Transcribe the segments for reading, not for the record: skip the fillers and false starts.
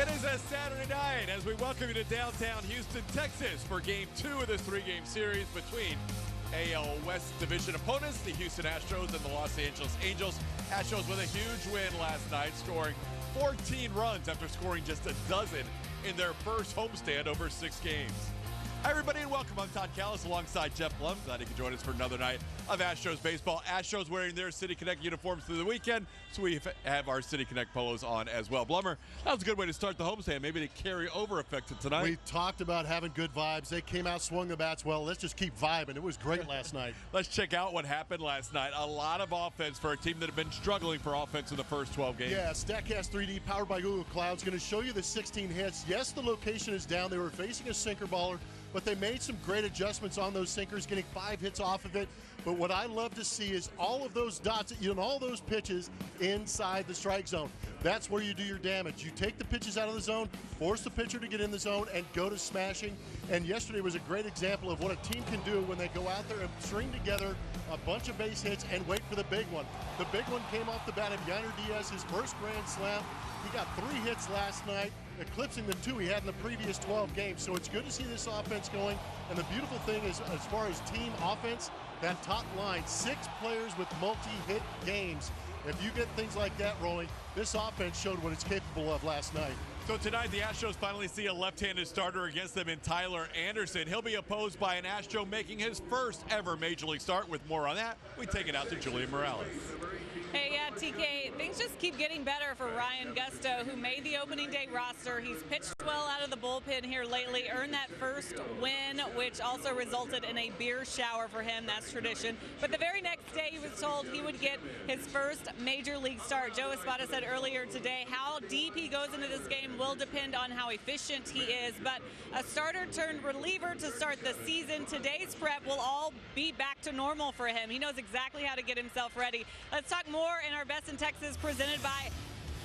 It is a Saturday night as we welcome you to downtown Houston, Texas for Game 2 of this three-game series between AL West Division opponents, the Houston Astros and the Los Angeles Angels. Astros with a huge win last night, scoring 14 runs after scoring just a dozen in their first homestand over 6 games. Hi, everybody, and welcome. I'm Todd Callis alongside Jeff Blum. Glad you could join us for another night of Astros baseball. Astros wearing their City Connect uniforms through the weekend, so we have our City Connect polos on as well. Blummer, that was a good way to start the homestand, maybe to carry over effect to tonight. We talked about having good vibes. They came out, swung the bats well. Let's just keep vibing. It was great last night. Let's check out what happened last night. A lot of offense for a team that had been struggling for offense in the first 12 games. Yeah, StatCast 3D powered by Google Cloud is going to show you the 16 hits. Yes, the location is down. They were facing a sinker baller, but they made some great adjustments on those sinkers, getting 5 hits off of it. But what I love to see is all of those dots and all those pitches inside the strike zone. That's where you do your damage. You take the pitches out of the zone, force the pitcher to get in the zone, and go to smashing. And yesterday was a great example of what a team can do when they go out there and string together a bunch of base hits and wait for the big one. The big one came off the bat of Yainer Diaz, his first grand slam. He got 3 hits last night, eclipsing the 2 he had in the previous 12 games. So it's good to see this offense going. And the beautiful thing is, as far as team offense, that top line, 6 players with multi-hit games. If you get things like that rolling, this offense showed what it's capable of last night. So tonight, the Astros finally see a left-handed starter against them in Tyler Anderson. He'll be opposed by an Astro making his first ever Major League start. With more on that, we take it out to Julian Morales. Hey, yeah, TK, things just keep getting better for Ryan Gusto, who made the opening day roster. He's pitched well out of the bullpen here lately, earned that first win, which also resulted in a beer shower for him. That's tradition. But the very next day, he was told he would get his first Major League start. Joe Espada said earlier today how deep he goes into this game will depend on how efficient he is. But a starter turned reliever to start the season. Today's prep will all be back to normal for him. He knows exactly how to get himself ready. Let's talk more in our Best in Texas presented by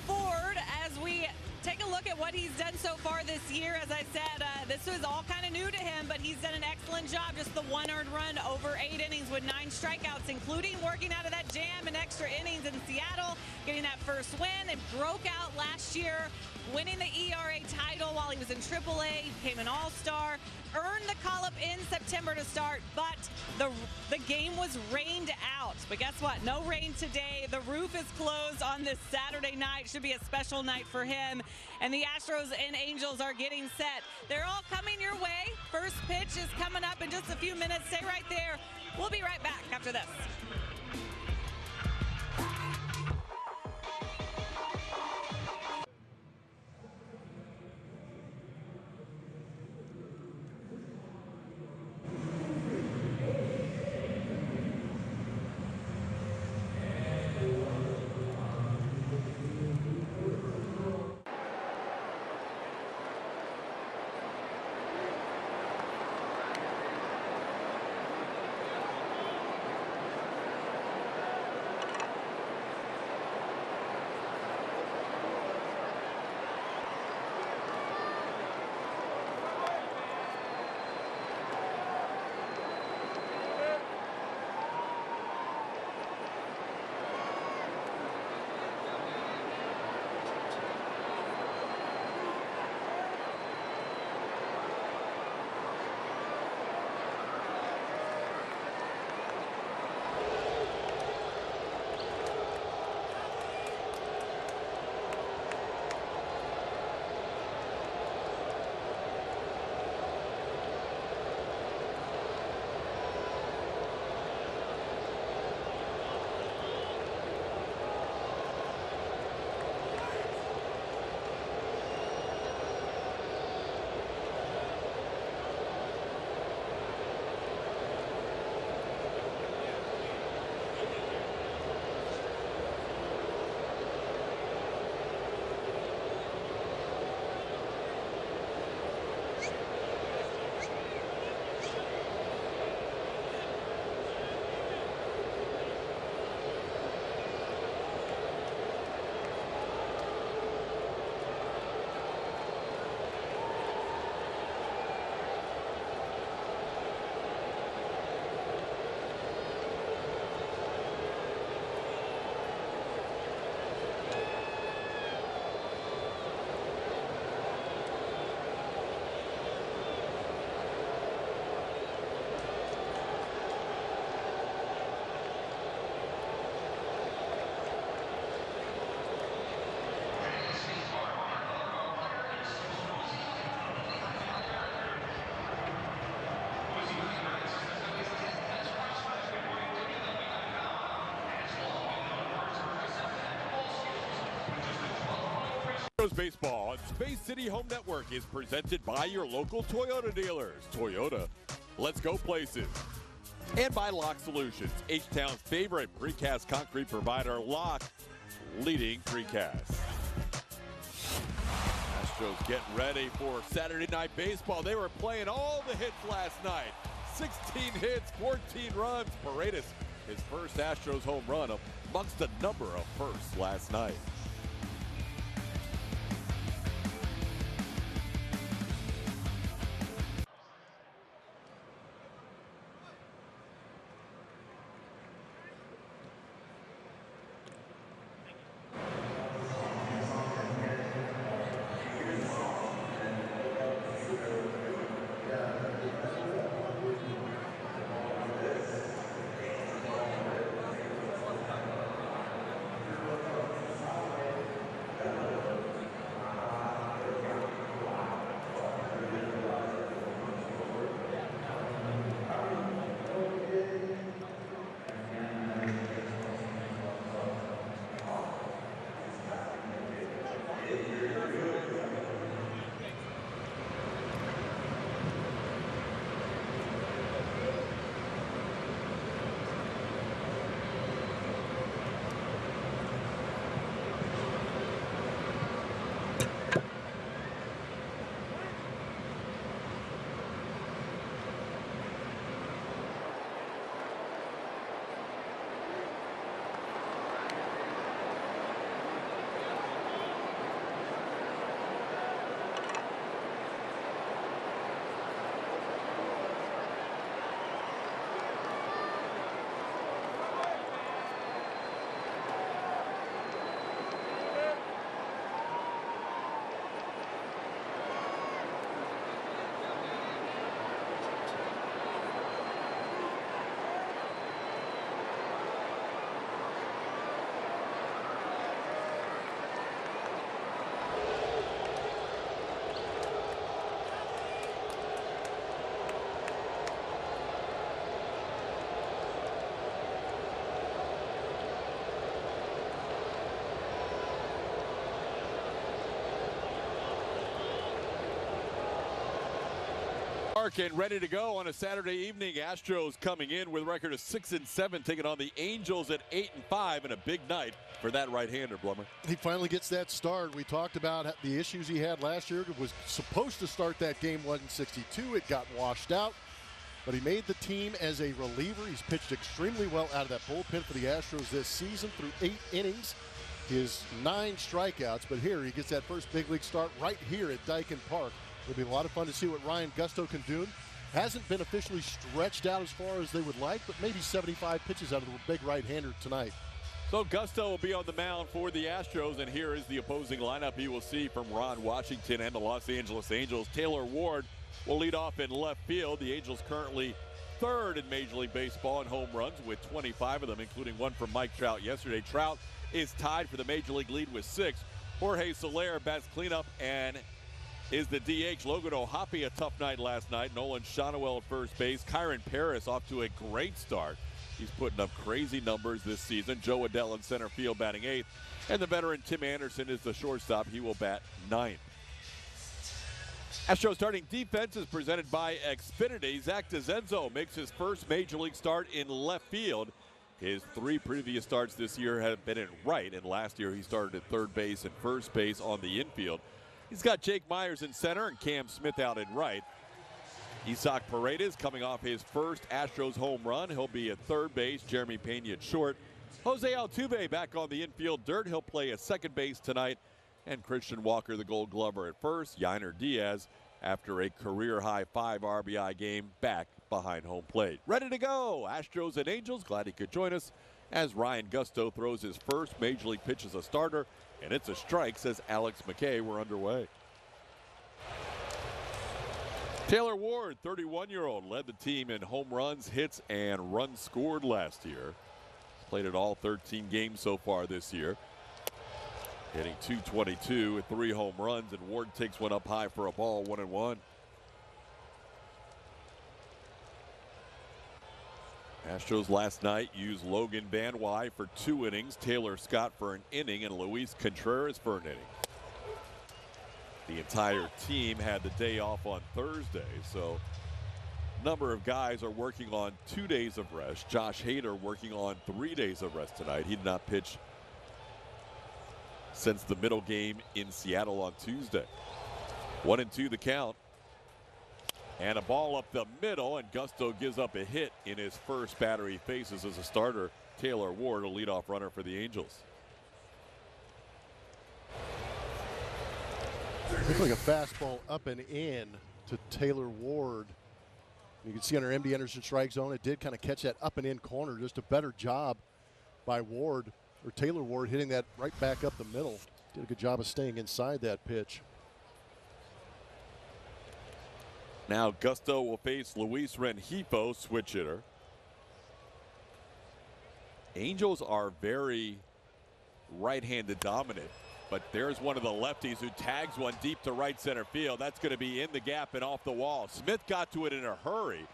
Ford as we take a look at what he's done so far this year. As I said, this was all kind of new to him, but he's done an excellent job. Just the 1 earned run over 8 innings with 9 strikeouts, including working out of that jam in extra innings in Seattle, getting that first win, and broke out last year, winning the ERA title while he was in AAA, became an all-star, earned the call-up in September to start, but the game was rained out. But guess what? No rain today. The roof is closed on this Saturday night. Should be a special night for him. And the Astros and Angels are getting set. They're all coming your way. First pitch is coming up in just a few minutes. Stay right there. We'll be right back after this. Astros baseball on Space City Home Network is presented by your local Toyota dealers. Toyota, let's go places. And by Lock Solutions, H-Town's favorite precast concrete provider. Lock, leading precast. Astros getting ready for Saturday Night Baseball. They were playing all the hits last night. 16 hits, 14 runs. Paredes, his first Astros home run amongst a number of firsts last night. And ready to go on a Saturday evening. Astros coming in with a record of 6-7, taking on the Angels at 8-5, and a big night for that right-hander, Blummer. He finally gets that start. We talked about the issues he had last year. It was supposed to start that game 162. It got washed out, but he made the team as a reliever. He's pitched extremely well out of that bullpen for the Astros this season through 8 innings. His 9 strikeouts, but here he gets that first big league start right here at Daikin Park. It'll be a lot of fun to see what Ryan Gusto can do. Hasn't been officially stretched out as far as they would like, but maybe 75 pitches out of the big right-hander tonight. So Gusto will be on the mound for the Astros, and here is the opposing lineup he will see from Ron Washington and the Los Angeles Angels. Taylor Ward will lead off in left field. The Angels currently 3rd in Major League Baseball in home runs with 25 of them, including one from Mike Trout yesterday. Trout is tied for the Major League lead with 6. Jorge Soler bats cleanup and is the DH. Logan O'Hoppe, a tough night last night. Nolan Shonowell at first base. Kyron Paris off to a great start. He's putting up crazy numbers this season. Joe Adell in center field batting 8th. And the veteran Tim Anderson is the shortstop. He will bat 9th. Astros starting defense is presented by Xfinity. Zach DeZenzo makes his first Major League start in left field. His 3 previous starts this year have been in right, and last year he started at third base and first base on the infield. He's got Jake Myers in center and Cam Smith out in right. Isaac Paredes coming off his first Astros home run. He'll be at third base. Jeremy Pena at short. Jose Altuve back on the infield dirt. He'll play at second base tonight. And Christian Walker, the Gold Glover, at first. Yainer Diaz, after a career-high 5 RBI game, back behind home plate. Ready to go. Astros and Angels. Glad he could join us as Ryan Gusto throws his first Major League pitch as a starter. And it's a strike, says Alex McKay. We're underway. Taylor Ward, 31-year-old, led the team in home runs, hits, and runs scored last year. Played at all 13 games so far this year. Hitting .222 with 3 home runs, and Ward takes one up high for a ball, 1-1. Astros last night used Logan Banwai for 2 innings, Taylor Scott for an inning, and Luis Contreras for an inning. The entire team had the day off on Thursday, so a number of guys are working on 2 days of rest. Josh Hader working on 3 days of rest tonight. He did not pitch since the middle game in Seattle on Tuesday. 1-2 the count. And a ball up the middle, and Gusto gives up a hit in his first batter he faces as a starter. Taylor Ward, a leadoff runner for the Angels. Looks like a fastball up and in to Taylor Ward. You can see under MD Anderson strike zone, it did kind of catch that up and in corner. Just a better job by Ward, or Taylor Ward, hitting that right back up the middle. Did a good job of staying inside that pitch. Now Gusto will face Luis Rengifo, switch hitter. Angels are very right-handed dominant, but there's one of the lefties who tags one deep to right center field. That's going to be in the gap and off the wall. Smith got to it in a hurry.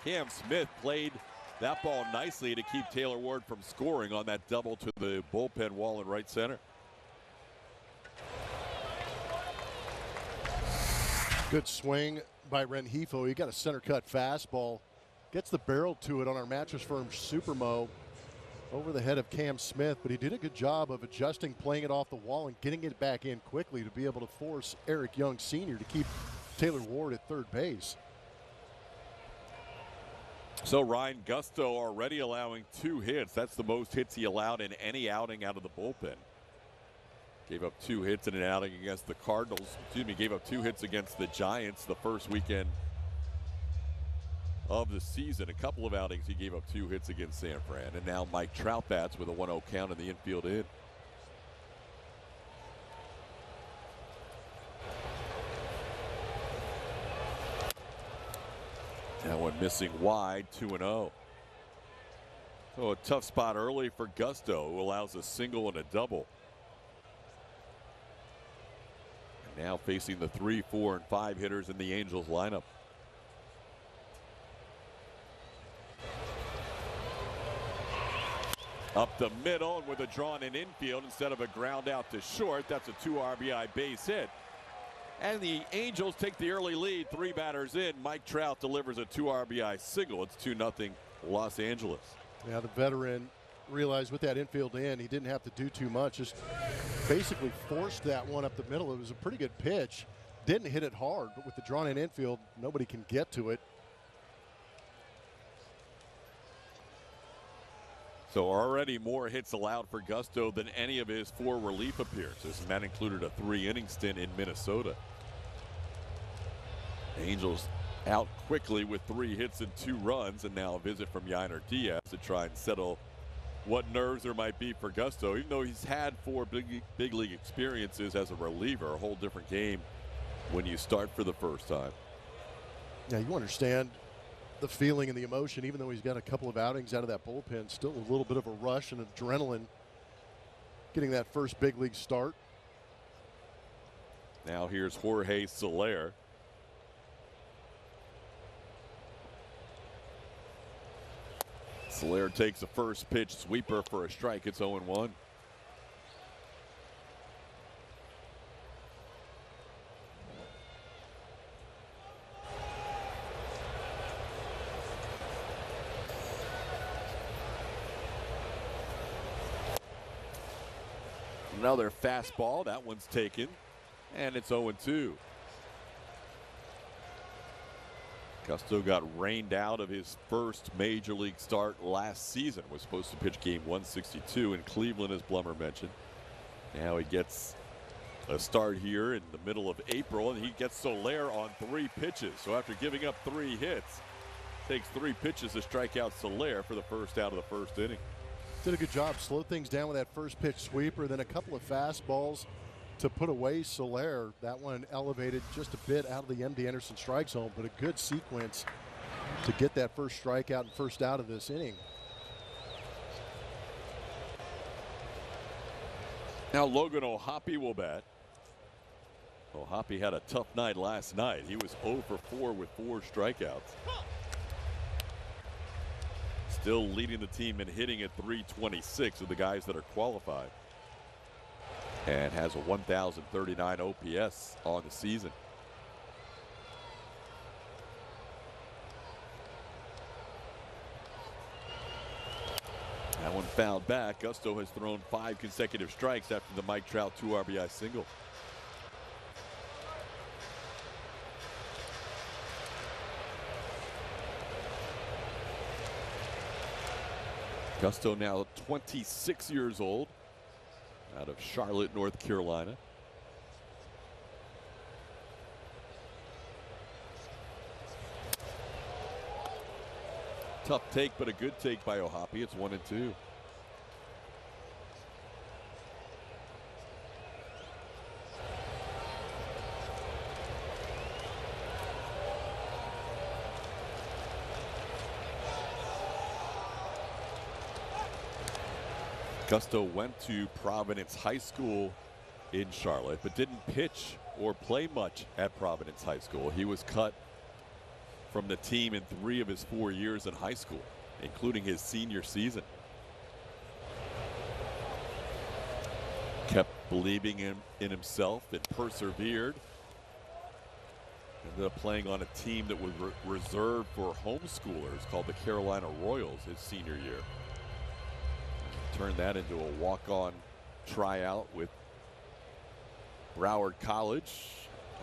Cam Smith played that ball nicely to keep Taylor Ward from scoring on that double to the bullpen wall in right center. Good swing by Rengifo. He got a center cut fastball. Gets the barrel to it on our Mattress Firm Supermo over the head of Cam Smith, but he did a good job of adjusting, playing it off the wall, and getting it back in quickly to be able to force Eric Young Sr. to keep Taylor Ward at third base. So Ryan Gusto already allowing 2 hits. That's the most hits he allowed in any outing out of the bullpen. Gave up 2 hits in an outing against the Cardinals. Excuse me, gave up 2 hits against the Giants the first weekend of the season. A couple of outings he gave up 2 hits against San Fran. And now Mike Trout bats with a 1-0 count in the infield in. That one missing wide, 2-0. So a tough spot early for Gusto, who allows a single and a double. And now facing the 3, 4, and 5 hitters in the Angels lineup. Up the middle, and with a drawn in infield instead of a ground out to short, that's a 2 RBI base hit. And the Angels take the early lead, 3 batters in. Mike Trout delivers a 2 RBI single. It's 2-0 Los Angeles. Yeah, the veteran realized with that infield in, he didn't have to do too much. Just basically forced that one up the middle. It was a pretty good pitch. Didn't hit it hard, but with the drawn in infield, nobody can get to it. So already more hits allowed for Gusto than any of his 4 relief appearances, and that included a 3-inning stint in Minnesota. Angels out quickly with 3 hits and 2 runs, and now a visit from Yainer Diaz to try and settle what nerves there might be for Gusto. Even though he's had 4 big league experiences as a reliever, a whole different game when you start for the first time. Yeah, you understand the feeling and the emotion, even though he's got a couple of outings out of that bullpen, still a little bit of a rush and adrenaline getting that first big league start. Now here's Jorge Soler. Soler takes the first pitch sweeper for a strike. It's 0-1. Another fastball. That one's taken. And it's 0-2. Gusto got rained out of his first major league start last season. Was supposed to pitch game 162 in Cleveland, as Blummer mentioned. Now he gets a start here in the middle of April, and he gets Soler on 3 pitches. So after giving up 3 hits, takes 3 pitches to strike out Soler for the first out of the first inning. Did a good job, slowed things down with that first pitch sweeper, then a couple of fastballs to put away Soler. That one elevated just a bit out of the MD Anderson strike zone, but a good sequence to get that first strikeout and first out of this inning. Now Logan O'Hoppe will bat. O'Hoppe had a tough night last night. He was 0 for 4 with 4 strikeouts. Still leading the team in hitting at .326 of the guys that are qualified. and has a 1,039 OPS on the season. That one fouled back. Gusto has thrown 5 consecutive strikes after the Mike Trout 2 RBI single. Gusto now 26 years old, out of Charlotte, North Carolina. Tough take, but a good take by O'Hoppe. It's 1-2. Gusto went to Providence High School in Charlotte, but didn't pitch or play much at Providence High School. He was cut from the team in 3 of his 4 years in high school, including his senior season. Kept believing in himself and persevered. Ended up playing on a team that was reserved for homeschoolers called the Carolina Royals his senior year. Turned that into a walk-on tryout with Broward College.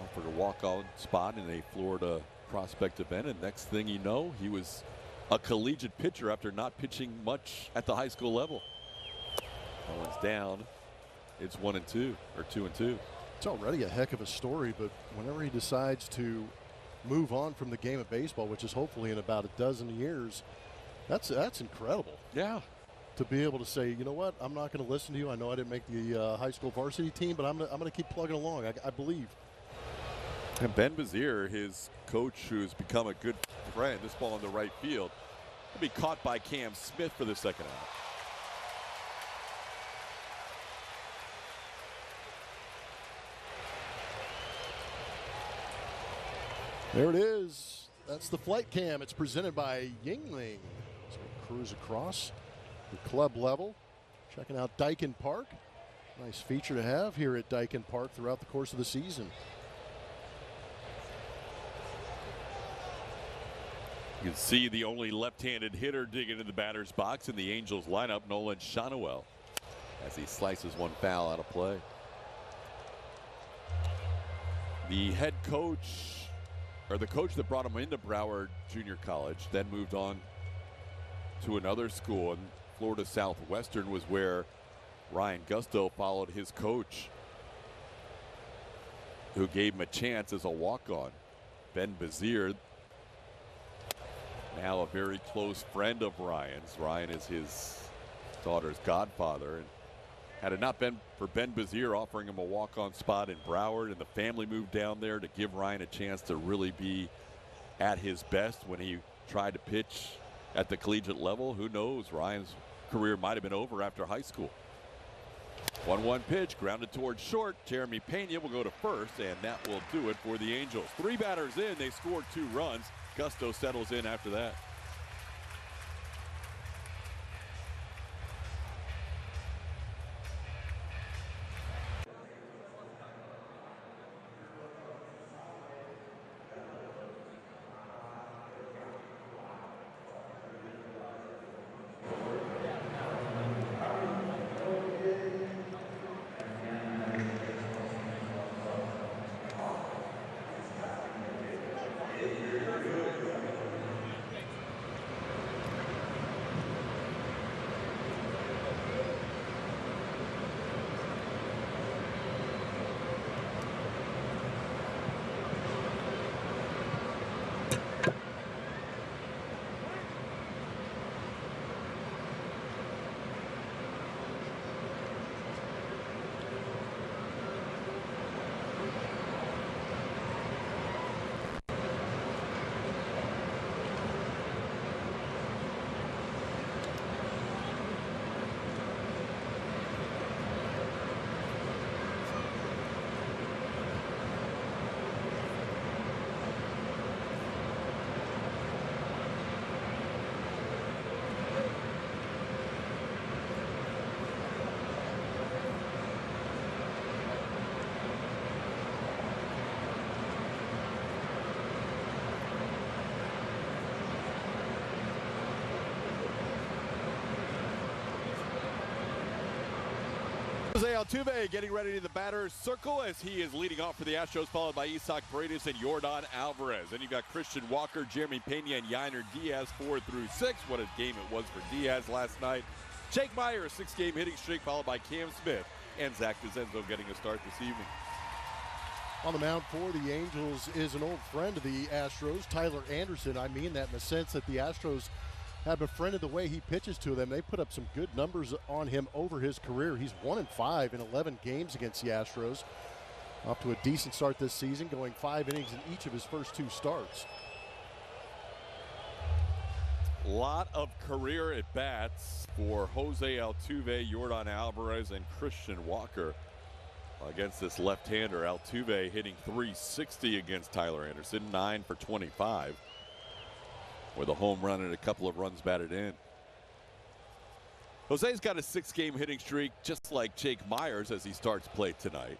Offered a walk-on spot in a Florida prospect event, and next thing you know, he was a collegiate pitcher after not pitching much at the high school level. That one's down. It's 1-2, or 2-2. It's already a heck of a story, but whenever he decides to move on from the game of baseball, which is hopefully in about a dozen years, that's incredible. Yeah. To be able to say, you know what, I'm not going to listen to you. I know I didn't make the high school varsity team, but I'm going to keep plugging along. I believe. And Ben Bazier, his coach, who's become a good friend, this ball in the right field, will be caught by Cam Smith for the second out. There it is. That's the flight cam. It's presented by Yingling. So we cruise across the club level, checking out Daikin Park. Nice feature to have here at Daikin Park throughout the course of the season. You can see the only left-handed hitter digging in the batter's box in the Angels lineup, Nolan Shonowell, as he slices one foul out of play. The head coach, or the coach that brought him into Broward Junior College, then moved on to another school, and Florida Southwestern was where Ryan Gusto followed his coach, who gave him a chance as a walk-on. Ben Bazier, now a very close friend of Ryan's. Ryan is his daughter's godfather, and had it not been for Ben Bazier offering him a walk-on spot in Broward, and the family moved down there to give Ryan a chance to really be at his best when he tried to pitch at the collegiate level, who knows, Ryan's career might have been over after high school. 1-1 pitch, grounded towards short. Jeremy Pena will go to first, and that will do it for the Angels. 3 batters in, they scored 2 runs. Gusto settles in after that. Jose Altuve getting ready to the batter's circle as he is leading off for the Astros, followed by Paredes and Yordan Alvarez. Then you've got Christian Walker, Jeremy Pena, and Yainer Diaz 4 through 6. What a game it was for Diaz last night. Jake Meyer, a 6-game hitting streak, followed by Cam Smith and Zach DeZenzo getting a start this evening. On the mound for the Angels is an old friend of the Astros, Tyler Anderson. I mean that in the sense that the Astros have befriended the way he pitches to them. They put up some good numbers on him over his career. He's 1-5 in 11 games against the Astros. Off to a decent start this season, going 5 innings in each of his first 2 starts. A lot of career at-bats for Jose Altuve, Yordan Alvarez, and Christian Walker against this left-hander. Altuve hitting .360 against Tyler Anderson, 9 for 25. With a home run and a couple of runs batted in. Jose's got a 6-game hitting streak, just like Jake Myers as he starts play tonight.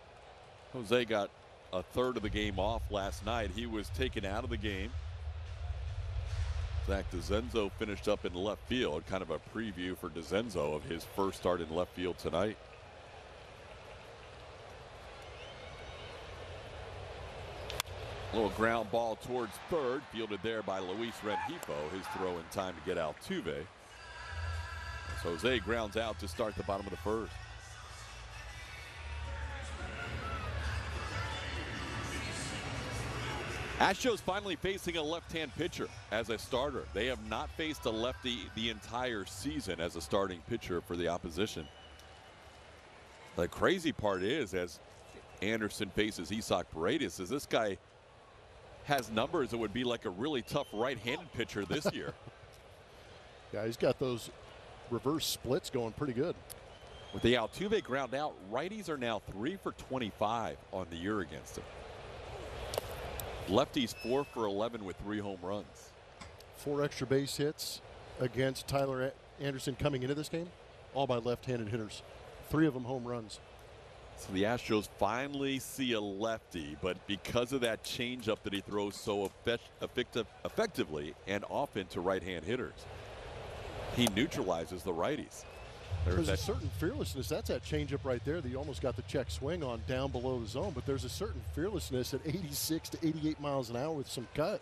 Jose got a third of the game off last night. He was taken out of the game. Zach DeZenzo finished up in left field. Kind of a preview for DeZenzo of his first start in left field tonight. Little ground ball towards third, fielded there by Luis Rengifo. His throw in time to get Altuve. As Jose grounds out to start the bottom of the first. Astros finally facing a left-hand pitcher as a starter. They have not faced a lefty the entire season as a starting pitcher for the opposition. The crazy part is, as Anderson faces Paredes, is this guy has numbers that would be like a really tough right-handed pitcher this year. Yeah, he's got those reverse splits going pretty good. With the Altuve ground out, righties are now 3 for 25 on the year against him. Lefties 4 for 11 with 3 home runs. 4 extra base hits against Tyler Anderson coming into this game, all by left-handed hitters. 3 of them home runs. So the Astros finally see a lefty, but because of that changeup that he throws so effectively and often to right-hand hitters, he neutralizes the righties. There's a certain fearlessness. That's that changeup right there that you almost got the check swing on down below the zone, but there's a certain fearlessness at 86 to 88 miles an hour with some cut.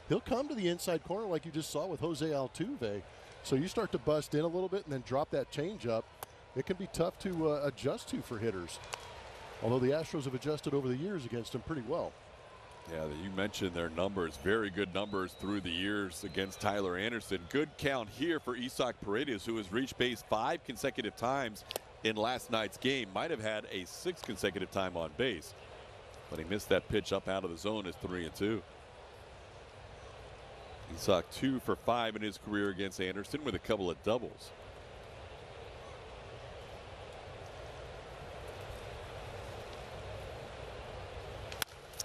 He'll come to the inside corner like you just saw with Jose Altuve. So you start to bust in a little bit and then drop that changeup. It can be tough to adjust to for hitters. Although the Astros have adjusted over the years against him pretty well. Yeah, you mentioned their numbers. Very good numbers through the years against Tyler Anderson. Good count here for Paredes, who has reached base 5 consecutive times in last night's game. Might have had a 6th consecutive time on base, but he missed that pitch up out of the zone as 3-2. Isak 2 for 5 in his career against Anderson with a couple of doubles.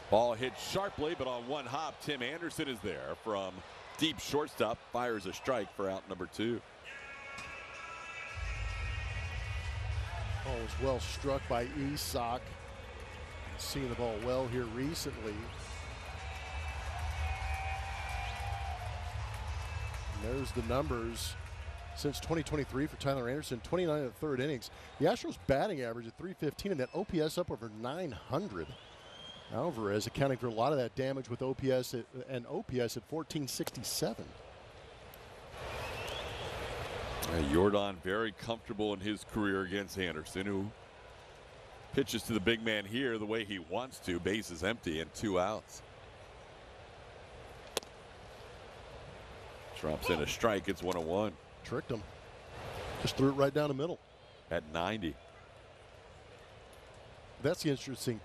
Ball hit sharply, but on one hop, Tim Anderson is there from deep shortstop. Fires a strike for out number 2. Ball was well struck by Isak. Seeing the ball well here recently. And there's the numbers since 2023 for Tyler Anderson, 29 in the 3rd innings. The Astros batting average at .315 and that OPS up over 900. Alvarez accounting for a lot of that damage with OPS at 1467. Yordan very comfortable in his career against Anderson, who pitches to the big man here the way he wants to. Base is empty and 2 outs. Drops in a strike. It's 1-1. Tricked him. Just threw it right down the middle. At 90. That's the interesting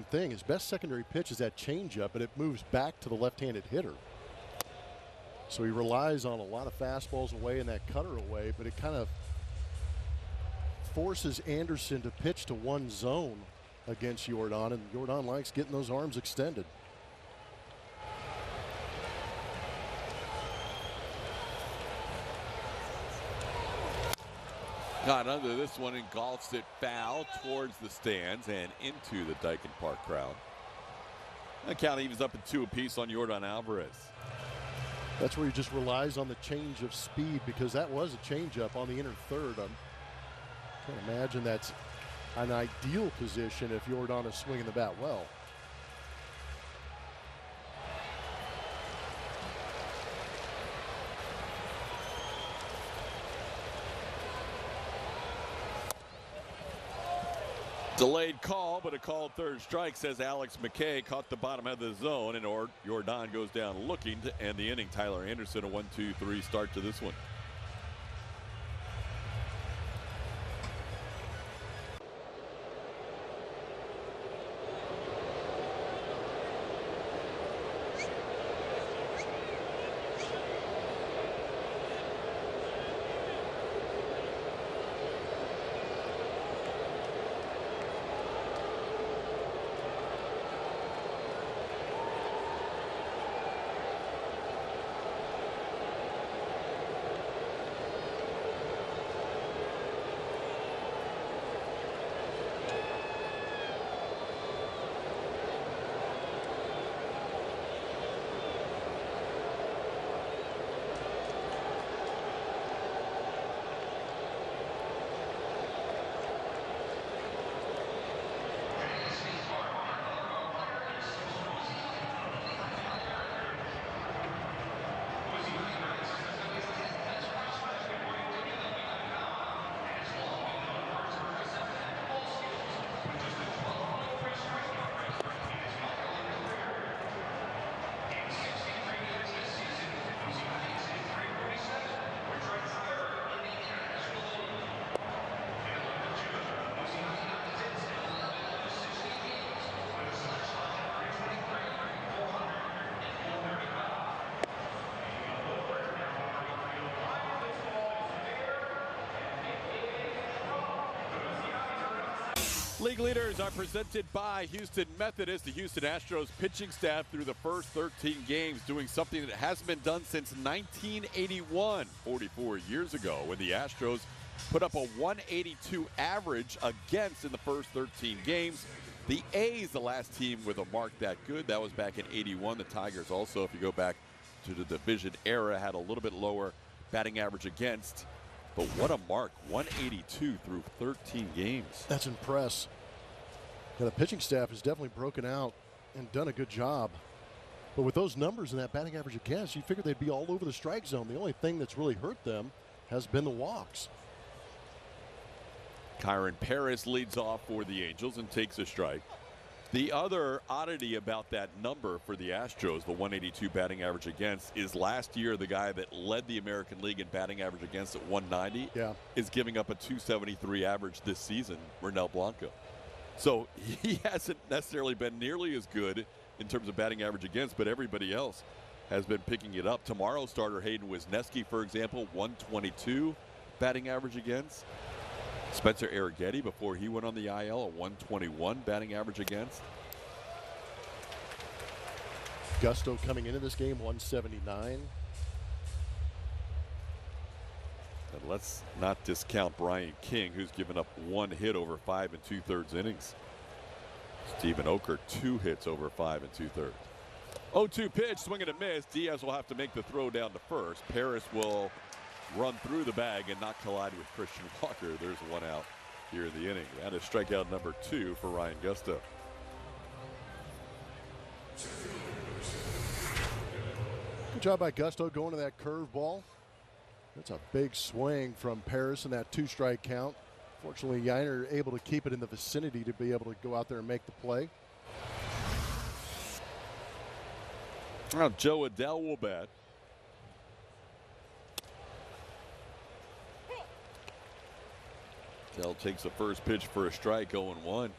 thing. His best secondary pitch is that changeup, but it moves back to the left-handed hitter. So he relies on a lot of fastballs away and that cutter away, but it kind of forces Anderson to pitch to one zone against Yordan, and Yordan likes getting those arms extended. Got under this one, engulfs it foul towards the stands and into the Daikin Park crowd. The count evens up at 2 apiece on Yordan Alvarez. That's where he just relies on the change of speed, because that was a changeup on the inner third. I can't imagine that's an ideal position if Jordan is swinging the bat well. Delayed call, but a called third strike, says Alex McKay. Caught the bottom of the zone, and Jordan goes down looking to end the inning. Tyler Anderson, a 1-2-3 start to this one. League leaders are presented by Houston Methodist. The Houston Astros pitching staff through the first 13 games doing something that hasn't been done since 1981, 44 years ago, when the Astros put up a 182 average against in the first 13 games. The A's, the last team with a mark that good. That was back in 81. The Tigers also, if you go back to the division era, had a little bit lower batting average against. But what a mark, 182 through 13 games. That's impressive. Yeah, the pitching staff has definitely broken out and done a good job. But with those numbers and that batting average against, you figured they'd be all over the strike zone. The only thing that's really hurt them has been the walks. Kyron Paredes leads off for the Angels and takes a strike. The other oddity about that number for the Astros, the 182 batting average against, is last year the guy that led the American League in batting average against at 190 is giving up a 273 average this season, Ronel Blanco. So he hasn't necessarily been nearly as good in terms of batting average against, but everybody else has been picking it up. Tomorrow's starter Hayden Wisniewski, for example, 122 batting average against. Spencer Arrighetti, before he went on the IL, a 121 batting average against. Gusto coming into this game, 179. And let's not discount Brian King, who's given up one hit over 5 2/3 innings. Stephen Oker, 2 hits over 5 2/3. 0-2 pitch, swing and a miss. Diaz will have to make the throw down to first. Paris will run through the bag and not collide with Christian Walker. There's one out here in the inning. That is strikeout number 2 for Ryan Gusto. Good job by Gusto going to that curveball. That's a big swing from Paris in that 2-strike count. Fortunately, Yiner able to keep it in the vicinity to be able to go out there and make the play. Now Joe Adell will bat. Adell takes the first pitch for a strike, 0-1.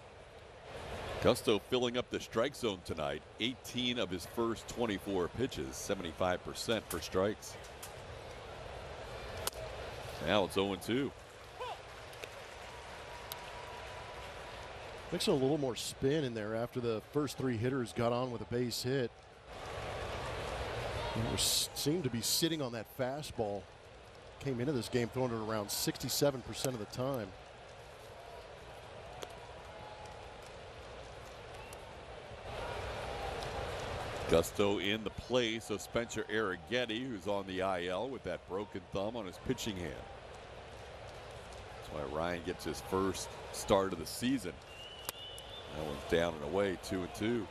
Gusto filling up the strike zone tonight. 18 of his first 24 pitches, 75% for strikes. Now it's 0-2. Mixing a little more spin in there after the first 3 hitters got on with a base hit. Seemed to be sitting on that fastball. Came into this game throwing it around 67% of the time. Gusto in the place of Spencer Arrighetti, who's on the IL with that broken thumb on his pitching hand. That's why Ryan gets his first start of the season. That one's down and away, 2-2.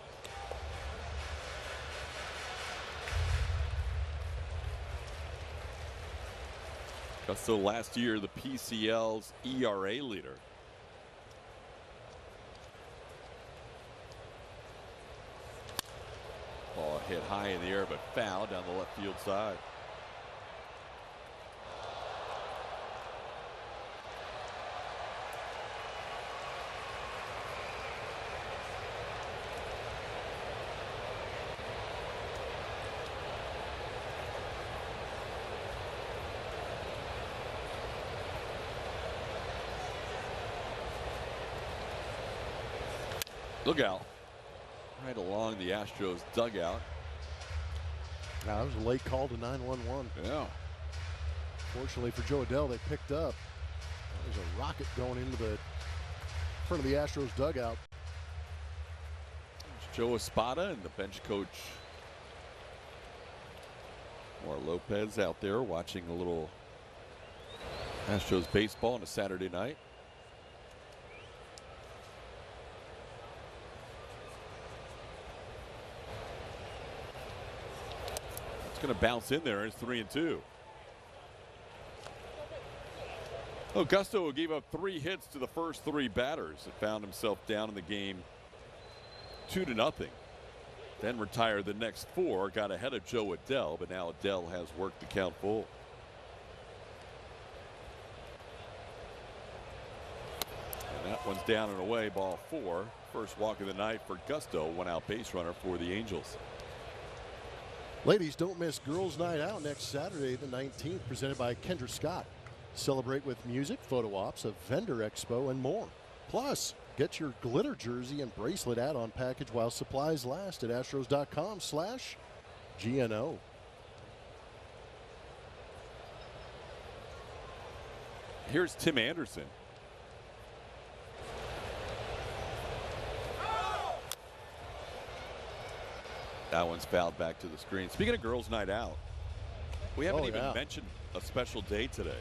Gusto last year, the PCL's ERA leader. Ball hit high in the air, but foul down the left field side. Look out. Right along the Astros dugout. That was a late call to 911. Yeah. Fortunately for Joe Adell, they picked up. There's a rocket going into the front of the Astros dugout. It's Joe Espada and the bench coach. Or Lopez out there watching a little Astros baseball on a Saturday night. Going to bounce in there. It's 3-2. Oh, Gusto gave up 3 hits to the first 3 batters and found himself down in the game 2-0. Then retired the next 4, got ahead of Joe Adell, but now Adell has worked the count full. And that one's down and away, ball 4. First walk of the night for Gusto, 1 out base runner for the Angels. Ladies, don't miss Girls Night Out next Saturday, the 19th, presented by Kendra Scott. Celebrate with music, photo ops, a vendor expo, and more. Plus, get your glitter jersey and bracelet add-on package while supplies last at astros.com/GNO. Here's Tim Anderson. That one's fouled back to the screen. Speaking of Girls Night Out, we haven't even mentioned a special day today.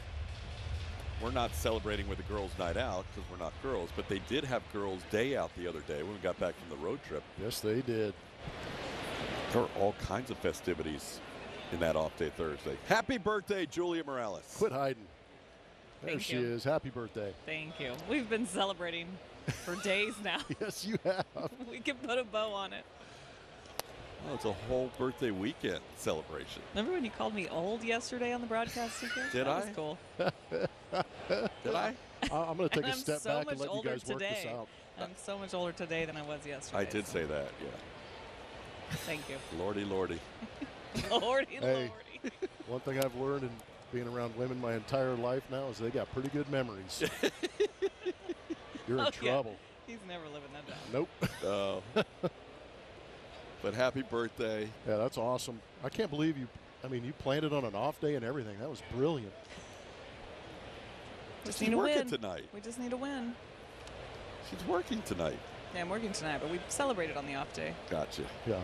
We're not celebrating with a Girls Night Out because we're not girls, but they did have Girls Day Out the other day when we got back from the road trip. Yes, they did. There are all kinds of festivities in that off day Thursday. Happy birthday, Julia Morales. Quit hiding. There Thank she you. is. Happy birthday. Thank you. We've been celebrating for days now. Yes, you have. We can put a bow on it. Oh, it's a whole birthday weekend celebration. Remember when you called me old yesterday on the broadcast? Did that I? was cool. Did I? I'm going to take a step so back much and let you older guys work this today. out. I'm so much older today than I was yesterday. I did say that, yeah. Thank you. Lordy, lordy. Lordy, Hey. lordy. One thing I've learned in being around women my entire life now is they got pretty good memories. You're in trouble. Yeah. He's never living that down. Nope. Oh. But happy birthday. Yeah, that's awesome. I can't believe you. I mean, you planned it on an off day and everything. That was brilliant. Just She's need to working win tonight. We just need to win. She's working tonight. Yeah, I'm working tonight, but we celebrated on the off day. Gotcha. Yeah.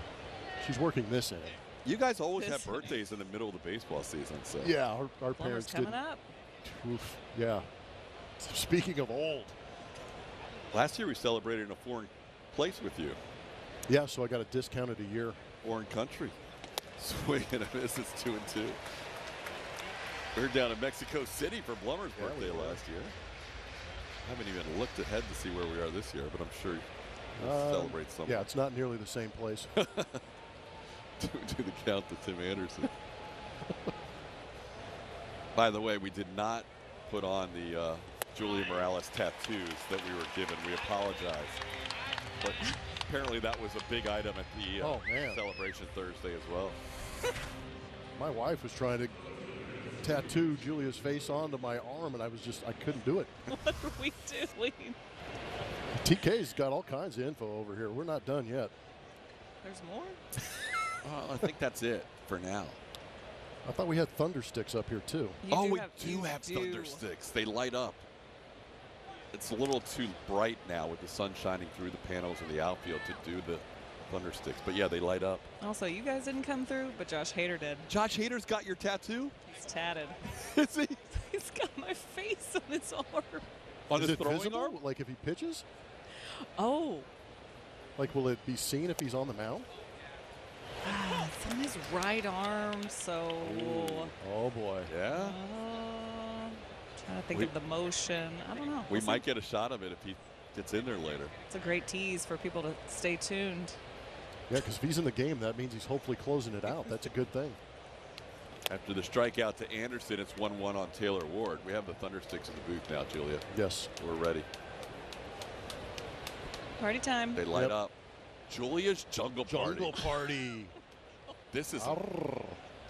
She's working this end. You guys always have This- birthdays in the middle of the baseball season, so. Yeah, our Plumber's parents coming didn't. up. Oof, yeah. Speaking of old. Last year we celebrated in a foreign place with you. Yeah, so I got a discounted a year. Foreign country. Swing and a miss. It's 2-2. We were down in Mexico City for Blummer's birthday last year. I haven't even looked ahead to see where we are this year, but I'm sure we'll celebrate something. Yeah, it's not nearly the same place. Do the count to Tim Anderson. By the way, we did not put on the Julia Morales tattoos that we were given. We apologize. But apparently that was a big item at the celebration Thursday as well. My wife was trying to tattoo Julia's face onto my arm, and I couldn't do it. What are we doing? TK's got all kinds of info over here. We're not done yet. There's more? I think that's it for now. I thought we had thunder sticks up here too. We do have thunder sticks. They light up. It's a little too bright now with the sun shining through the panels in the outfield to do the thunder sticks. But yeah, they light up. Also, you guys didn't come through, but Josh Hader did. Josh Hader's got your tattoo? He's tatted. Is he? He's got my face on his arm. On Is his it throwing visible? arm? Like if he pitches? Oh. Like will it be seen if he's on the mound? It's on his right arm, so. Oh boy. Yeah. Trying to think of the motion. I don't know. We might get a shot of it if he gets in there later. It's a great tease for people to stay tuned. Yeah, because if he's in the game, that means he's hopefully closing it out. That's a good thing. After the strikeout to Anderson, it's 1-1 on Taylor Ward. We have the Thundersticks in the booth now, Julia. Yes. We're ready. Party time. They light up. Julia's Jungle Party. This is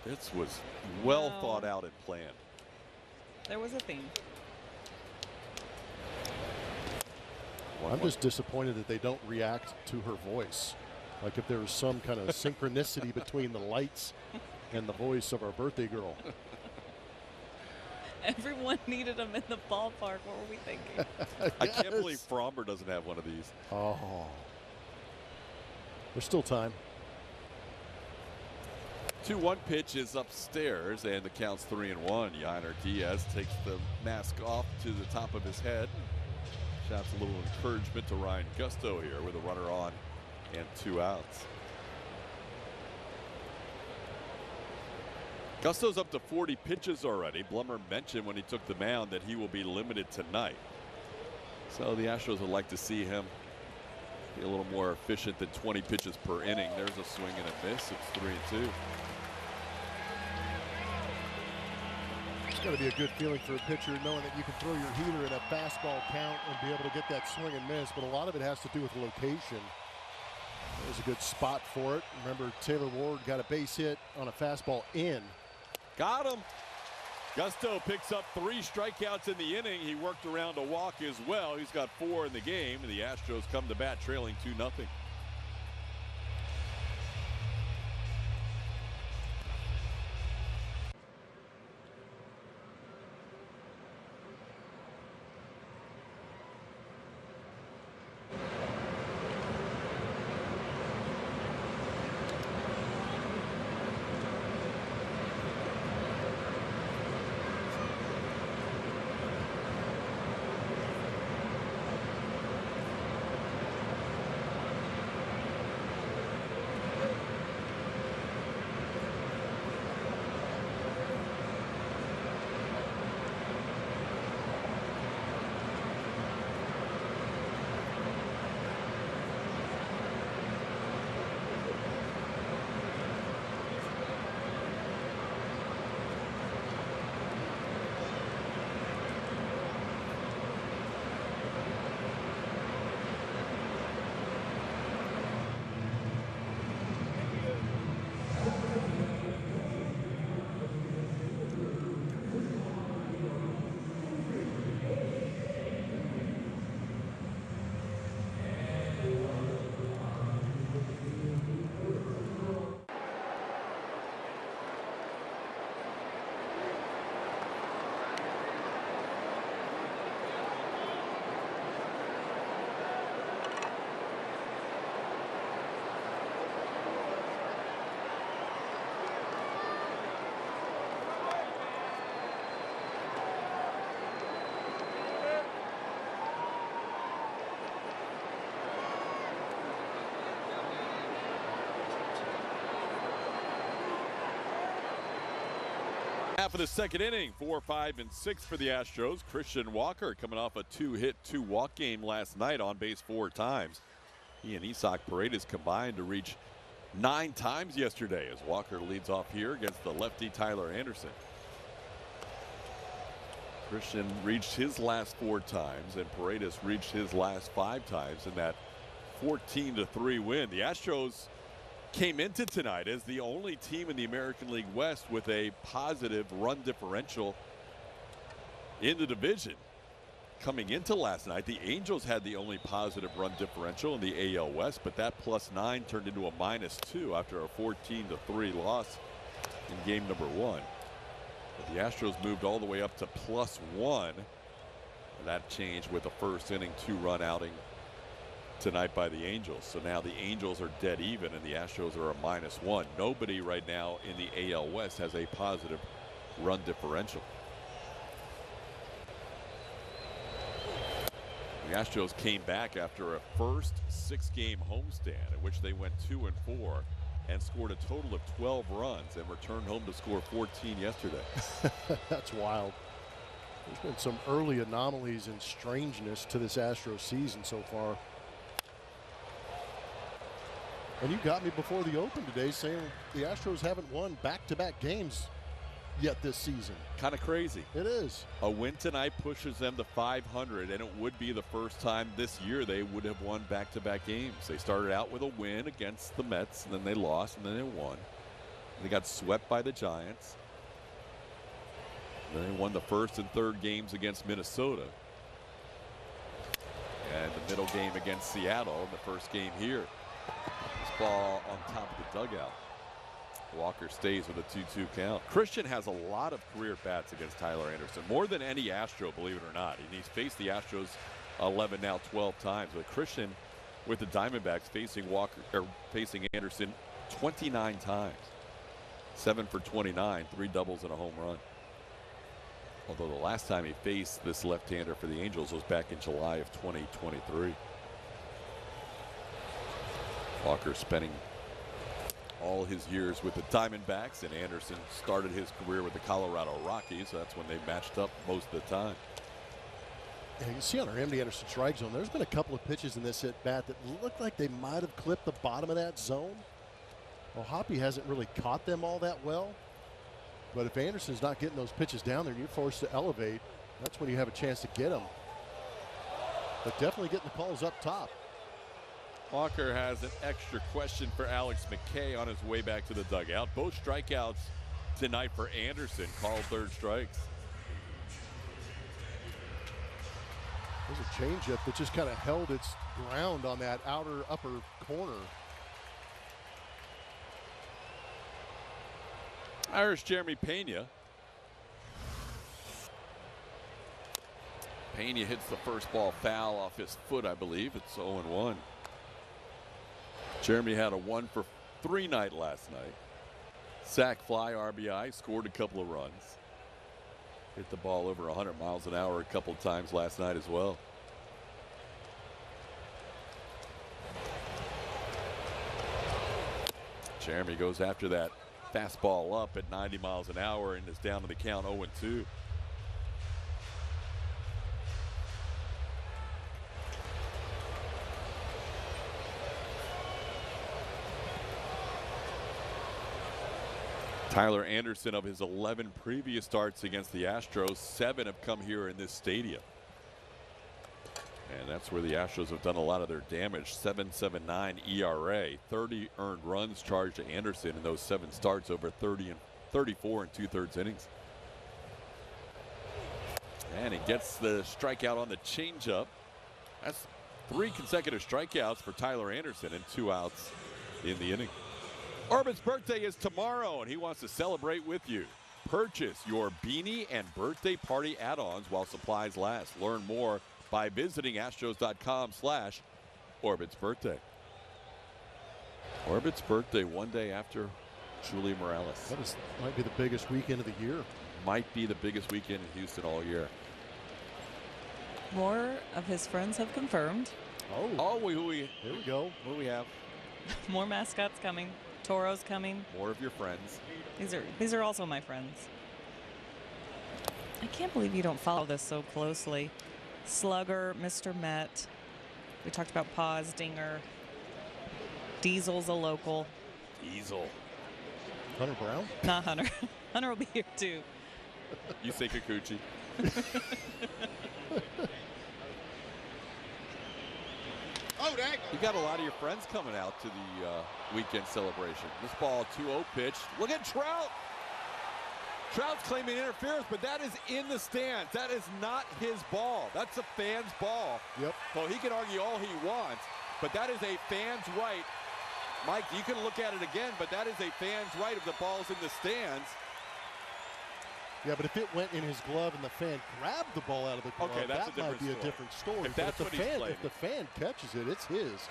this was well thought out and planned. There was a theme. I'm just disappointed that they don't react to her voice. Like if there was some kind of synchronicity between the lights and the voice of our birthday girl. Everyone needed him in the ballpark. What were we thinking? I can't believe Fromber doesn't have one of these. Oh. There's still time. 2-1 pitch is upstairs, and the count's 3-1. Yainer Diaz takes the mask off to the top of his head. Shouts a little encouragement to Ryan Gusto here with a runner on and 2 outs. Gusto's up to 40 pitches already. Blummer mentioned when he took the mound that he will be limited tonight. So the Astros would like to see him be a little more efficient than 20 pitches per inning. There's a swing and a miss. It's 3-2. It's got to be a good feeling for a pitcher knowing that you can throw your heater in a fastball count and be able to get that swing and miss, but a lot of it has to do with location. There's a good spot for it. Remember, Taylor Ward got a base hit on a fastball in. Got him. Gusto picks up 3 strikeouts in the inning. He worked around a walk as well. He's got 4 in the game, and the Astros come to bat trailing 2-0. Half of the second inning, 4, 5, and 6 for the Astros. Christian Walker coming off a 2-hit, 2-walk game last night, on base 4 times. He and Isaac Paredes combined to reach 9 times yesterday as Walker leads off here against the lefty Tyler Anderson. Christian reached his last 4 times, and Paredes reached his last 5 times in that 14-3 win. The Astros came into tonight as the only team in the American League West with a positive run differential in the division. Coming into last night, the Angels had the only positive run differential in the AL West, but that +9 turned into a -2 after a 14-3 loss in game number 1. But the Astros moved all the way up to +1, and that changed with a first inning 2-run outing tonight by the Angels. So now the Angels are dead even and the Astros are a -1. Nobody right now in the AL West has a positive run differential. The Astros came back after a first 6-game homestand in which they went 2-4 and scored a total of 12 runs and returned home to score 14 yesterday. That's wild. There's been some early anomalies and strangeness to this Astros season so far. And you got me before the open today saying the Astros haven't won back-to-back games yet this season. Kind of crazy. It is. A win tonight pushes them to 500, and it would be the first time this year they would have won back-to-back games. They started out with a win against the Mets, and then they lost, and then they won. They got swept by the Giants. Then they won the first and third games against Minnesota. And the middle game against Seattle, and the first game here. This ball on top of the dugout. Walker stays with a 2-2 count. Christian has a lot of career at-bats against Tyler Anderson, more than any Astro, believe it or not. And he's faced the Astros 11, now 12 times. But Christian, with the Diamondbacks, facing Anderson 29 times. 7 for 29, 3 doubles and a home run. Although the last time he faced this left-hander for the Angels was back in July of 2023. Walker spending all his years with the Diamondbacks, and Anderson started his career with the Colorado Rockies, so that's when they matched up most of the time. And you can see on our MD Anderson strike zone, there's been a couple of pitches in this at-bat that look like they might have clipped the bottom of that zone. Well, Hoppy hasn't really caught them all that well. But if Anderson's not getting those pitches down there and you're forced to elevate, that's when you have a chance to get them. But definitely getting the calls up top. Walker has an extra question for Alex McKay on his way back to the dugout. Both strikeouts tonight for Anderson, called third strikes. There's a changeup that just kind of held its ground on that outer upper corner. Irish Jeremy Pena. Pena hits the first ball foul off his foot, I believe. It's 0-1. Jeremy had a 1-for-3 night last night. Sack fly, RBI, scored a couple of runs. Hit the ball over 100 miles an hour a couple of times last night as well. Jeremy goes after that fastball up at 90 miles an hour and is down to the count 0-2. Tyler Anderson, of his 11 previous starts against the Astros, 7 have come here in this stadium. And that's where the Astros have done a lot of their damage. 7.79 ERA, 30 earned runs charged to Anderson in those 7 starts, over 30 and 34 and 2/3 innings. And he gets the strikeout on the changeup. That's 3 consecutive strikeouts for Tyler Anderson and 2 outs in the inning. Orbit's birthday is tomorrow, and he wants to celebrate with you. Purchase your beanie and birthday party add-ons while supplies last. Learn more by visiting astros.com/Orbit's birthday. Orbit's birthday one day after Julie Morales. That might be the biggest weekend of the year. Might be the biggest weekend in Houston all year. More of his friends have confirmed. Here we go. What do we have? More mascots coming. Toro's coming. More of your friends. These are also my friends. I can't believe you don't follow this so closely. Slugger, Mr. Met. We talked about Paz, Dinger. Diesel's a local. Diesel. Hunter Brown? Not Hunter. Hunter will be here too. You say Kikuchi. You got a lot of your friends coming out to the weekend celebration. This ball, 2-0 pitch. Look at Trout. Trout's claiming interference, but that is in the stands. That is not his ball. That's a fan's ball. Yep. Well, he can argue all he wants, but that is a fan's right. Mike, you can look at it again, but that is a fan's right if the ball's in the stands. Yeah, but if it went in his glove and the fan grabbed the ball out of the glove, okay, that's that might be a different story. If that's what he's claiming. If the fan catches it, it's his.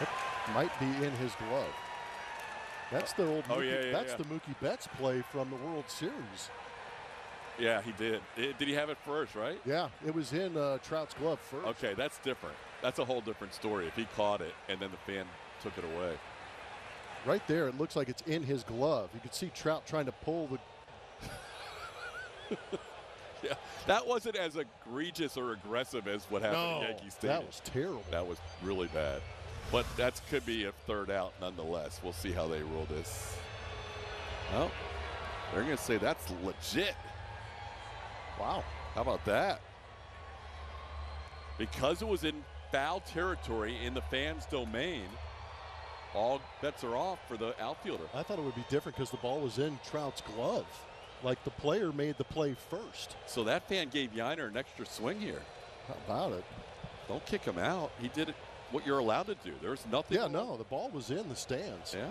It might be in his glove. That's the old. The Mookie Betts play from the World Series. Yeah, he did. Did he have it first, right? Yeah, it was in Trout's glove first. Okay, that's different. That's a whole different story. If he caught it and then the fan took it away. Right there, it looks like it's in his glove. You could see Trout trying to pull the... Yeah, that wasn't as egregious or aggressive as what happened at Yankee Stadium. That was terrible. That was really bad. But that could be a third out nonetheless. We'll see how they rule this. Well, they're going to say that's legit. Wow. How about that? Because it was in foul territory in the fans' domain, all bets are off for the outfielder. I thought it would be different because the ball was in Trout's glove. Like the player made the play first. So that fan gave Yainer an extra swing here. How about it? Don't kick him out. He did what you're allowed to do. There's nothing. Yeah, no, the ball was in the stands. Yeah.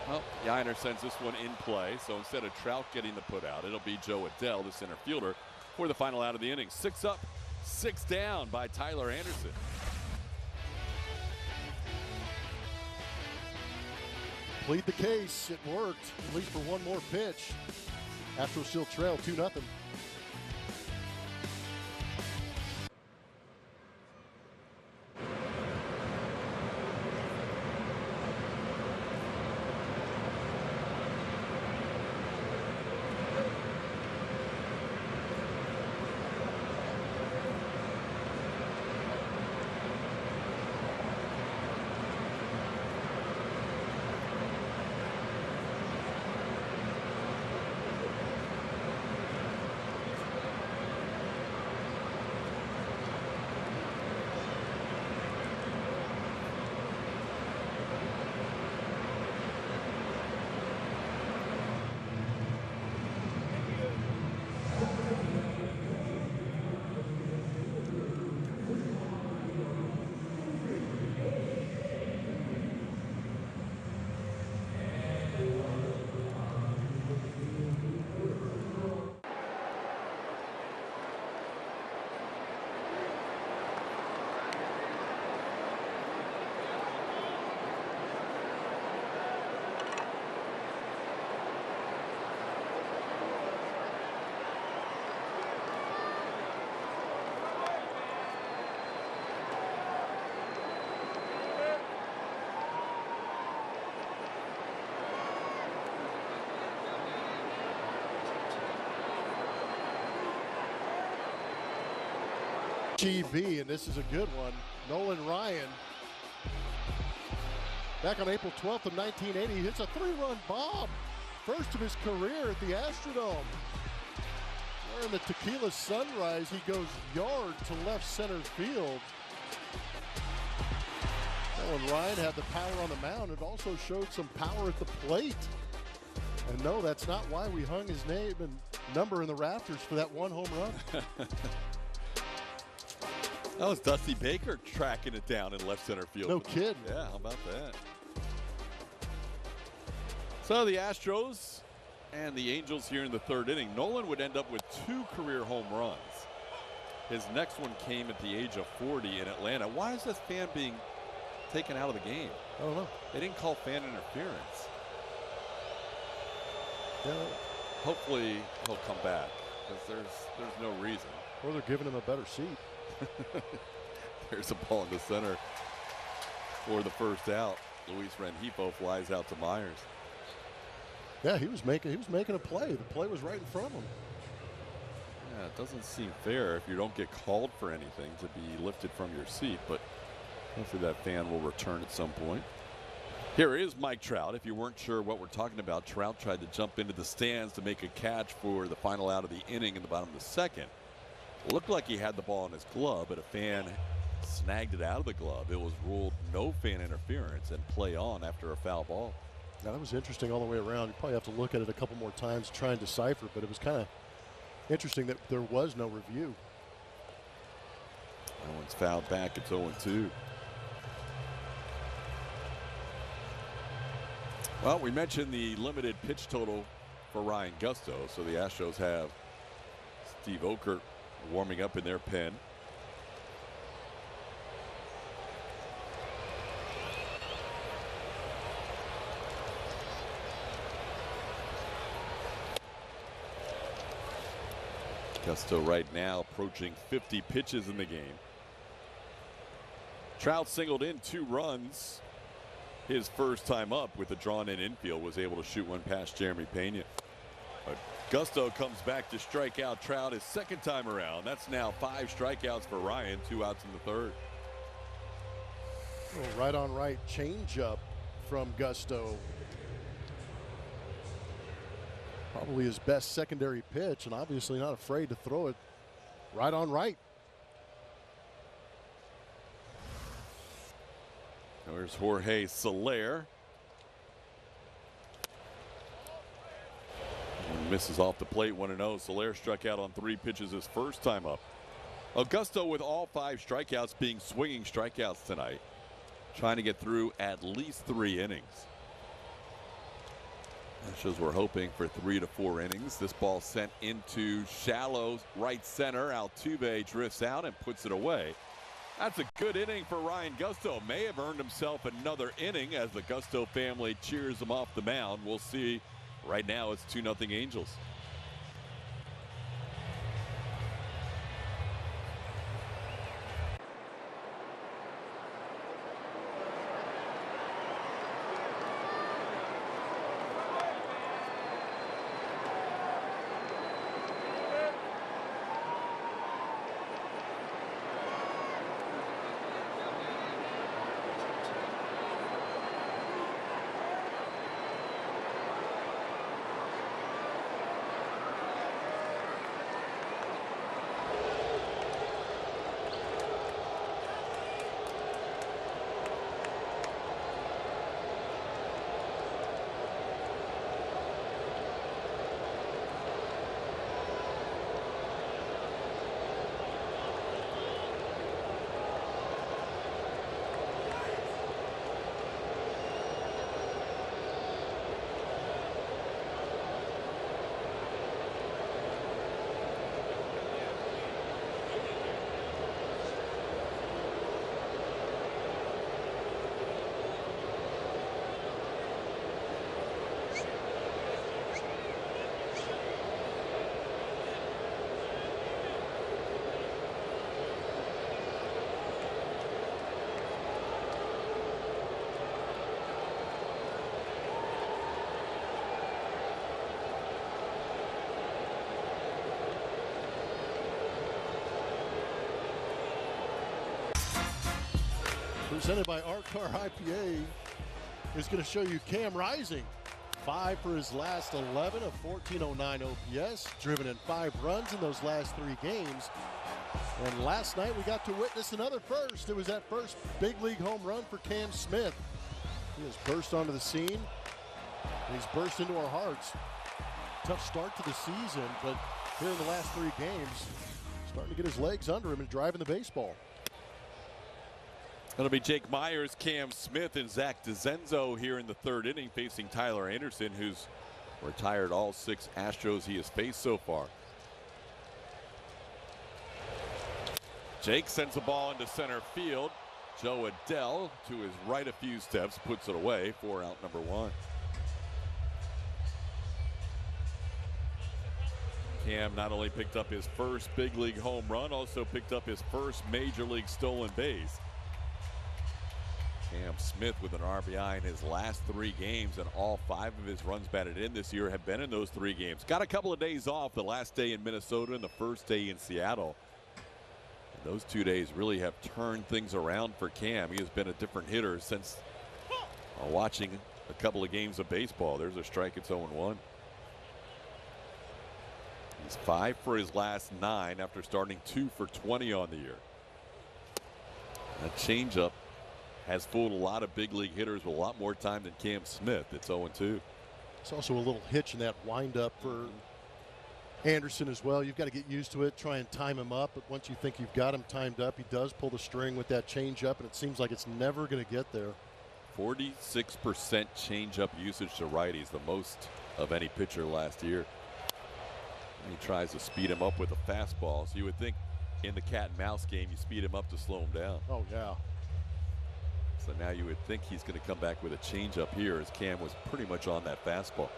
Well, Yainer sends this one in play. So instead of Trout getting the put out, it'll be Joe Adell, the center fielder, for the final out of the inning. 6 up, 6 down by Tyler Anderson. Plead the case. It worked, at least for one more pitch. Astros still trail 2-0. GB, and this is a good one. Nolan Ryan, back on April 12th of 1980, hits a 3-run bomb. First of his career at the Astrodome. Wearing the tequila sunrise, he goes yard to left center field. Nolan Ryan had the power on the mound. It also showed some power at the plate. And no, that's not why we hung his name and number in the rafters for that one home run. That was Dusty Baker tracking it down in left center field. No kidding. Yeah, how about that? So the Astros and the Angels here in the third inning. Nolan would end up with 2 career home runs. His next one came at the age of 40 in Atlanta. Why is this fan being taken out of the game? I don't know. They didn't call fan interference. Yeah. Hopefully he'll come back because there's no reason. Or they're giving him a better seat. There's a ball in the center for the first out. Luis Rengifo flies out to Myers. Yeah, he was making a play. The play was right in front of him. Yeah, it doesn't seem fair if you don't get called for anything to be lifted from your seat, but hopefully that fan will return at some point. Here is Mike Trout. If you weren't sure what we're talking about, Trout tried to jump into the stands to make a catch for the final out of the inning in the bottom of the second. Looked like he had the ball in his glove, but a fan snagged it out of the glove. It was ruled no fan interference and play on after a foul ball. Now, that was interesting all the way around. You probably have to look at it a couple more times to try and decipher, but it was kind of interesting that there was no review. That one's fouled back. It's 0-2. Well, we mentioned the limited pitch total for Ryan Gusto, so the Astros have Steve Okert warming up in their pen. Gusto right now approaching 50 pitches in the game. Trout singled in 2 runs his first time up with a drawn-in infield, was able to shoot one past Jeremy Pena. But Gusto comes back to strike out Trout his second time around. That's now 5 strikeouts for Ryan, 2 outs in the third. Well, right on right changeup from Gusto. Probably his best secondary pitch, and obviously not afraid to throw it right on right. There's Jorge Soler. Misses off the plate, 1-0. Soler struck out on 3 pitches his first time up. Gusto with all 5 strikeouts being swinging strikeouts tonight. Trying to get through at least 3 innings. Astros were hoping for 3 to 4 innings. This ball sent into shallow right center. Altuve drifts out and puts it away. That's a good inning for Ryan Gusto. May have earned himself another inning as the Gusto family cheers him off the mound. We'll see. Right now it's 2-0 Angels. Presented by Art Car IPA is going to show you Cam Rising. 5 for his last 11, a 1409 OPS, driven in 5 runs in those last 3 games. And last night we got to witness another first. It was that first big league home run for Cam Smith. He has burst onto the scene. He's burst into our hearts. Tough start to the season, but here in the last 3 games, starting to get his legs under him and driving the baseball. It'll be Jake Myers, Cam Smith, and Zach DeZenzo here in the 3rd inning, facing Tyler Anderson, who's retired all 6 Astros he has faced so far. Jake sends the ball into center field. Joe Adell, to his right a few steps, puts it away for out number 1. Cam not only picked up his first big league home run, also picked up his first major league stolen base. Cam Smith with an RBI in his last 3 games, and all 5 of his runs batted in this year have been in those 3 games. Got a couple of days off, the last day in Minnesota and the first day in Seattle. And those 2 days really have turned things around for Cam. He has been a different hitter since watching a couple of games of baseball. There's a strike. It's 0-1. He's 5 for his last 9 after starting 2 for 20 on the year. That changeup has fooled a lot of big league hitters with a lot more time than Cam Smith. It's 0-2. It's also a little hitch in that windup for Anderson as well. You've got to get used to it, try and time him up. But once you think you've got him timed up, he does pull the string with that changeup, and it seems like it's never going to get there. 46% changeup usage to righties, the most of any pitcher last year. And he tries to speed him up with a fastball. So you would think in the cat and mouse game, you speed him up to slow him down. Oh, yeah. So now you would think he's going to come back with a changeup here, as Cam was pretty much on that fastball.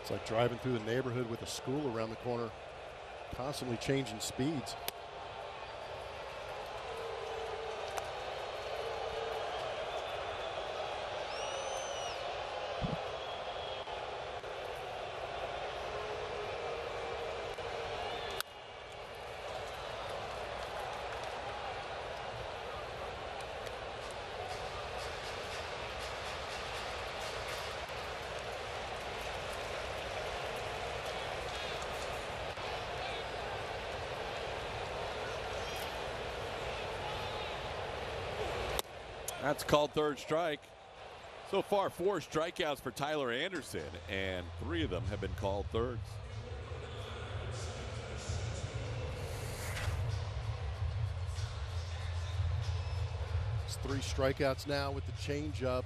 It's like driving through the neighborhood with a school around the corner. constantly changing speeds. That's called third strike. So far, 4 strikeouts for Tyler Anderson, and 3 of them have been called thirds. It's 3 strikeouts now with the changeup.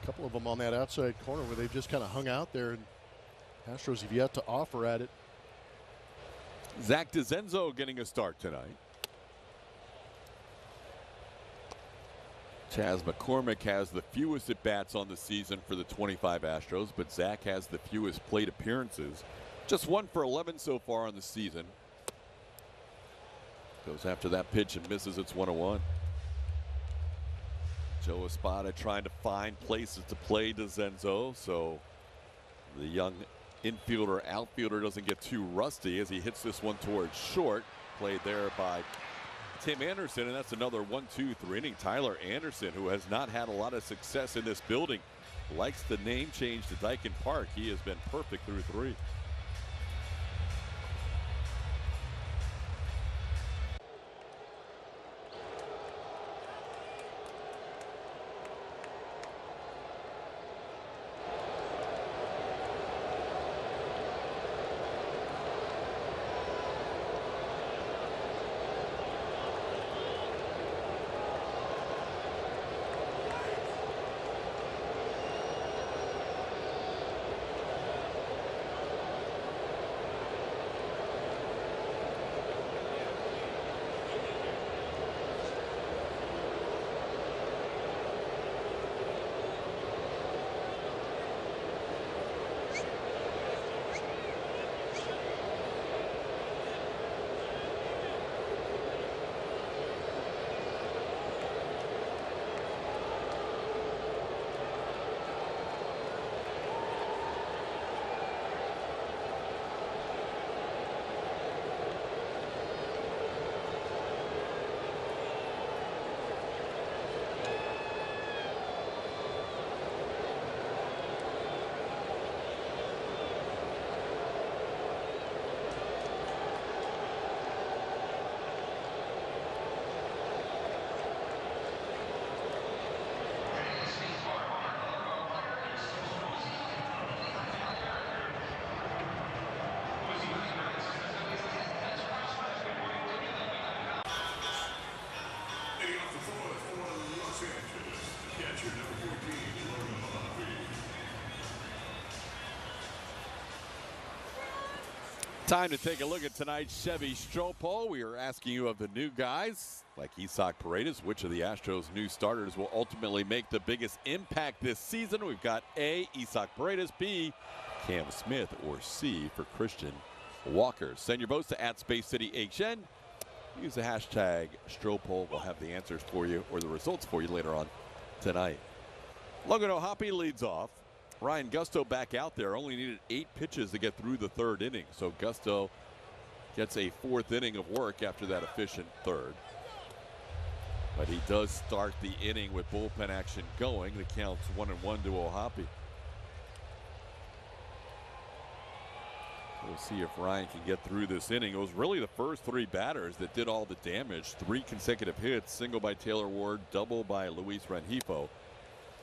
A couple of them on that outside corner where they've just kind of hung out there, and Astros have yet to offer at it. Zach DeZenzo getting a start tonight. Chaz McCormick has the fewest at-bats on the season for the 25 Astros, but Zach has the fewest plate appearances. Just 1 for 11 so far on the season. Goes after that pitch and misses. It's 1-1. Joe Espada trying to find places to play DeZenzo, so the young infielder, outfielder doesn't get too rusty as he hits this one towards short. Played there by Tim Anderson, and that's another 1-2-3 inning. Tyler Anderson, who has not had a lot of success in this building, likes the name change to Daikin Park. He has been perfect through 3. Time to take a look at tonight's Chevy Stropole. We are asking you of the new guys like Isaac Paredes, which of the Astros' new starters will ultimately make the biggest impact this season. We've got A, Isaac Paredes, B, Cam Smith, or C for Christian Walker. Send your votes to @SpaceCityHN. Use the hashtag Stropole. We'll have the answers for you or the results for you later on tonight. Logan O'Hoppe leads off. Ryan Gusto back out there, only needed 8 pitches to get through the 3rd inning. So Gusto gets a 4th inning of work after that efficient 3rd. But he does start the inning with bullpen action going. The count's 1-1 to O'Hoppe. We'll see if Ryan can get through this inning. It was really the first 3 batters that did all the damage. 3 consecutive hits, single by Taylor Ward, double by Luis Rengifo,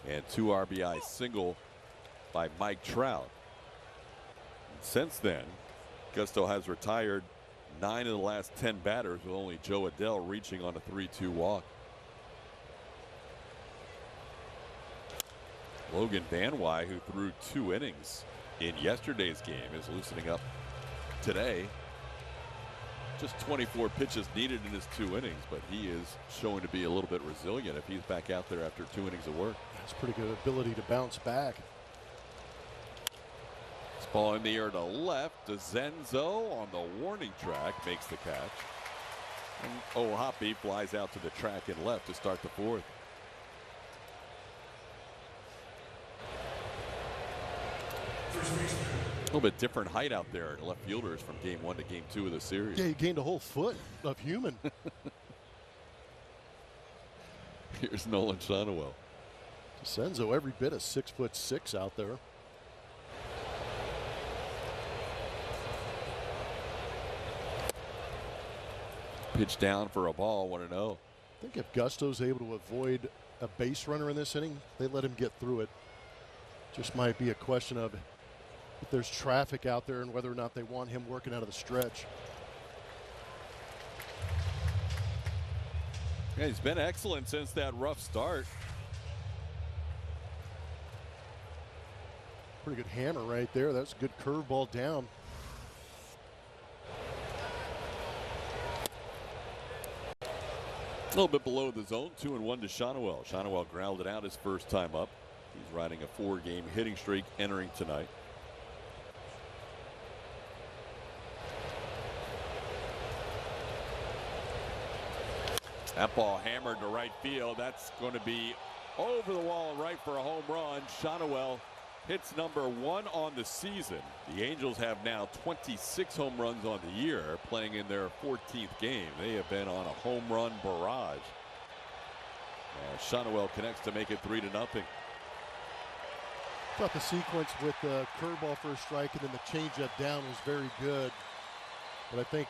and 2 RBI single by Mike Trout. Since then, Gusto has retired 9 of the last 10 batters, with only Joe Adell reaching on a 3-2 walk. Logan Vanwy, who threw 2 innings in yesterday's game, is loosening up today. Just 24 pitches needed in his 2 innings, but he is showing to be a little bit resilient if he's back out there after 2 innings of work. That's pretty good ability to bounce back. Fastball in the air to left. DeZenzo on the warning track makes the catch. And Hoppy flies out to the track and left to start the fourth. A little bit different height out there in left fielders from game 1 to game 2 of the series. Yeah, he gained a whole foot of human. Here's Nolan Shonowell. DeCenzo every bit of 6'6" out there. Pitch down for a ball, 1-0. I think if Gusto's able to avoid a base runner in this inning, they let him get through it. Just might be a question of if there's traffic out there and whether or not they want him working out of the stretch. Yeah, he's been excellent since that rough start. Pretty good hammer right there. That's a good curveball down. A little bit below the zone, 2-1 to Shonowell. Shonowell grounded out his first time up. He's riding a 4-game hitting streak entering tonight. That ball hammered to right field. That's going to be over the wall and right for a home run. Shonowell hits number 1 on the season. The Angels have now 26 home runs on the year, playing in their 14th game. They have been on a home run barrage. Shonowell connects to make it 3-0. Thought the sequence with the curveball for a strike and then the changeup down was very good. But I think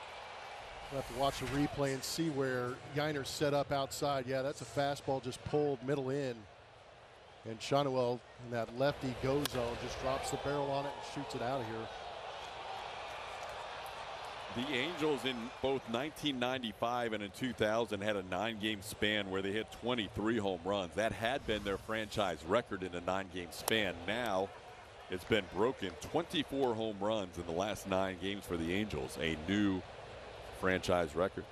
we'll have to watch a replay and see where Yiner set up outside. Yeah, that's a fastball just pulled middle in. And Shonowell in that lefty go zone just drops the barrel on it and shoots it out of here. The Angels in both 1995 and in 2000 had a 9-game span where they hit 23 home runs. That had been their franchise record in a 9-game span. Now it's been broken. 24 home runs in the last 9 games for the Angels, a new franchise record.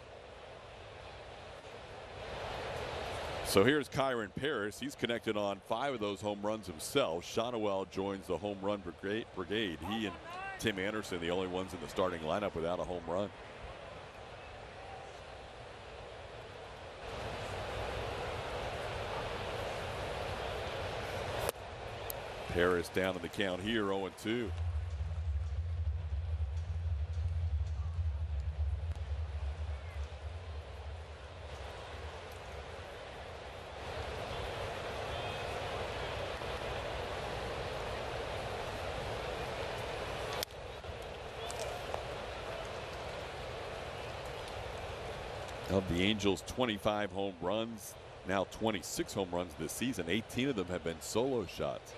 So here's Kyron Paris. He's connected on 5 of those home runs himself. Shonowell joins the home run brigade. He and Tim Anderson, the only ones in the starting lineup without a home run. Paris down in the count here, 0-2. Of the Angels' 25 home runs, now 26 home runs this season. 18 of them have been solo shots.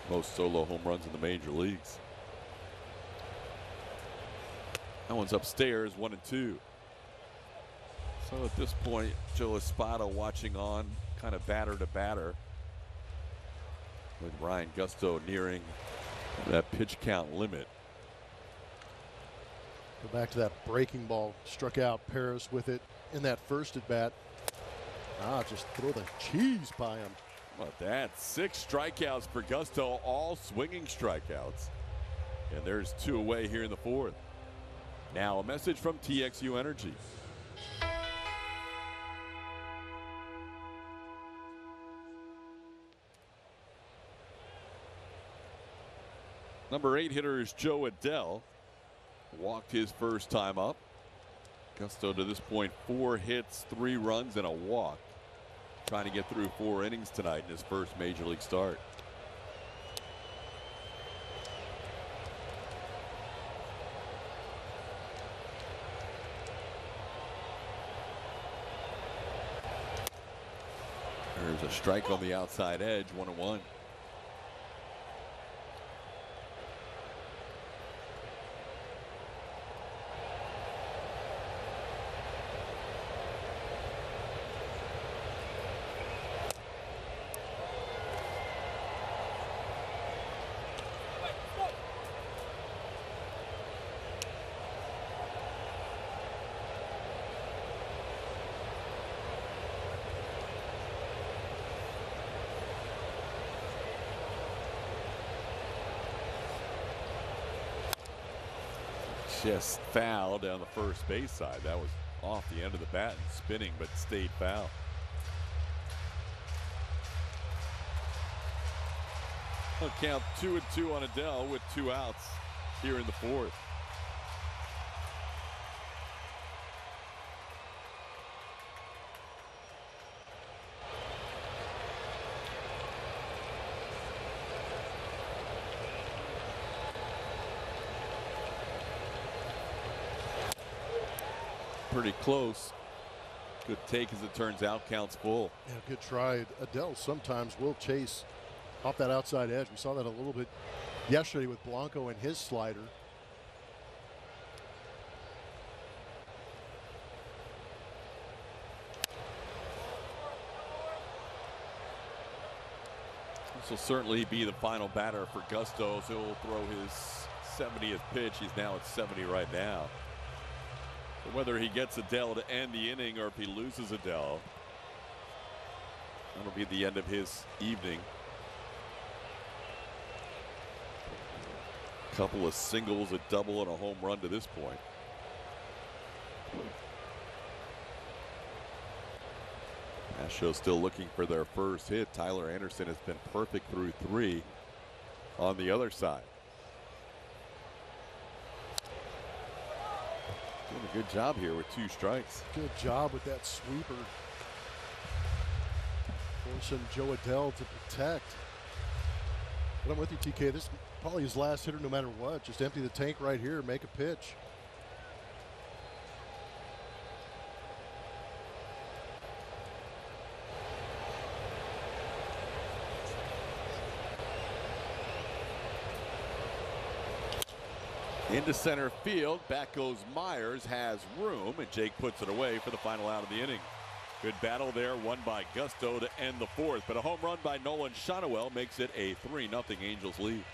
Most solo home runs in the major leagues. That one's upstairs, 1-2. So at this point, Joe Espada watching on, kind of batter to batter, with Ryan Gusto nearing that pitch count limit. Go back to that breaking ball. Struck out Paris with it in that first at bat. Just throw the cheese by him. How about that? 6 strikeouts for Gusto, all swinging strikeouts. And there's 2 away here in the 4th. Now a message from TXU Energy. Number 8 hitter is Joe Adele. Walked his first time up. Gusto to this point 4 hits, 3 runs, and a walk. Trying to get through 4 innings tonight in his first major league start. There's a strike on the outside edge, 1-1. Just foul down the first base side. That was off the end of the bat and spinning, but stayed foul. I'll count 2-2 on Adele with 2 outs here in the 4th. Pretty close. Good take as it turns out. Counts full. Yeah, good try. Adele sometimes will chase off that outside edge. We saw that a little bit yesterday with Blanco and his slider. This will certainly be the final batter for Gusto. So he'll throw his 70th pitch. He's now at 70 right now. So whether he gets Adele to end the inning or if he loses Adele, that'll be the end of his evening. Couple of singles, a double, and a home run to this point. Astros still looking for their first hit. Tyler Anderson has been perfect through 3 on the other side. Doing a good job here with 2 strikes. Good job with that sweeper. Forcing Joe Adele to protect. But I'm with you, TK. This is probably his last hitter no matter what. Just empty the tank right here, make a pitch. Into center field. Back goes Myers. Has room, and Jake puts it away for the final out of the inning. Good battle there, won by Gusto to end the 4th. But a home run by Nolan Shonowell makes it a 3-0 Angels lead.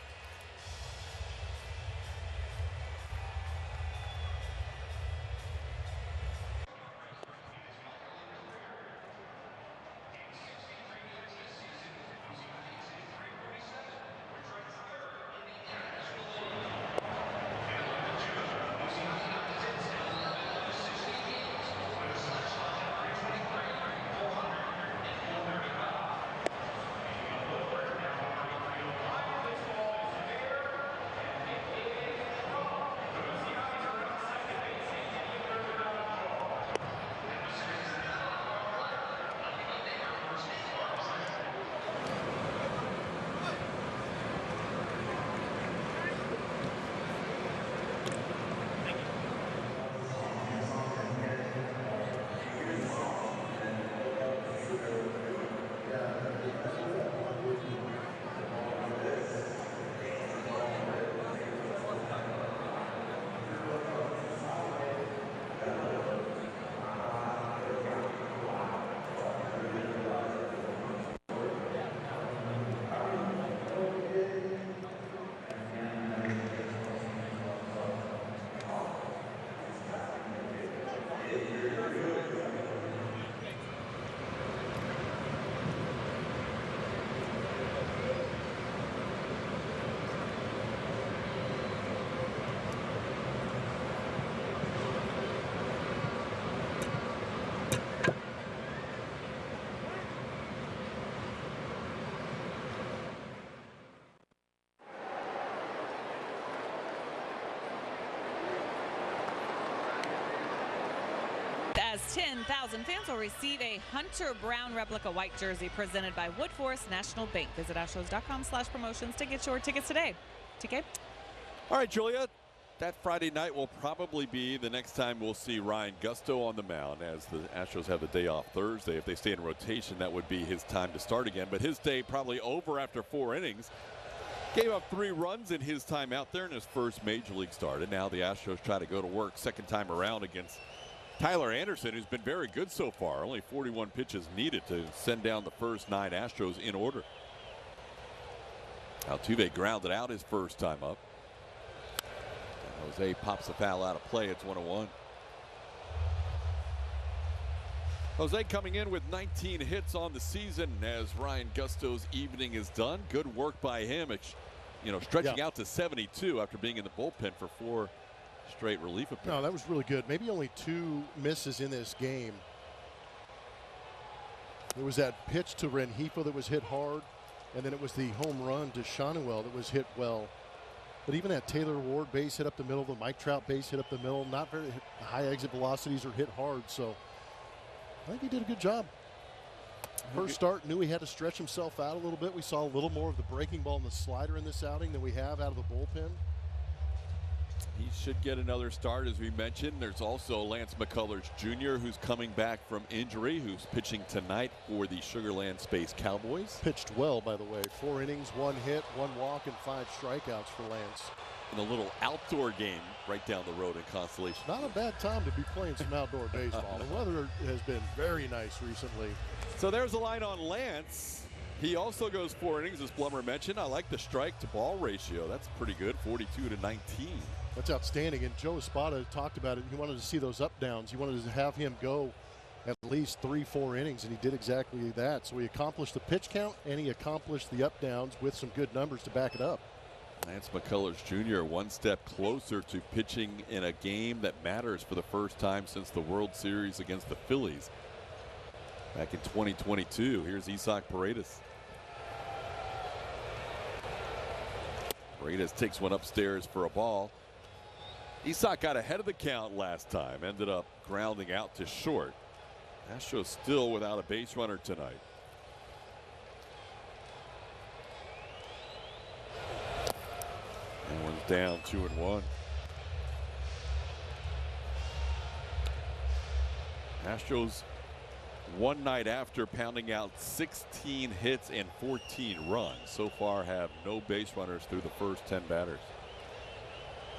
As 10,000 fans will receive a Hunter Brown replica white jersey presented by Woodforest National Bank. Visit Astros.com/promotions to get your tickets today. TK? All right, Julia. That Friday night will probably be the next time we'll see Ryan Gusto on the mound, as the Astros have the day off Thursday. If they stay in rotation, that would be his time to start again. But his day probably over after 4 innings. Gave up 3 runs in his time out there in his first major league start. And now the Astros try to go to work second time around against Tyler Anderson, who's been very good so far. Only 41 pitches needed to send down the first 9 Astros in order. Altuve grounded out his first time up. And Jose pops a foul out of play. It's 1-1. Jose coming in with 19 hits on the season as Ryan Gusto's evening is done. Good work by him. It's, stretching out to 72 after being in the bullpen for 4 straight relief appearance. No, that was really good. Maybe only 2 misses in this game. It was that pitch to Rengifo that was hit hard, and then it was the home run to Shanuel that was hit well. But even that Taylor Ward base hit up the middle, the Mike Trout base hit up the middle, not very high exit velocities or hit hard. So I think he did a good job. First start, knew he had to stretch himself out a little bit. We saw a little more of the breaking ball and the slider in this outing than we have out of the bullpen. He should get another start, as we mentioned. There's also Lance McCullers Jr., who's coming back from injury, who's pitching tonight for the Sugar Land Space Cowboys. Pitched well, by the way. 4 innings, 1 hit, 1 walk, and 5 strikeouts for Lance. In a little outdoor game right down the road in Constellation. Not a bad time to be playing some outdoor baseball. The weather has been very nice recently. So there's a line on Lance. He also goes 4 innings, as Blummer mentioned. I like the strike-to-ball ratio. That's pretty good, 42-19. That's outstanding. And Joe Espada talked about it. He wanted to see those up-downs. He wanted to have him go at least 3-4 innings, and he did exactly that. So he accomplished the pitch count, and he accomplished the up-downs with some good numbers to back it up. Lance McCullers Jr. one step closer to pitching in a game that matters for the first time since the World Series against the Phillies back in 2022. Here's Isaac Paredes. Paredes takes one upstairs for a ball. Isaac got ahead of the count last time, ended up grounding out to short. Astros still without a base runner tonight. And one's down, 2-1. Astros one night after pounding out 16 hits and 14 runs. So far have no base runners through the first 10 batters.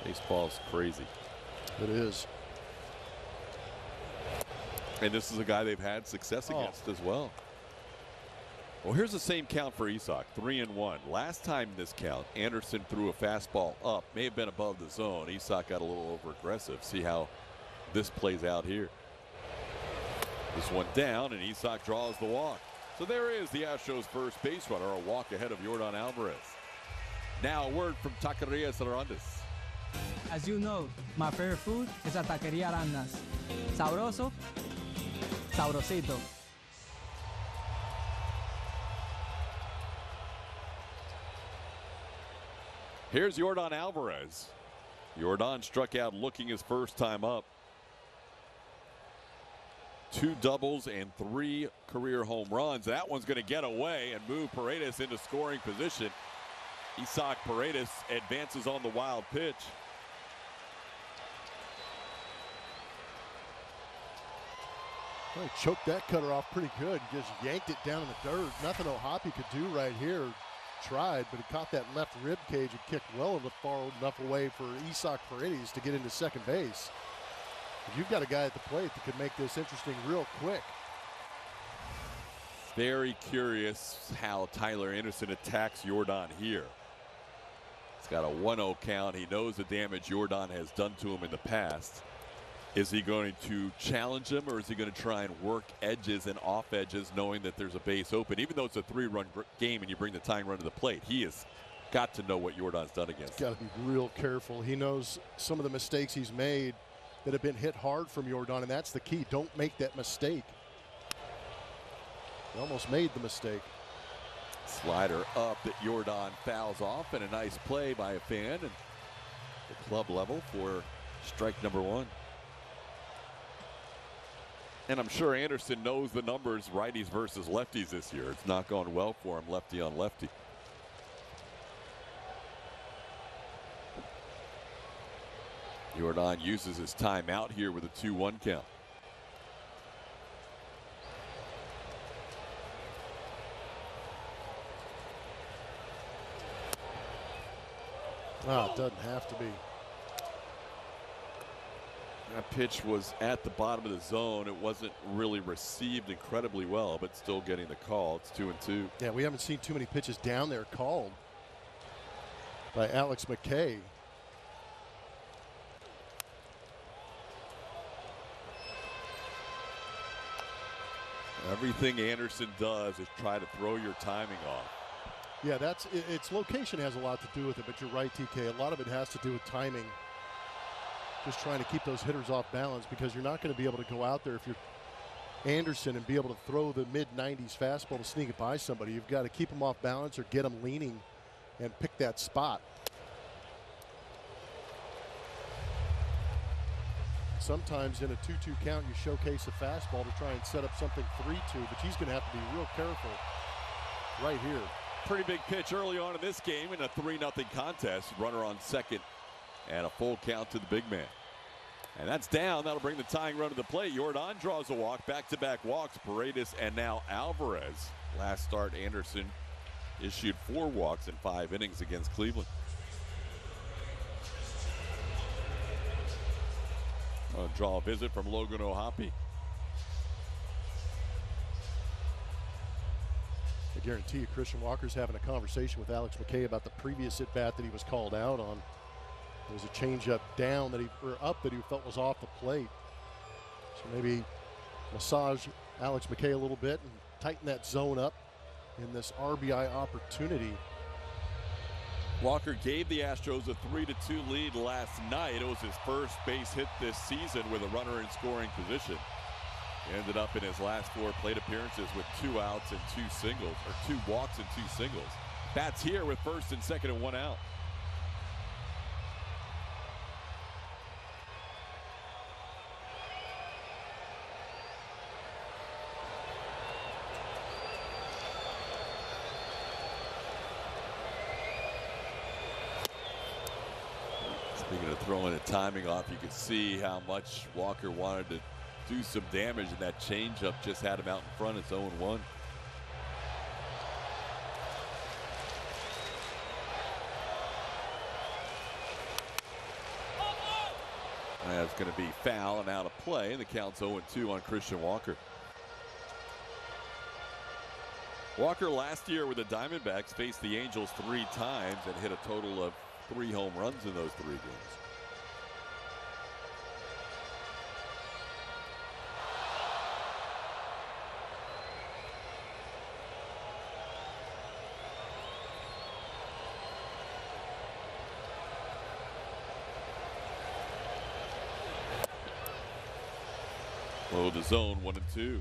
Baseball's crazy. It is. And this is a guy they've had success against as well. Well, here's the same count for Isaac, 3-1. Last time this count, Anderson threw a fastball up, may have been above the zone. Isaac got a little over aggressive. See how this plays out here. This one down, and Isaac draws the walk. So there is the Astros' first base runner, a walk ahead of Yordan Alvarez. Now a word from Taqueria Cervantes. As you know, my favorite food is a Taqueria Arandas. Sabroso, sabrosito. Here's Yordan Alvarez. Yordan struck out looking his first time up. 2 doubles and 3 career home runs. That one's going to get away and move Paredes into scoring position. Isaac Paredes advances on the wild pitch. Well, he choked that cutter off pretty good. Just yanked it down in the dirt. Nothing O'Hoppe could do right here. Tried, but he caught that left rib cage and kicked well far enough away for Isaac Paredes to get into second base. But you've got a guy at the plate that could make this interesting real quick. Very curious how Tyler Anderson attacks Yordan here. He's got a 1-0 count. He knows the damage Yordan has done to him in the past. Is he going to challenge him, or is he going to try and work edges and off edges, knowing that there's a base open? Even though it's a 3-run game and you bring the tying run to the plate, he has got to know what Yordan's done against him. Got to be real careful. He knows some of the mistakes he's made that have been hit hard from Yordan, and that's the key. Don't make that mistake. He almost made the mistake. Slider up that Yordan fouls off, and a nice play by a fan and the club level for strike number 1. And I'm sure Anderson knows the numbers, righties versus lefties this year. It's not gone well for him, lefty on lefty. Yordan uses his timeout here with a 2-1 count. Oh, it doesn't have to be. That pitch was at the bottom of the zone. It wasn't really received incredibly well, but still getting the call. It's 2-2. Yeah, we haven't seen too many pitches down there called by Alex McKay. Everything Anderson does is try to throw your timing off. Yeah, its location has a lot to do with it, but you're right, TK. A lot of it has to do with timing. just trying to keep those hitters off balance, because you're not going to be able to go out there if you're Anderson and be able to throw the mid-90s fastball to sneak it by somebody. You've got to keep them off balance or get them leaning and pick that spot. Sometimes in a 2-2 count, you showcase a fastball to try and set up something 3-2, but he's going to have to be real careful right here. Pretty big pitch early on in this game in a 3-0 contest. Runner on second and a full count to the big man. And that's down. That'll bring the tying run to the plate. Jordan draws a walk. Back-to-back walks. Paredes and now Alvarez. Last start, Anderson issued 4 walks in 5 innings against Cleveland. Draw a visit from Logan O'Hoppe. I guarantee you Christian Walker's having a conversation with Alex McKay about the previous at-bat that he was called out on. There was a changeup down that up that he felt was off the plate. So maybe massage Alex McKay a little bit and tighten that zone up in this RBI opportunity. Walker gave the Astros a 3-2 lead last night. It was his first base hit this season with a runner in scoring position. He ended up in his last 4 plate appearances with 2 outs and 2 singles, or 2 walks and 2 singles. Bats here with first and second and 1 out. Speaking of throwing the timing off, you could see how much Walker wanted to do some damage, and that changeup just had him out in front. It's 0-1. That's going to be foul and out of play, and the count's 0-2 on Christian Walker. Walker last year with the Diamondbacks faced the Angels 3 times and hit a total of 3 home runs in those 3 games. Low the zone, 1-2.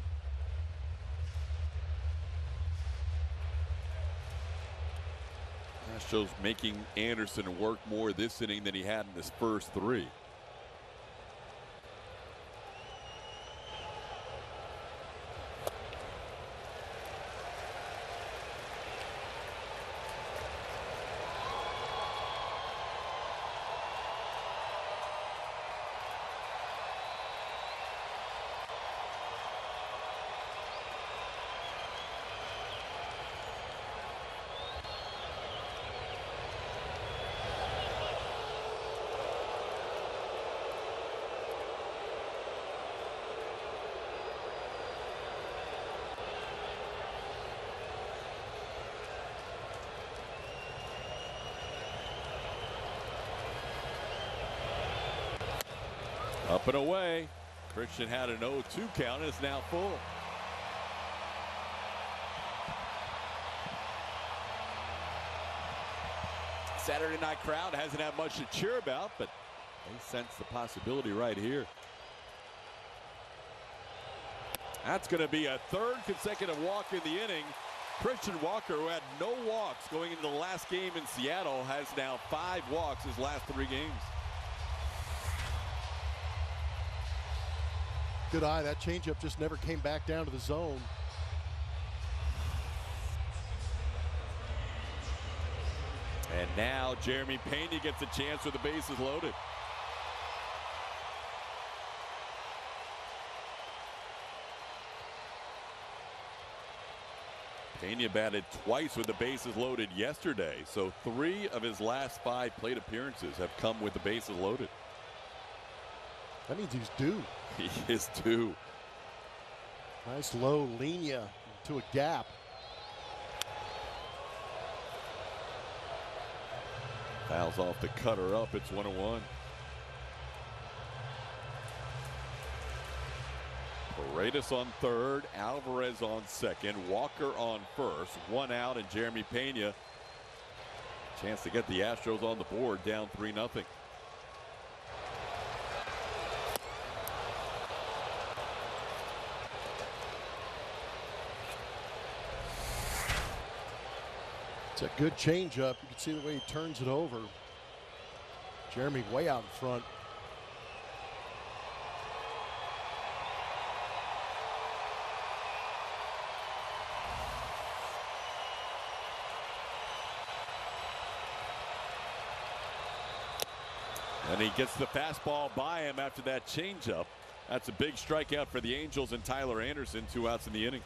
Astros making Anderson work more this inning than he had in his first 3. Up and away. Christian had an 0-2 count and is now full. Saturday night crowd hasn't had much to cheer about, but they sense the possibility right here. That's going to be a 3rd consecutive walk in the inning. Christian Walker, who had no walks going into the last game in Seattle, has now 5 walks his last 3 games. Good eye. That changeup just never came back down to the zone. And now Jeremy Pena gets a chance with the bases loaded. Pena batted twice with the bases loaded yesterday, so 3 of his last 5 plate appearances have come with the bases loaded. That means he's due. He is due. Nice low linea to a gap. Fouls off the cutter up. It's 1-1. Paredes on 3rd, Alvarez on 2nd, Walker on 1st, 1 out, and Jeremy Pena. Chance to get the Astros on the board, down 3-0. It's a good changeup. You can see the way he turns it over. Jeremy way out in front. And he gets the fastball by him after that changeup. That's a big strikeout for the Angels and Tyler Anderson, 2 outs in the inning.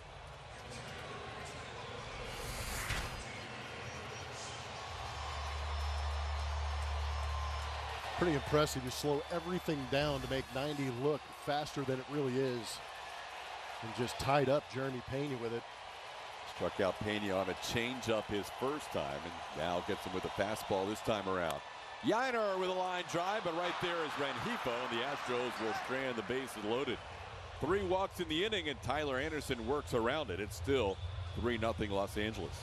Pretty impressive. You slow everything down to make 90 look faster than it really is. And just tied up Jeremy Pena with it. Struck out Pena on a changeup his first time, and now gets him with a fastball this time around. Yiner with a line drive, but right there is Rengifo, and the Astros will strand the bases loaded. 3 walks in the inning, and Tyler Anderson works around it. It's still 3-0 Los Angeles.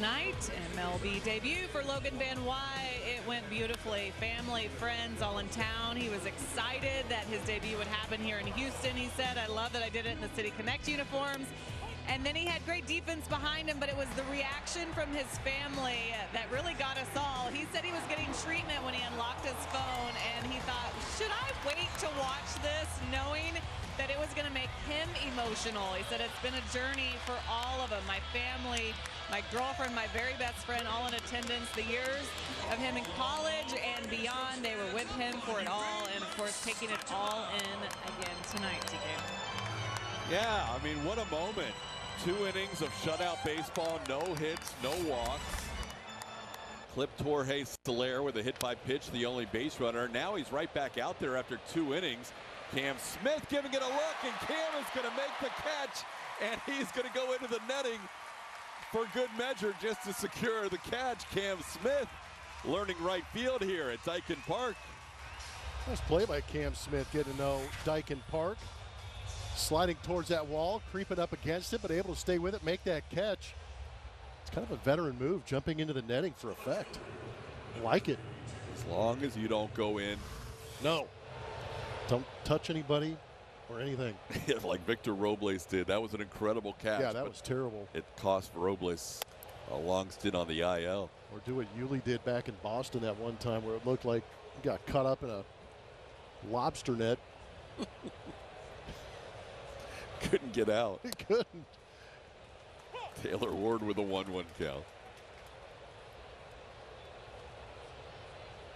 Night MLB debut for Logan Van Wy. It went beautifully. Family, friends, all in town. He was excited that his debut would happen here in Houston. He said, "I love that I did it in the City Connect uniforms." And then he had great defense behind him, but it was the reaction from his family that really got us all. He said he was getting treatment when he unlocked his phone, and he thought, should I wait to watch this, knowing that it was going to make him emotional? He said it's been a journey for all of them. My family, my girlfriend, my very best friend, all in attendance. The years of him in college and beyond, they were with him for it all, and of course taking it all in again tonight, TK. Yeah, I mean, what a moment. 2 innings of shutout baseball, no hits, no walks. Clipped Jorge Soler with a hit by pitch, the only base runner. Now he's right back out there after 2 innings. Cam Smith giving it a look, and Cam is going to make the catch, and he's going to go into the netting for good measure just to secure the catch. Cam Smith learning right field here at Daikin Park. Nice play by Cam Smith, getting to know Daikin Park. Sliding towards that wall, creeping up against it, but able to stay with it, make that catch. It's kind of a veteran move, jumping into the netting for effect. Like it. As long as you don't go in. No. Don't touch anybody or anything. Like Victor Robles did. That was an incredible catch. Yeah, that was terrible. It cost Robles a long stint on the IL. Or do what Yuli did back in Boston that one time where it looked like he got caught up in a lobster net. Couldn't get out. He couldn't. Taylor Ward with a 1-1 count.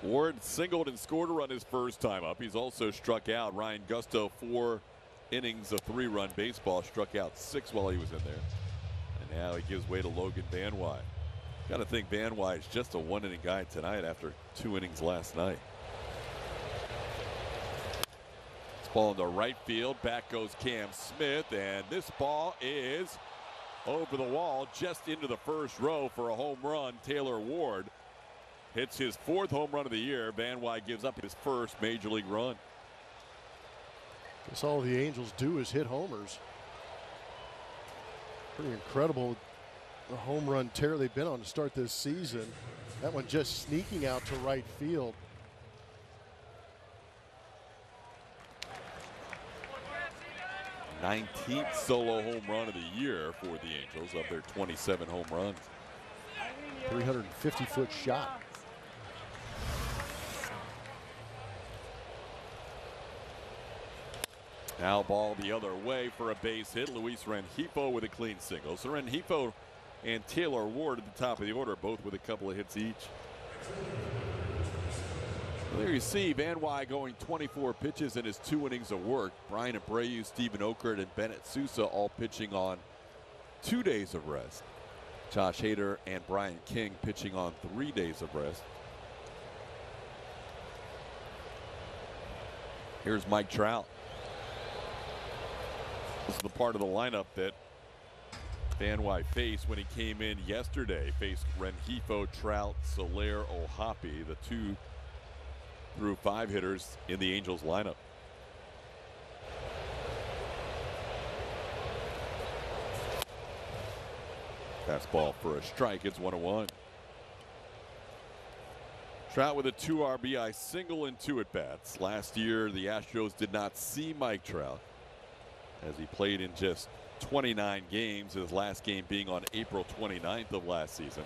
Ward singled and scored a run his first time up. He's also struck out. Ryan Gusto, 4 innings of 3-run baseball, struck out 6 while he was in there. And now he gives way to Logan Van Wy. Got to think Van Wy is just a 1-inning guy tonight after 2 innings last night. Ball into right field. Back goes Cam Smith, and this ball is over the wall just into the first row for a home run. Taylor Ward hits his 4th home run of the year. Van Wy gives up his first major league run. Guess all the Angels do is hit homers. Pretty incredible, the home run tear they've been on to start this season. That one just sneaking out to right field. '19th solo home run of the year for the Angels of their 27 home runs. 350-foot shot. Now ball the other way for a base hit. Luis Rengifo with a clean single. So Rengifo and Taylor Ward at the top of the order, both with a couple of hits each. Well, there you see Van Wy going 24 pitches in his 2 innings of work. Brian Abreu, Stephen Okert, and Bennett Sousa all pitching on 2 days of rest. Josh Hader and Brian King pitching on 3 days of rest. Here's Mike Trout. This is the part of the lineup that Van Wy faced when he came in yesterday. Faced Rengifo, Trout, Soler, O'Hoppe, the 2 through 5 hitters in the Angels lineup. Fastball for a strike. It's 1-1. Trout with a 2 RBI single and 2 at-bats. Last year, the Astros did not see Mike Trout as he played in just 29 games, his last game being on April 29th of last season.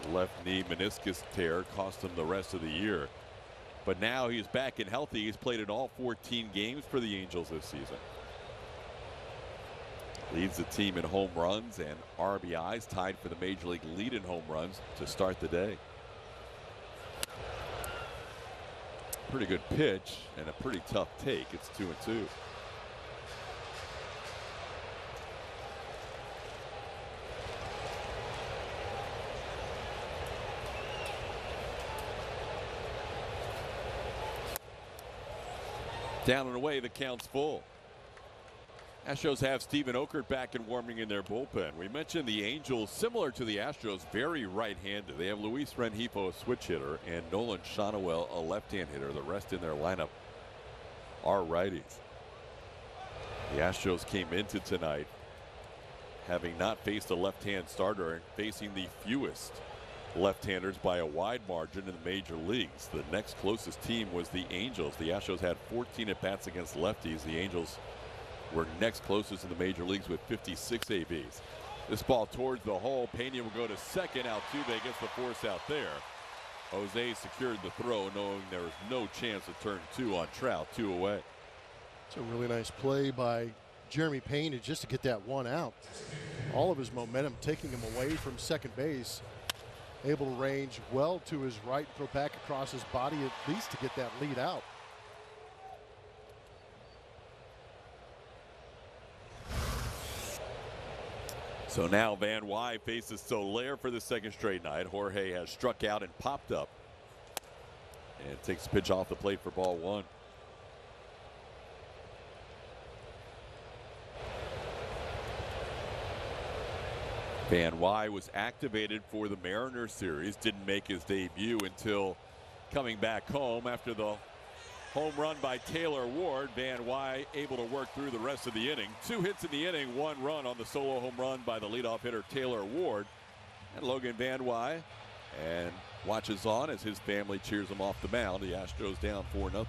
That left knee meniscus tear cost him the rest of the year. But now he's back and healthy. He's played in all 14 games for the Angels this season. Leads the team in home runs and RBIs, tied for the major league lead in home runs to start the day. Pretty good pitch and a pretty tough take. It's 2-2. Down and away, the count's full. Astros have Stephen Okert back and warming in their bullpen. We mentioned the Angels, similar to the Astros, very right-handed. They have Luis Rengifo, a switch hitter, and Nolan Shonowell, a left-hand hitter. The rest in their lineup are righties. The Astros came into tonight having not faced a left-hand starter and facing the fewest left-handers by a wide margin in the major leagues. The next closest team was the Angels. The Astros had 14 at-bats against lefties. The Angels were next closest in the major leagues with 56 ABs. This ball towards the hole. Pena will go to second. Altuve gets the force out there. Jose secured the throw, knowing there was no chance of turn 2 on Trout. 2 away. It's a really nice play by Jeremy Pena just to get that one out. All of his momentum taking him away from second base. Able to range well to his right, throw back across his body at least to get that lead out. So now Van Wy faces Soler for the second straight night. Jorge has struck out and popped up. And takes the pitch off the plate for ball 1. Van Wy was activated for the Mariners series. Didn't make his debut until coming back home after the home run by Taylor Ward. Van Wy able to work through the rest of the inning. 2 hits in the inning, 1 run on the solo home run by the leadoff hitter Taylor Ward. And Logan Van Wy and watches on as his family cheers him off the mound. The Astros down 4-0.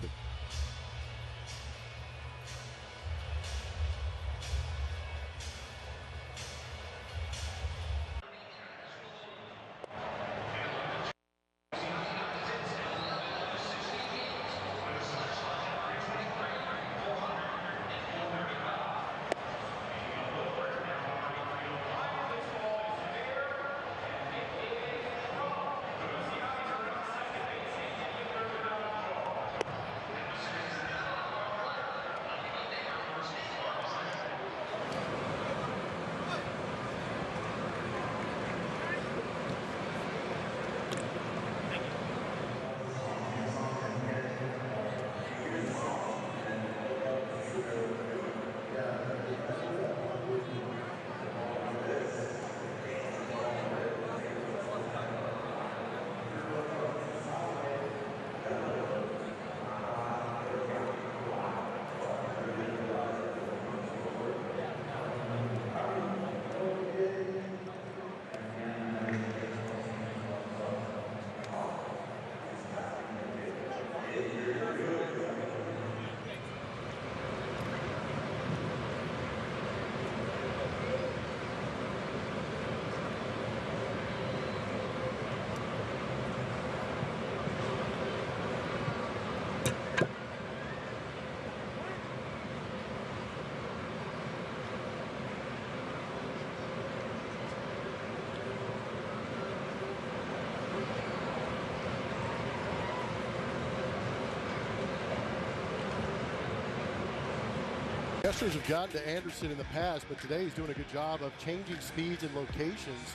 Astros have gotten to Anderson in the past, but today he's doing a good job of changing speeds and locations.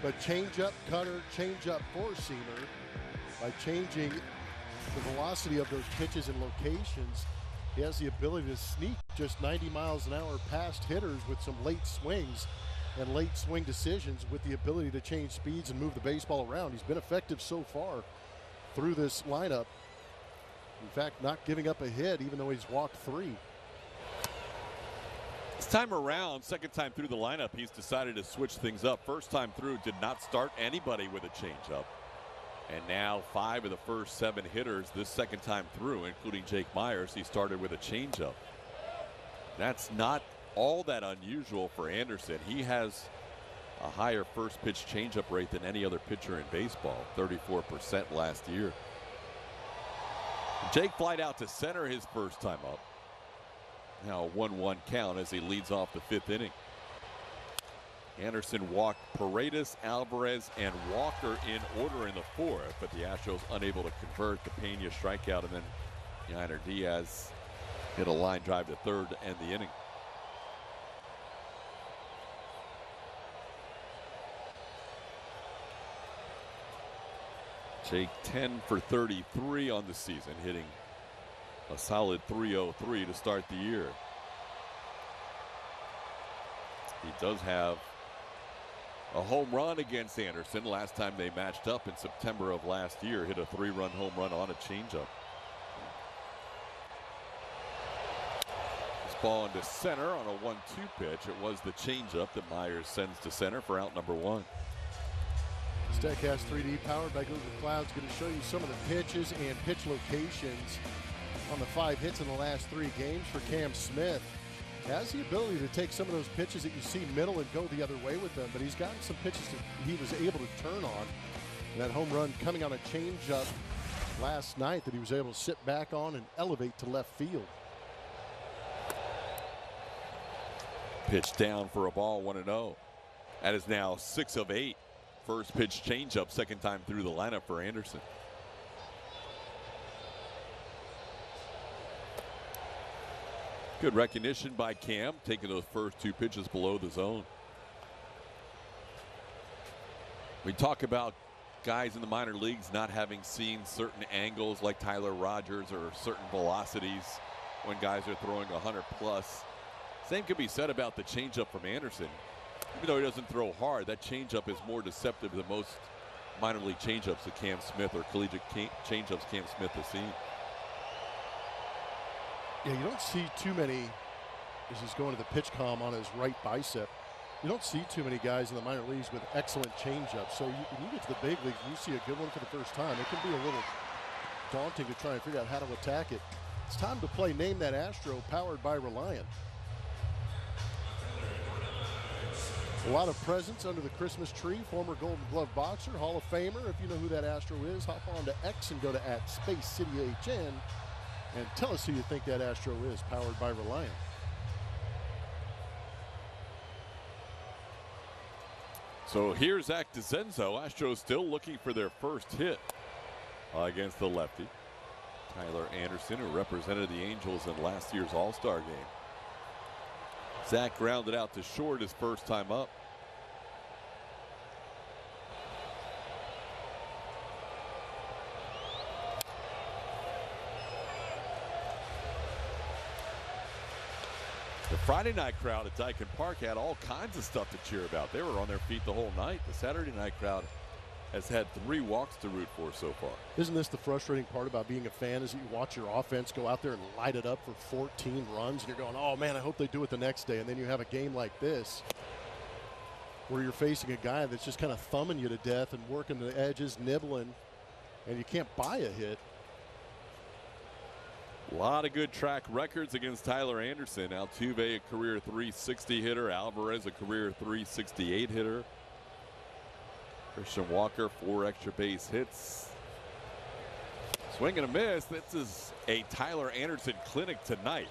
But change-up, cutter, change-up, four-seamer, by changing the velocity of those pitches and locations, he has the ability to sneak just 90 miles an hour past hitters with some late swings and late swing decisions, with the ability to change speeds and move the baseball around. He's been effective so far through this lineup. In fact, not giving up a hit even though he's walked 3. This time around, second time through the lineup, he's decided to switch things up. First time through, did not start anybody with a changeup. And now 5 of the first 7 hitters this second time through, including Jake Myers, he started with a changeup. That's not all that unusual for Anderson. He has a higher first pitch changeup rate than any other pitcher in baseball, 34% last year. Jake flied out to center his first time up. Now a 1-1 count as he leads off the 5th inning. Anderson walked Paredes, Alvarez, and Walker in order in the 4th, but the Astros unable to convert. The Pena strikeout, and then Yainer Diaz hit a line drive to third to end the inning. Jake 10 for 33 on the season, hitting a solid .303 to start the year. He does have a home run against Anderson. Last time they matched up in September of last year, hit a 3-run home run on a changeup. This ball into center on a 1-2 pitch. It was the changeup that Myers sends to center for out number 1. StatCast 3D powered by Google Cloud's going to show you some of the pitches and pitch locations on the 5 hits in the last 3 games for Cam Smith. Has the ability to take some of those pitches that you see middle and go the other way with them, but he's gotten some pitches that he was able to turn on. And that home run coming on a changeup last night that he was able to sit back on and elevate to left field. Pitch down for a ball, 1-0. That is now 6 of 8. First pitch changeup, second time through the lineup for Anderson. Good recognition by Cam, taking those first 2 pitches below the zone. We talk about guys in the minor leagues not having seen certain angles like Tyler Rogers or certain velocities when guys are throwing 100 plus. Same could be said about the changeup from Anderson. Even though he doesn't throw hard, that changeup is more deceptive than most minor league changeups that Cam Smith or collegiate changeups Cam Smith has seen. Yeah, you don't see too many, as he's going to the pitch comm on his right bicep, you don't see too many guys in the minor leagues with excellent changeups. So when you get to the big leagues and you see a good one for the first time, it can be a little daunting to try and figure out how to attack it. It's time to play Name That Astro, powered by Reliant. A lot of presents under the Christmas tree. Former Golden Glove boxer, Hall of Famer. If you know who that Astro is, hop on to X and go to @SpaceCityHN and tell us who you think that Astro is, powered by Reliant. So here's Zach DeCenzo. Astros still looking for their first hit against the lefty. Tyler Anderson, who represented the Angels in last year's All-Star game. Zach grounded out to short his first time up. The Friday night crowd at Daikin Park had all kinds of stuff to cheer about. They were on their feet the whole night. The Saturday night crowd has had 3 walks to root for so far. Isn't this the frustrating part about being a fan, is that you watch your offense go out there and light it up for 14 runs, and you're going, oh man, I hope they do it the next day. And then you have a game like this where you're facing a guy that's just kind of thumbing you to death and working the edges, nibbling, and you can't buy a hit. A lot of good track records against Tyler Anderson. Altuve, a career .360 hitter. Alvarez, a career .368 hitter. Christian Walker, 4 extra base hits. Swing and a miss. This is a Tyler Anderson clinic tonight.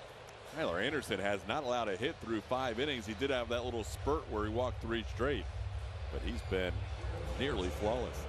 Tyler Anderson has not allowed a hit through 5 innings. He did have that little spurt where he walked 3 straight, but he's been nearly flawless.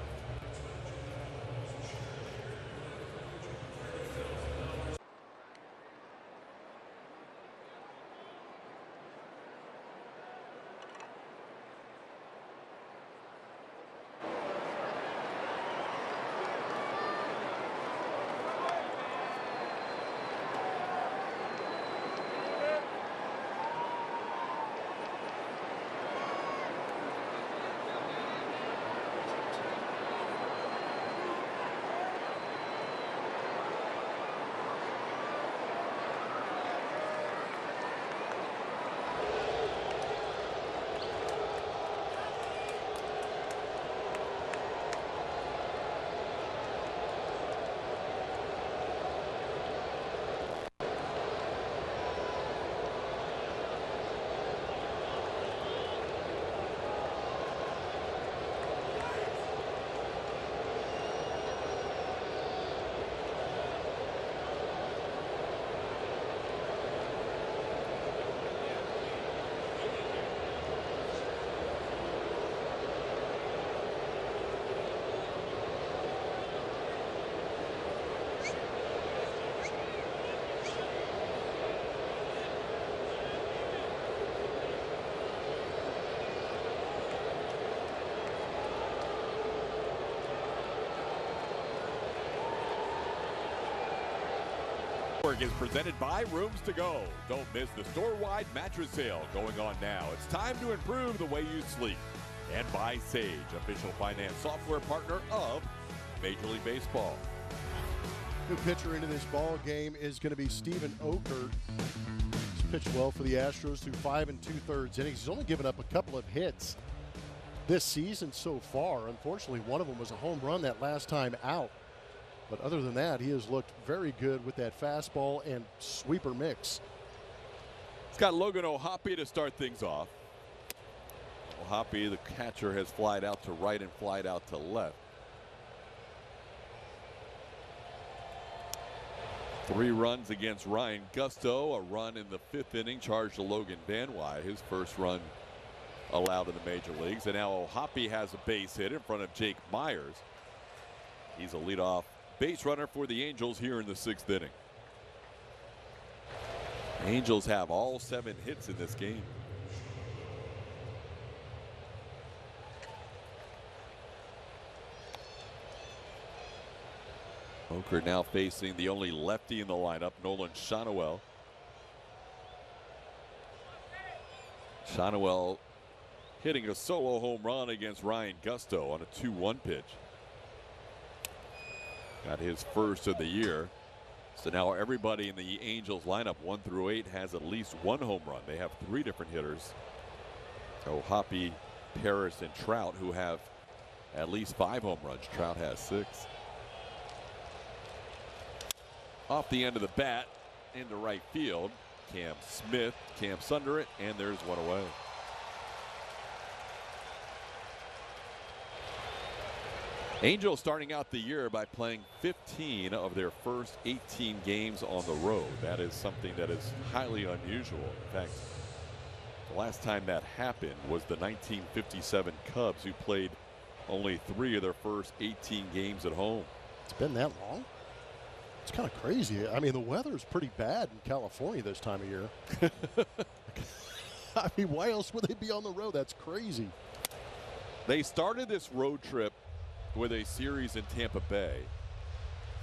Work is presented by Rooms to Go. Don't miss the store-wide mattress sale going on now. It's time to improve the way you sleep. And by Sage, official finance software partner of Major League Baseball. New pitcher into this ball game is going to be Steven Okert. He's pitched well for the Astros through 5 2/3 innings. He's only given up a couple of hits this season so far. Unfortunately, one of them was a home run that last time out. But other than that, he has looked very good with that fastball and sweeper mix. It's got Logan O'Hoppe to start things off. O'Hoppe, the catcher, has flied out to right and flied out to left. 3 runs against Ryan Gusto, a run in the 5th inning charged to Logan Van Wy, his first run allowed in the major leagues. And now O'Hoppe has a base hit in front of Jake Myers. He's a leadoff base runner for the Angels here in the 6th inning. Angels have all 7 hits in this game. Okert now facing the only lefty in the lineup, Nolan Schanuel. Schanuel hitting a solo home run against Ryan Gusto on a 2-1 pitch. Got his first of the year. So now everybody in the Angels lineup 1 through 8 has at least 1 home run. They have 3 different hitters. O'Hoppe, Paredes, and Trout, who have at least 5 home runs. Trout has 6. Off the end of the bat into right field. Cam Smith camps under it, and there's one away. Angels starting out the year by playing 15 of their first 18 games on the road. That is something that is highly unusual. In fact, the last time that happened was the 1957 Cubs, who played only 3 of their first 18 games at home. It's been that long? It's kind of crazy. I mean, the weather is pretty bad in California this time of year. I mean, why else would they be on the road? That's crazy. They started this road trip with a series in Tampa Bay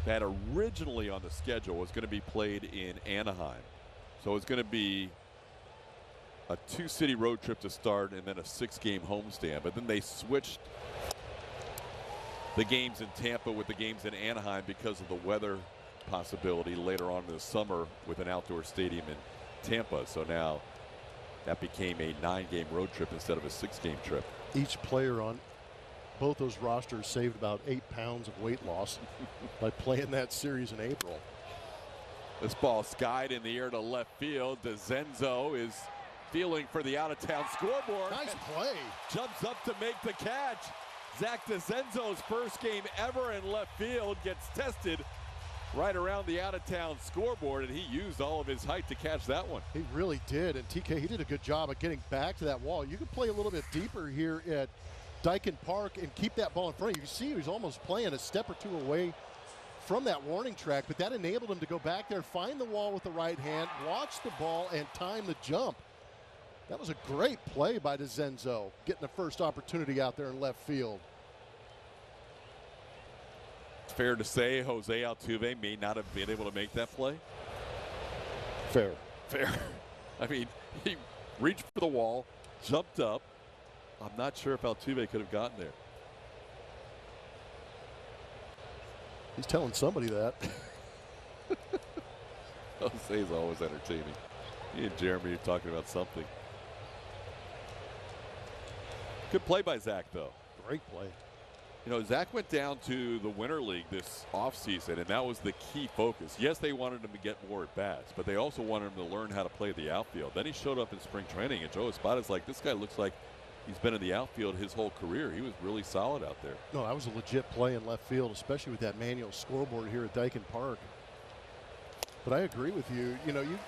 that originally on the schedule was going to be played in Anaheim. So it's going to be a 2-city road trip to start and then a 6-game homestand. But then they switched the games in Tampa with the games in Anaheim because of the weather possibility later on in the summer with an outdoor stadium in Tampa. So now that became a 9-game road trip instead of a 6-game trip. Each player on both those rosters saved about 8 pounds of weight loss by playing that series in April. This ball skied in the air to left field. DeZenzo is feeling for the out-of-town scoreboard. Nice play. Jumps up to make the catch. Zach DeZenzo's first game ever in left field gets tested right around the out-of-town scoreboard, and he used all of his height to catch that one. He really did, and TK, he did a good job of getting back to that wall. You could play a little bit deeper here at Daikin Park and keep that ball in front of you. You see he was almost playing a step or 2 away from that warning track, but that enabled him to go back there, find the wall with the right hand, watch the ball, and time the jump. That was a great play by DeZenzo, getting the first opportunity out there in left field. Fair to say Jose Altuve may not have been able to make that play? Fair. I mean, he reached for the wall, jumped up. I'm not sure if Altuve could have gotten there. He's telling somebody that. Jose is always entertaining. He and Jeremy are talking about something. Good play by Zach, though. Great play. You know, Zach went down to the Winter League this offseason, and that was the key focus. Yes, they wanted him to get more at-bats, but they also wanted him to learn how to play the outfield. Then he showed up in spring training, and Joe Espada's like, this guy looks like he's been in the outfield his whole career. He was really solid out there. No, that was a legit play in left field, especially with that manual scoreboard here at Daikin Park. But I agree with you. You know, you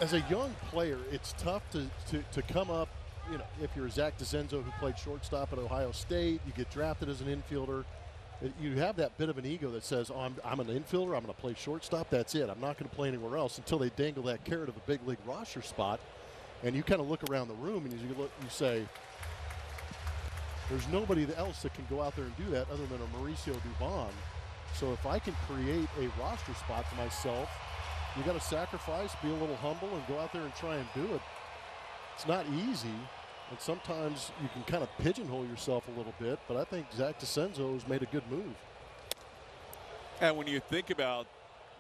as a young player, it's tough to come up. You know, if you're Zach DeZenzo, who played shortstop at Ohio State, you get drafted as an infielder. You have that bit of an ego that says, oh, I'm an infielder, I'm going to play shortstop, that's it. I'm not going to play anywhere else, until they dangle that carrot of a big league roster spot. And you kind of look around the room and you say, there's nobody else that can go out there and do that other than a Mauricio Dubon. So if I can create a roster spot for myself, you got to sacrifice, be a little humble, and go out there and try and do it. It's not easy, and sometimes you can kind of pigeonhole yourself a little bit, but I think Zach DeCenzo has made a good move. And when you think about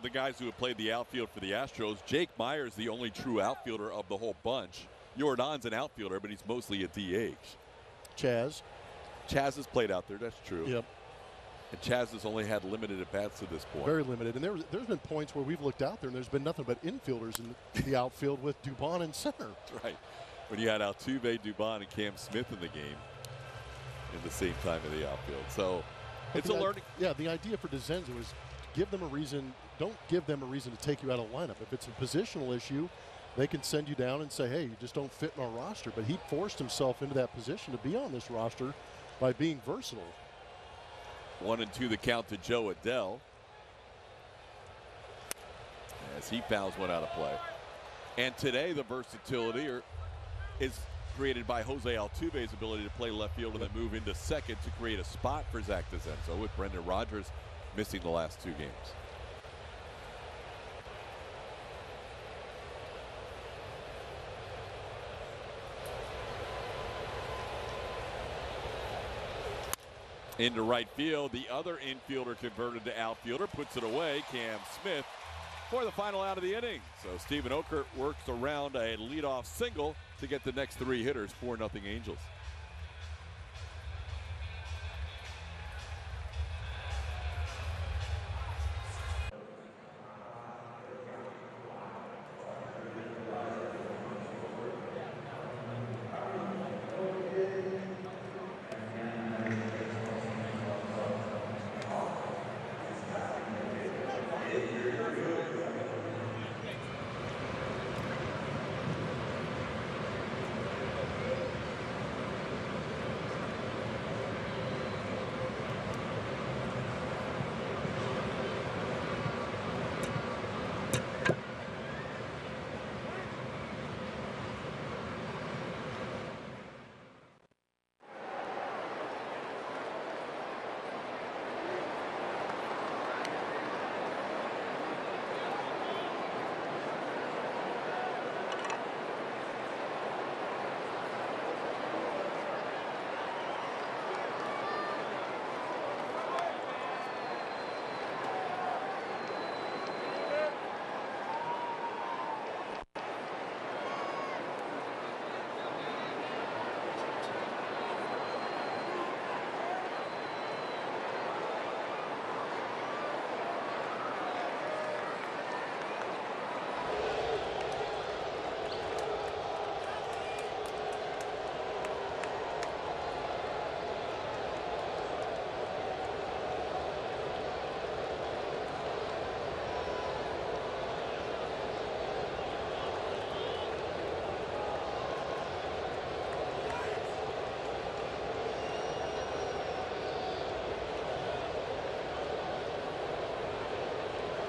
the guys who have played the outfield for the Astros, Jake Meyers, the only true outfielder of the whole bunch. Jordan's an outfielder, but he's mostly a DH. Chaz has played out there, that's true. Yep. And Chaz has only had limited at-bats to this point. Very limited. And there's been points where we've looked out there and there's been nothing but infielders in the outfield with Dubon in center. Right. When you had Altuve, Dubon, and Cam Smith in the game in the same time in the outfield. So it's a learning. Yeah, the idea for DeCenzo is give them a reason. Don't give them a reason to take you out of lineup. If it's a positional issue, they can send you down and say, hey, you just don't fit in our roster. But he forced himself into that position to be on this roster by being versatile. 1-2 the count to Joe Adell as he fouls one out of play. And today the versatility is created by Jose Altuve's ability to play left field and then move into second to create a spot for Zach DeCenzo, with Brendan Rodgers missing the last 2 games. Into right field, the other infielder converted to outfielder, puts it away, Cam Smith, for the final out of the inning. So Stephen Okert works around a leadoff single to get the next 3 hitters, 4-0 Angels.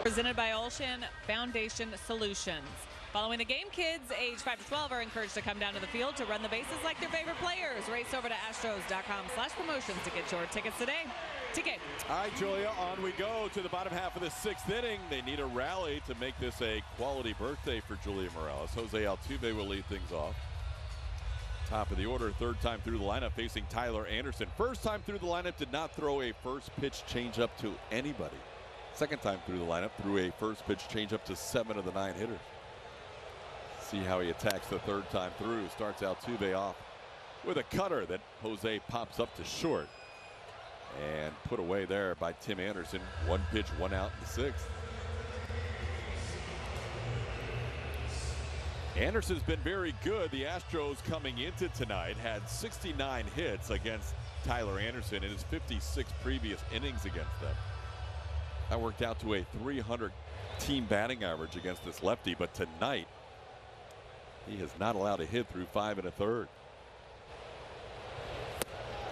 Presented by Olshan Foundation Solutions. Following the game, kids age 5 to 12 are encouraged to come down to the field to run the bases like their favorite players. Race over to astros.com/promotions to get your tickets today. TK. All right, Julia, on we go to the bottom half of the 6th inning. They need a rally to make this a quality birthday for Julia Morales. Jose Altuve will lead things off. Top of the order, 3rd time through the lineup, facing Tyler Anderson. 1st time through the lineup, did not throw a first pitch changeup to anybody. 2nd time through the lineup, threw a first pitch changeup to 7 of the 9 hitters. See how he attacks the 3rd time through. Starts Altuve off with a cutter that Jose pops up to short. And put away there by Tim Anderson. 1 pitch, 1 out in the 6th. Anderson's been very good. The Astros coming into tonight had 69 hits against Tyler Anderson in his 56 previous innings against them. That worked out to a 300 team batting average against this lefty, but tonight he has not allowed a hit through 5 1/3.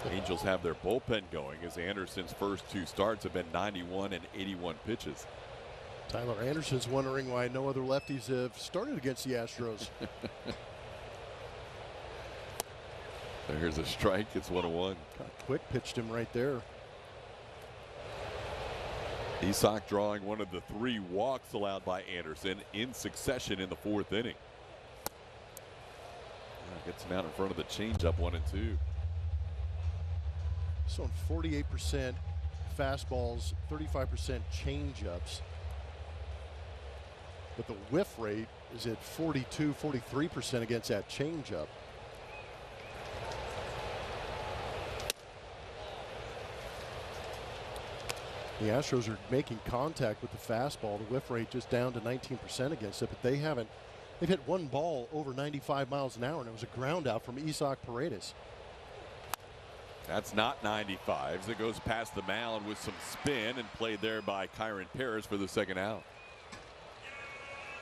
The Angels have their bullpen going as Anderson's first 2 starts have been 91 and 81 pitches. Tyler Anderson's wondering why no other lefties have started against the Astros. Here's a strike. It's 1-1. Quick pitched him right there. Isak drawing one of the 3 walks allowed by Anderson in succession in the 4th inning. Gets him out in front of the changeup 1 and 2. So on 48% fastballs, 35% changeups. But the whiff rate is at 43% against that changeup. The Astros are making contact with the fastball. The whiff rate just down to 19% against it, but they haven't. They've hit 1 ball over 95 miles an hour, and it was a ground out from Isak Paredes. That's not 95s. It goes past the mound with some spin and played there by Paredes for the 2nd out.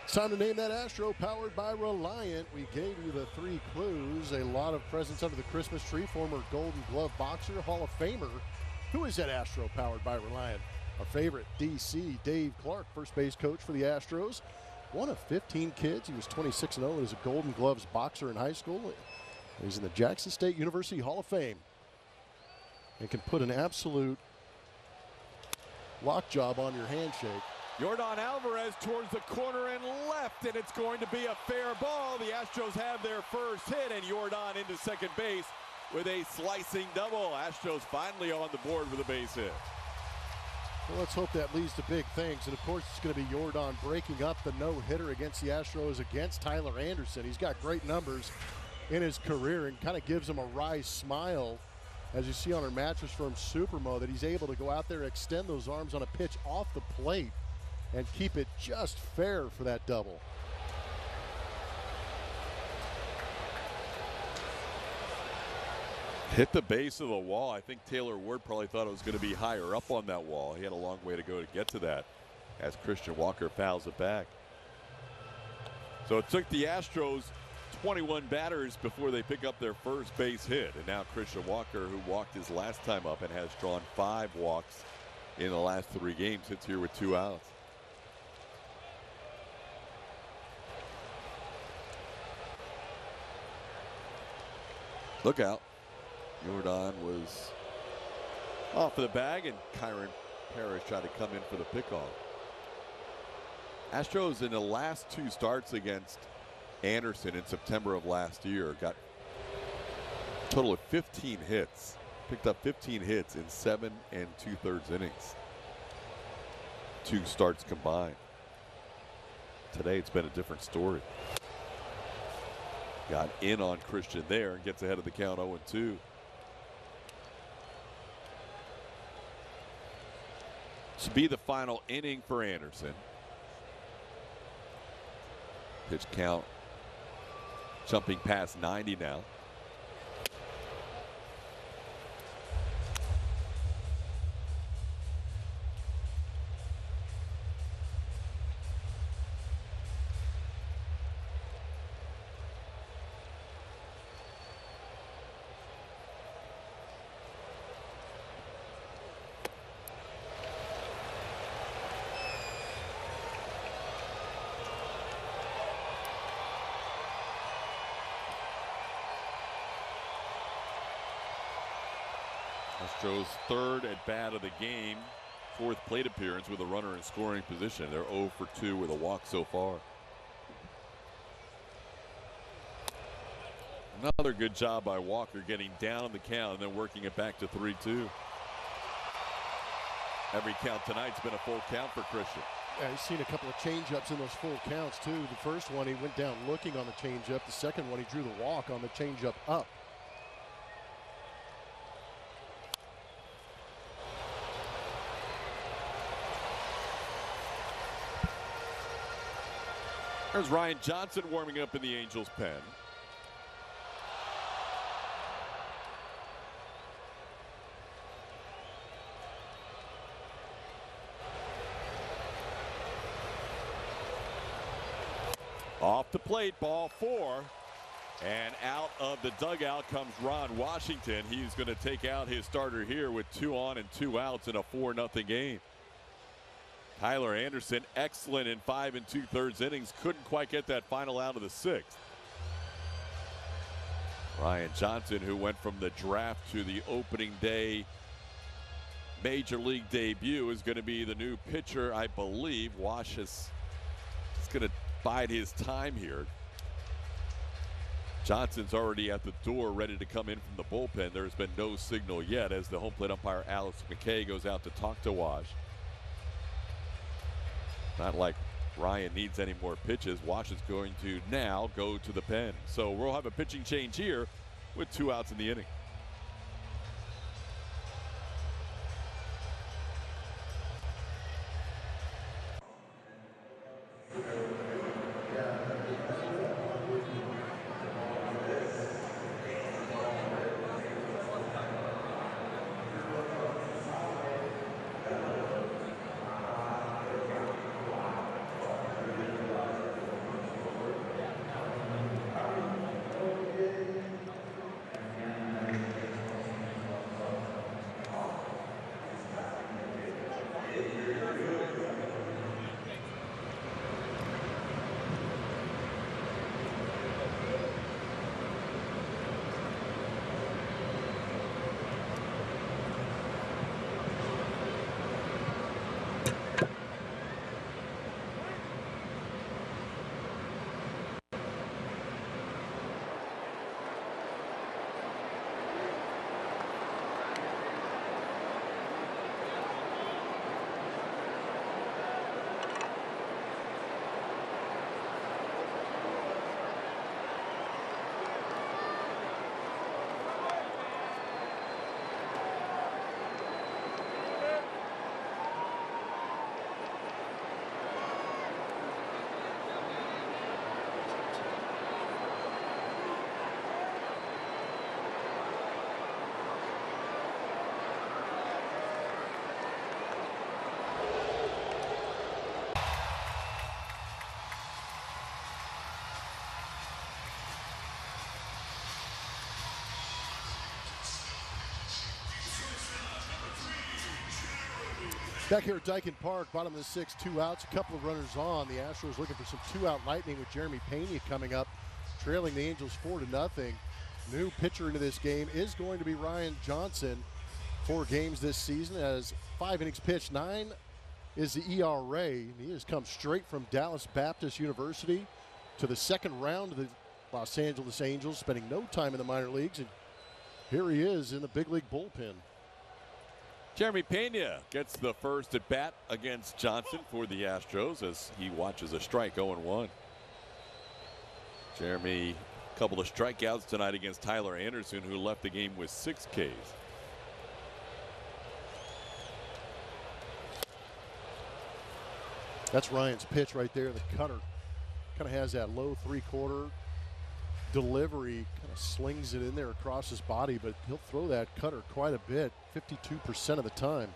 It's time to name that Astro, powered by Reliant. We gave you the 3 clues. A lot of presents under the Christmas tree. Former Golden Glove boxer, Hall of Famer. Who is that Astro, powered by Reliant? Our favorite DC, Dave Clark, first base coach for the Astros. One of 15 kids. He was 26-0 as a Golden Gloves boxer in high school. He's in the Jackson State University Hall of Fame. And can put an absolute lock job on your handshake. Yordan Alvarez towards the corner and left, and it's going to be a fair ball. The Astros have their first hit, and Yordan into second base with a slicing double. Astros finally on the board with a base hit. Well, let's hope that leads to big things. And, of course, it's going to be Yordan breaking up the no-hitter against the Astros against Tyler Anderson. He's got great numbers in his career and kind of gives him a wry smile, as you see on our Mattress Firm Supermo, that he's able to go out there, extend those arms on a pitch off the plate and keep it just fair for that double. Hit the base of the wall. I think Taylor Ward probably thought it was going to be higher up on that wall. He had a long way to go to get to that as Christian Walker fouls it back. So it took the Astros 21 batters before they pick up their first base hit. And now Christian Walker, who walked his last time up and has drawn 5 walks in the last 3 games, hits here with 2 outs. Look out. Yordan was off of the bag, and Paredes tried to come in for the pickoff. Astros in the last 2 starts against Anderson in September of last year got a total of 15 hits. Picked up 15 hits in 7 2/3 innings. 2 starts combined. Today it's been a different story. Got in on Christian there and gets ahead of the count 0-2. This will be the final inning for Anderson. Pitch count jumping past 90 now. Astros' 3rd at bat of the game, 4th plate appearance with a runner in scoring position. They're 0 for 2 with a walk so far. Another good job by Walker getting down the count and then working it back to 3-2. Every count tonight's been a full count for Christian. Yeah, he's seen a couple of changeups in those full counts too. The first one he went down looking on the changeup. The second one he drew the walk on the changeup up. There's Ryan Johnson warming up in the Angels' pen. Off the plate, ball 4. And out of the dugout comes Ron Washington. He's going to take out his starter here with 2 on and 2 outs in a 4-0 game. Tyler Anderson, excellent in 5 2/3 innings. Couldn't quite get that final out of the 6th. Ryan Johnson, who went from the draft to the opening day major league debut is going to be the new pitcher, I believe. Wash is going to bide his time here. Johnson's already at the door ready to come in from the bullpen. There's been no signal yet as the home plate umpire Alex McKay goes out to talk to Wash. Not like Ryan needs any more pitches. Wash is going to now go to the pen. So we'll have a pitching change here with 2 outs in the inning. Back here at Daikin Park, bottom of the 6th, 2 outs, a couple of runners on. The Astros looking for some 2-out lightning with Jeremy Pena coming up, trailing the Angels 4-0. New pitcher into this game is going to be Ryan Johnson. 4 games this season, as 5 innings pitched, 9 is the ERA. He has come straight from Dallas Baptist University to the 2nd round of the Los Angeles Angels, spending no time in the minor leagues, and here he is in the big league bullpen. Jeremy Pena gets the first at bat against Johnson for the Astros as he watches a strike 0-1. Jeremy, a couple of strikeouts tonight against Tyler Anderson, who left the game with 6 Ks. That's Ryan's pitch right there. The cutter kind of has that low 3/4 delivery, kind of slings it in there across his body, but he'll throw that cutter quite a bit, 52% of the time.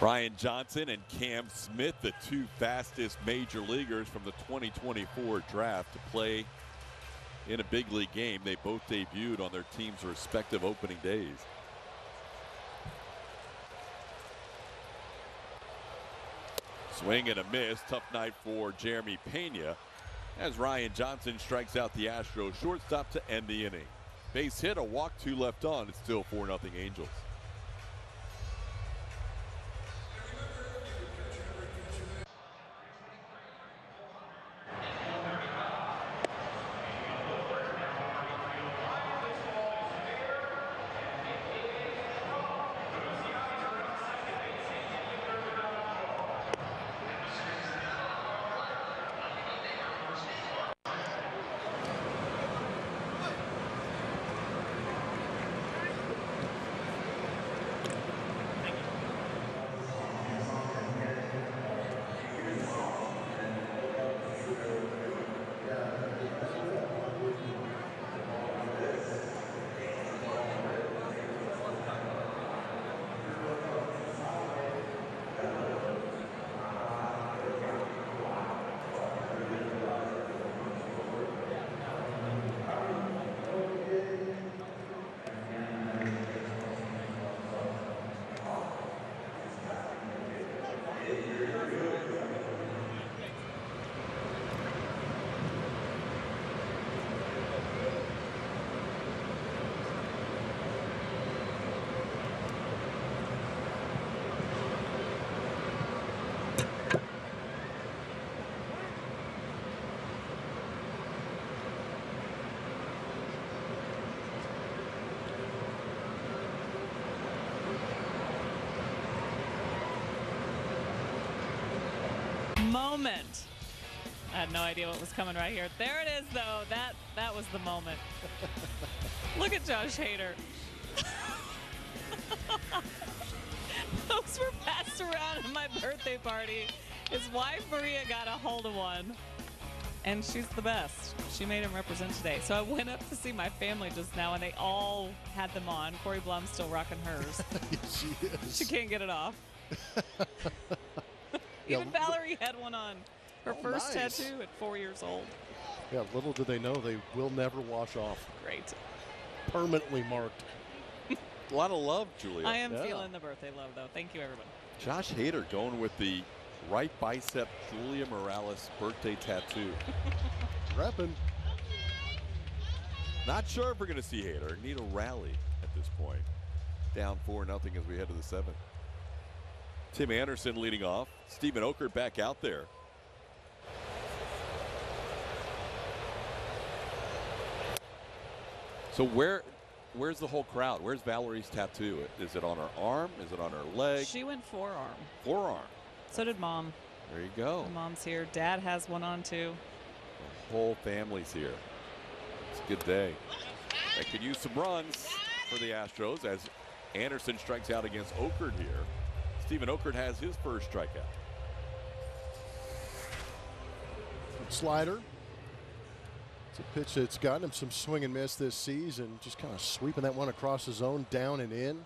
Ryan Johnson and Cam Smith, the 2 fastest major leaguers from the 2024 draft to play in a big league game. They both debuted on their team's respective opening days. Swing and a miss. Tough night for Jeremy Pena as Ryan Johnson strikes out the Astros shortstop to end the inning. Base hit, a walk, 2 left on. It's still 4-0 Angels. moment. I had no idea what was coming right here. There it is, though. That was the moment. Look at Josh Hader. Those were passed around at my birthday party. His wife, Maria, got a hold of one. And she's the best. She made him represent today. So I went up to see my family just now, and they all had them on. Corey Blum's still rocking hers. She is. She can't get it off. Even Valerie had one on. Her first tattoo at 4 years old. Yeah, little do they know they will never wash off. Great. Permanently marked. A lot of love, Julia. I am feeling the birthday love, though. Thank you, everyone. Josh Hader going with the right bicep Julia Morales birthday tattoo. Reppin'. Not sure if we're going to see Hader. Need a rally at this point. Down 4-0 as we head to the 7th. Tim Anderson leading off. Stephen Okert back out there. So where's the whole crowd? Where's Valerie's tattoo? Is it on her arm? Is it on her leg? She went forearm. Forearm. So did Mom. There you go. My mom's here. Dad has one on, too. The whole family's here. It's a good day. That could use some runs for the Astros as Anderson strikes out against Okert here. Stephen Okert has his first strikeout. Slider. It's a pitch that's gotten him some swing and miss this season. Just kind of sweeping that one across the zone, down and in.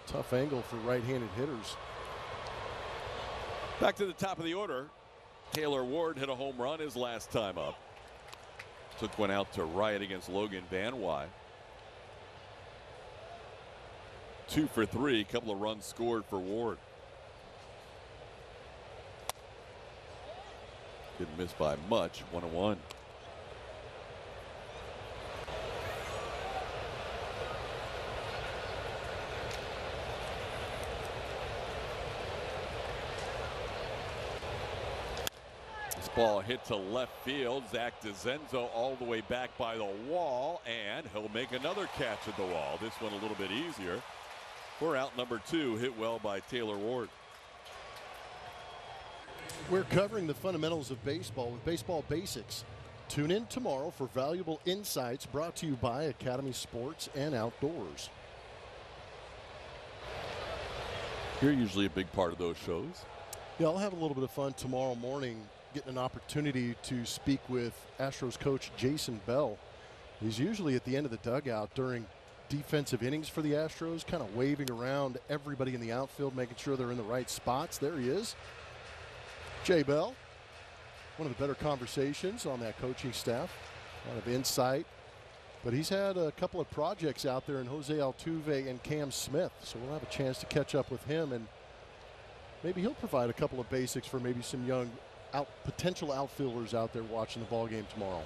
Tough angle for right-handed hitters. Back to the top of the order. Taylor Ward hit a home run his last time up. Took one out to right against Logan Van Wy. 2 for 3. Couple of runs scored for Ward. Didn't miss by much. 1-1. This ball hit to left field. Zach DeZenzo all the way back by the wall, and he'll make another catch at the wall. This one a little bit easier. For out number 2, hit well by Taylor Ward. We're covering the fundamentals of baseball with Baseball Basics. Tune in tomorrow for valuable insights brought to you by Academy Sports and Outdoors. You're usually a big part of those shows. Yeah, I'll have a little bit of fun tomorrow morning getting an opportunity to speak with Astros coach Jason Bell. He's usually at the end of the dugout during defensive innings for the Astros, kind of waving around everybody in the outfield, making sure they're in the right spots. There he is. Jay Bell, one of the better conversations on that coaching staff. A lot of insight. But he's had a couple of projects out there in Jose Altuve and Cam Smith, so we'll have a chance to catch up with him, and maybe he'll provide a couple of basics for maybe some young potential outfielders out there watching the ball game tomorrow.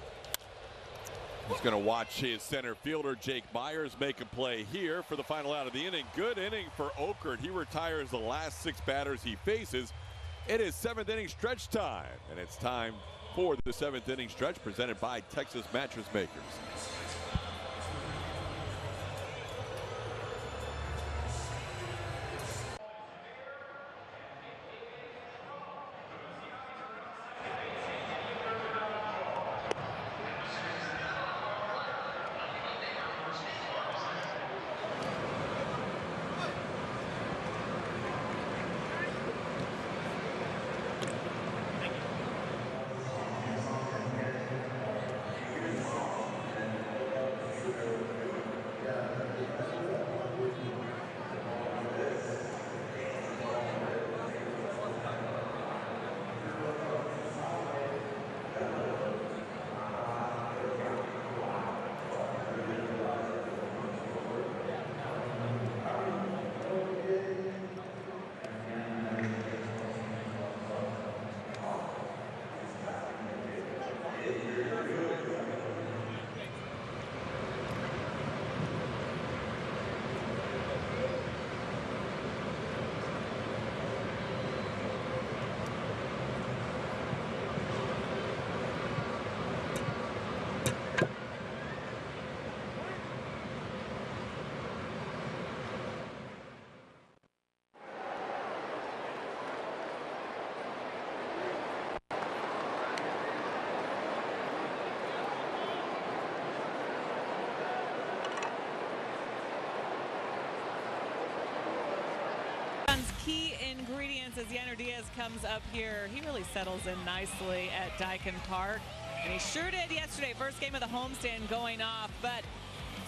He's going to watch his center fielder Jake Myers make a play here for the final out of the inning. Good inning for Okert. He retires the last 6 batters he faces. It is 7th inning stretch time, and it's time for the 7th inning stretch presented by Texas Mattress Makers. key ingredients as Yanner Diaz comes up here. He really settles in nicely at Daikin Park, and he sure did yesterday. First game of the homestand going off, but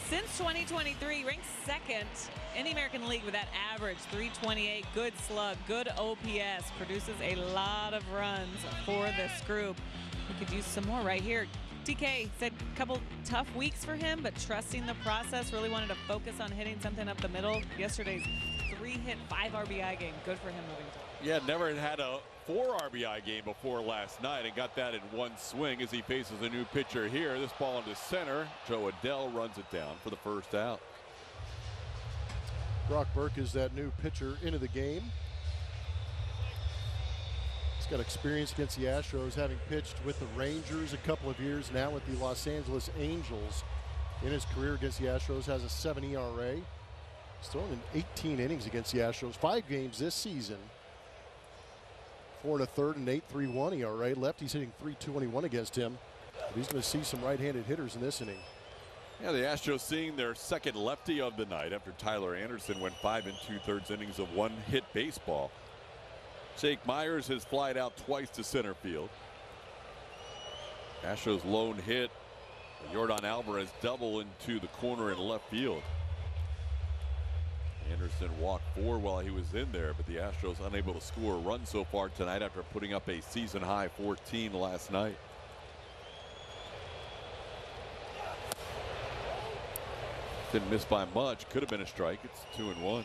since 2023, ranked second in the American League with that average, 328, good slug, good OPS, produces a lot of runs for this group. We could use some more right here. TK said a couple tough weeks for him, but trusting the process, really wanted to focus on hitting something up the middle. Yesterday's 3-hit, 5 RBI game, good for him moving forward. Yeah, never had a 4 RBI game before last night and got that in one swing as he faces a new pitcher here. This ball into center. Joe Adell runs it down for the first out. Brock Burke is that new pitcher into the game. He's got experience against the Astros, having pitched with the Rangers a couple of years now with the Los Angeles Angels. In his career against the Astros, has a 7 ERA. He's thrown in 18 innings against the Astros, 5 games this season. 4 1/3 and 8.31 ERA. Lefty's hitting .321 against him. But he's going to see some right-handed hitters in this inning. Yeah, the Astros seeing their second lefty of the night after Tyler Anderson went 5 2/3 innings of 1-hit baseball. Jake Myers has flied out twice to center field. Astros lone hit. Yordan Alvarez double into the corner in left field. Anderson walked 4 while he was in there, but the Astros unable to score a run so far tonight after putting up a season-high 14 last night. Didn't miss by much. Could have been a strike. It's 2-1.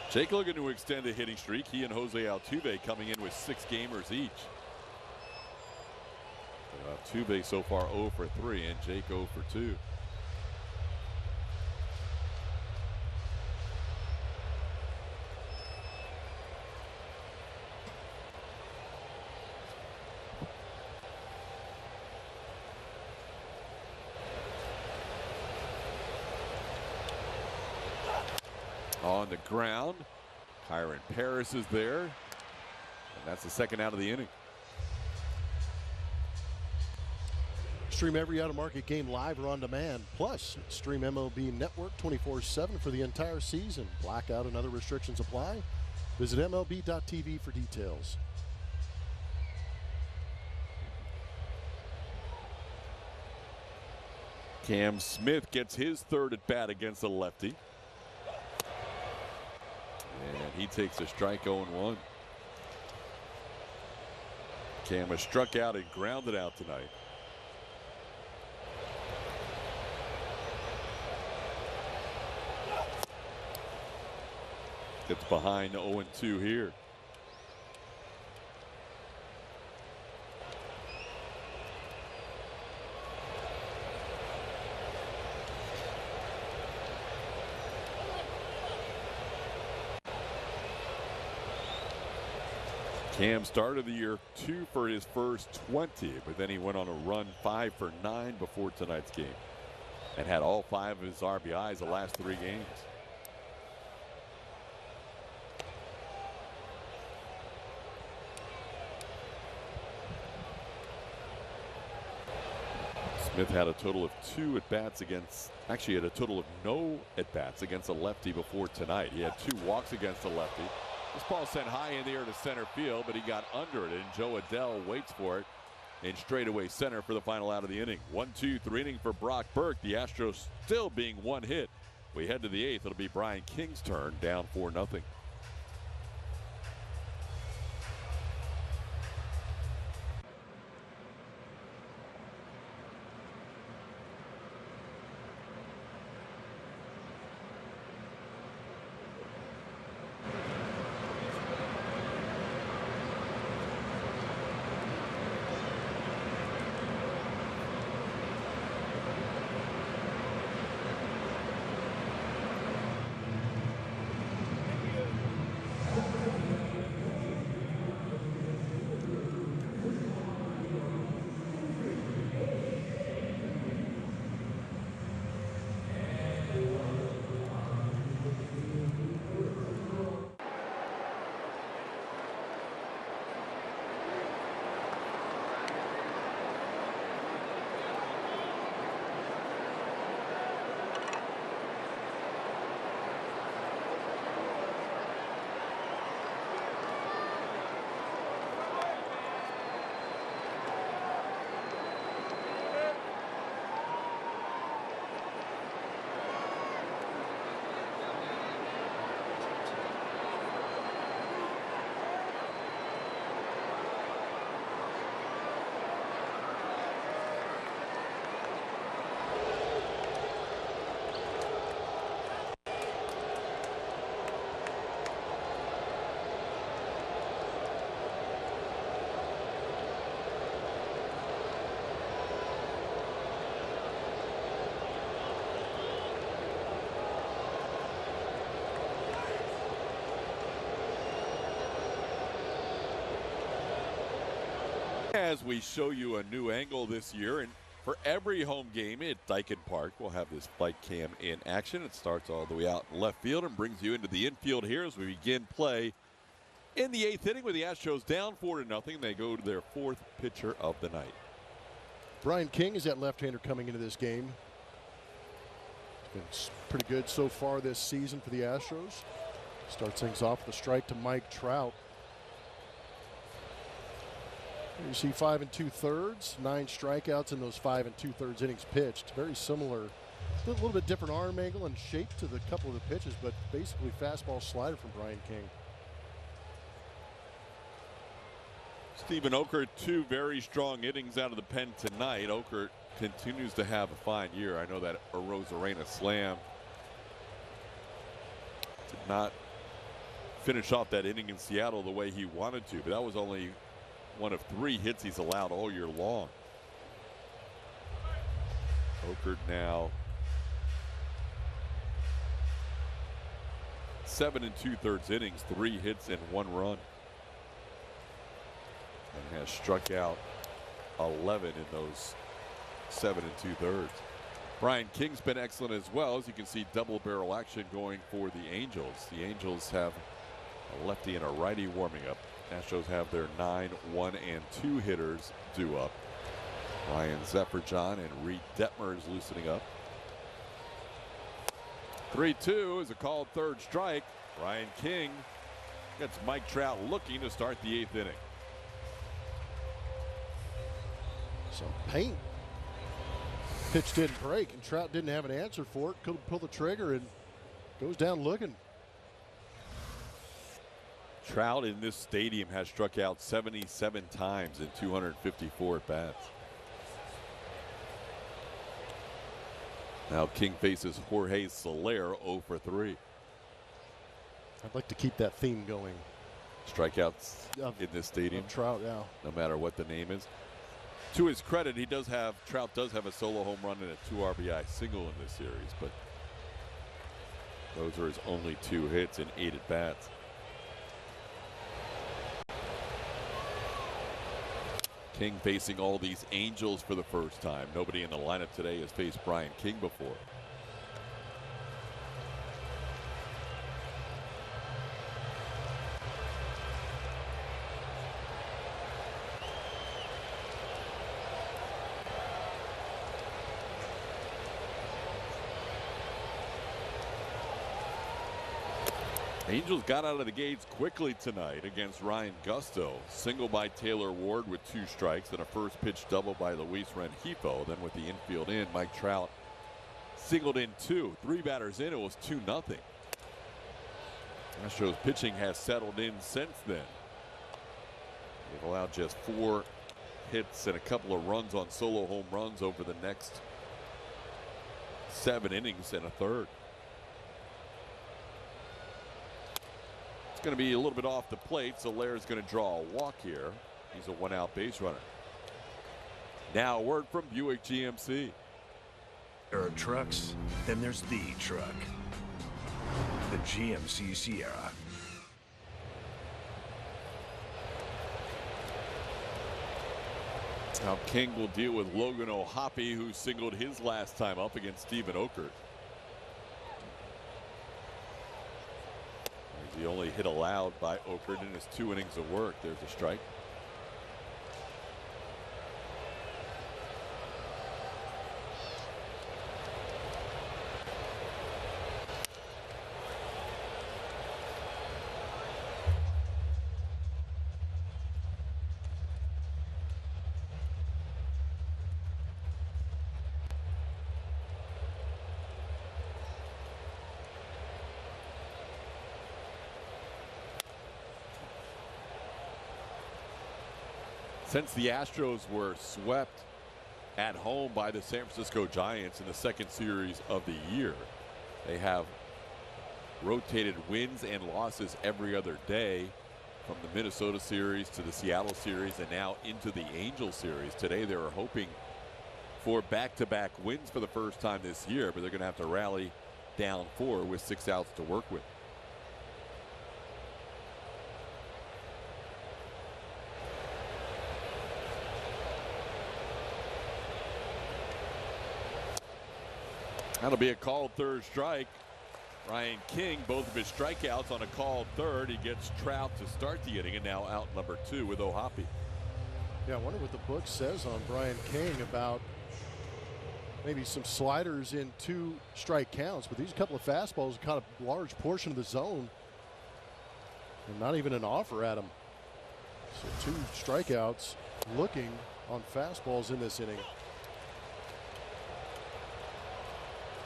Jake looking to extend a hitting streak. He and Jose Altuve coming in with 6 gamers each. Altuve so far 0 for 3 and Jake 0 for 2. On the ground, Kyron Paris is there, and that's the second out of the inning. Stream every out-of-market game live or on demand. Plus, stream MLB Network 24/7 for the entire season. Blackout and other restrictions apply. Visit MLB.tv for details. Cam Smith gets his third at bat against a lefty. And he takes a strike 0-1. Cam has struck out and grounded out tonight. Gets behind 0-2 here. Cam started the year 2 for his first 20, but then he went on a run 5 for 9 before tonight's game and had all 5 of his RBIs the last 3 games. Smith had a total of 2 at-bats against, actually had a total of no at-bats against a lefty before tonight. He had 2 walks against a lefty. This ball sent high in the air to center field, but he got under it, and Joe Adell waits for it in straightaway center for the final out of the inning. 1-2-3 inning for Brock Burke. The Astros still being 1 hit. We head to the 8th. It'll be Brian King's turn, down 4-0. As we show you a new angle this year, and for every home game at Daikin Park, we'll have this flight cam in action. It starts all the way out in left field and brings you into the infield here as we begin play in the 8th inning with the Astros down 4-0. They go to their 4th pitcher of the night. Brian King is that left-hander coming into this game. It's been pretty good so far this season for the Astros. Starts things off with a strike to Mike Trout. You see 5 2/3, 9 strikeouts in those 5 2/3 innings pitched. Very similar, a little bit different arm angle and shape to the couple of the pitches, but basically fastball slider from Brian King. Stephen Okert, 2 very strong innings out of the pen tonight. Okert continues to have a fine year. I know that Arozarena slam did not finish off that inning in Seattle the way he wanted to, but that was only one of 3 hits he's allowed all year long. Okert now 7 2/3 innings, 3 hits and 1 run. And has struck out 11 in those 7 2/3. Brian King's been excellent as well. As you can see, double barrel action going for the Angels. The Angels have a lefty and a righty warming up. Astros have their 9, 1 and 2 hitters due up. Ryan Zephyr-John and Reed Detmer is loosening up. 3-2 is a called 3rd strike. Brian King gets Mike Trout looking to start the 8th inning. Some paint. Pitch didn't break, and Trout didn't have an answer for it. Couldn't pull the trigger and goes down looking. Trout in this stadium has struck out 77 times in 254 at-bats. Now King faces Jorge Soler 0 for 3. I'd like to keep that theme going. Strikeouts in this stadium. Trout, yeah. No matter what the name is. To his credit, Trout does have a solo home run and a 2 RBI single in this series, but those are his only 2 hits in 8 at-bats. King facing all these Angels for the first time. Nobody in the lineup today has faced Brian King before. Angels got out of the gates quickly tonight against Ryan Gusto. Single by Taylor Ward with 2 strikes, then a first pitch double by Luis Rengifo. Then with the infield in, Mike Trout singled in 2. 3 batters in, it was 2-0. Astros pitching has settled in since then. They've allowed just 4 hits and a couple of runs on solo home runs over the next 7 innings and a third. It's going to be a little bit off the plate. Soler is going to draw a walk here. He's a 1-out base runner. Now a word from Buick GMC. There are trucks, then there's the truck. The GMC Sierra. Now King will deal with Logan O'Hoppe, who singled his last time up against Stephen Okert. The only hit allowed by Okert in his 2 innings of work. There's a strike. Since the Astros were swept at home by the San Francisco Giants in the 2nd series of the year, they have rotated wins and losses every other day, from the Minnesota series to the Seattle series and now into the Angel series. Today they were hoping for back-to-back wins for the first time this year, but they're going to have to rally down 4 with 6 outs to work with. That'll be a called third strike. Ryan King, both of his strikeouts on a called third. He gets Trout to start the inning, and now out number 2 with O'Hoppe. Yeah, I wonder what the book says on Brian King about maybe some sliders in 2 strike counts, but these couple of fastballs caught a large portion of the zone and not even an offer at him. So 2 strikeouts looking on fastballs in this inning.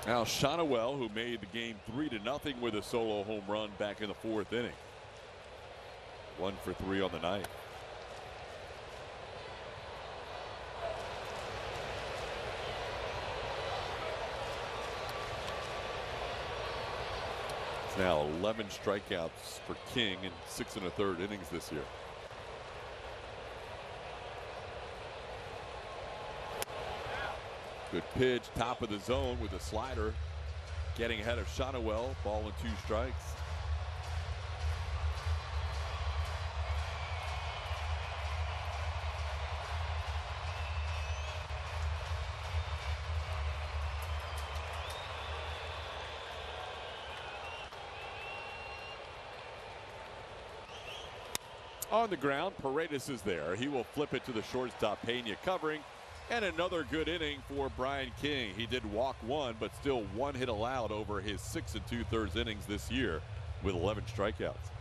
Now Shonowell, who made the game 3-0 with a solo home run back in the 4th inning. 1 for 3 on the night. It's now 11 strikeouts for King in 6 1/3 innings this year. Good pitch, top of the zone with a slider. Getting ahead of Shonowell, ball and 2 strikes. On the ground, Paredes is there. He will flip it to the shortstop, Pena covering. And another good inning for Brian King. He did walk 1, but still 1 hit allowed over his 6 2/3 innings this year with 11 strikeouts.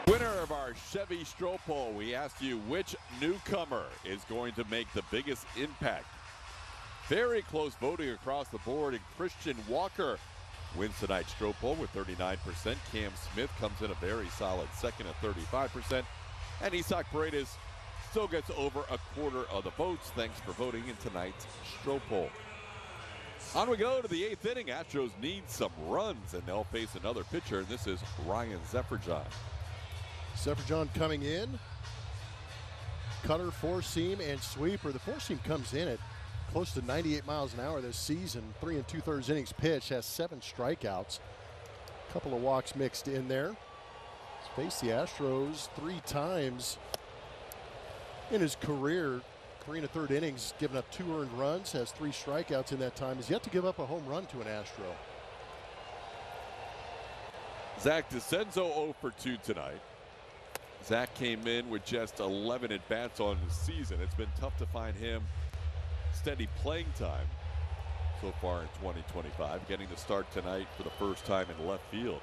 Winner of our Chevy Stroh poll, we asked you which newcomer is going to make the biggest impact. Very close voting across the board, and Christian Walker wins tonight's Stroh poll with 39%. Cam Smith comes in a very solid second at 35%. And Isaac Paredes still gets over a quarter of the votes. Thanks for voting in tonight's Stroh poll. On we go to the 8th inning. Astros need some runs, and they'll face another pitcher, and this is Ryan Zefferjon. Zefferjon coming in. Cutter, 4-seam, and sweeper. The 4-seam comes in at close to 98 miles an hour this season. 3 2/3 innings pitched, has 7 strikeouts. A couple of walks mixed in there. He's faced the Astros 3 times in his career. 3 1/3 innings, given up 2 earned runs, has 3 strikeouts in that time. Has yet to give up a home run to an Astro. Zach DeCenzo 0 for 2 tonight. Zach came in with just 11 at-bats on the season. It's been tough to find him steady playing time so far in 2025, getting the start tonight for the first time in left field.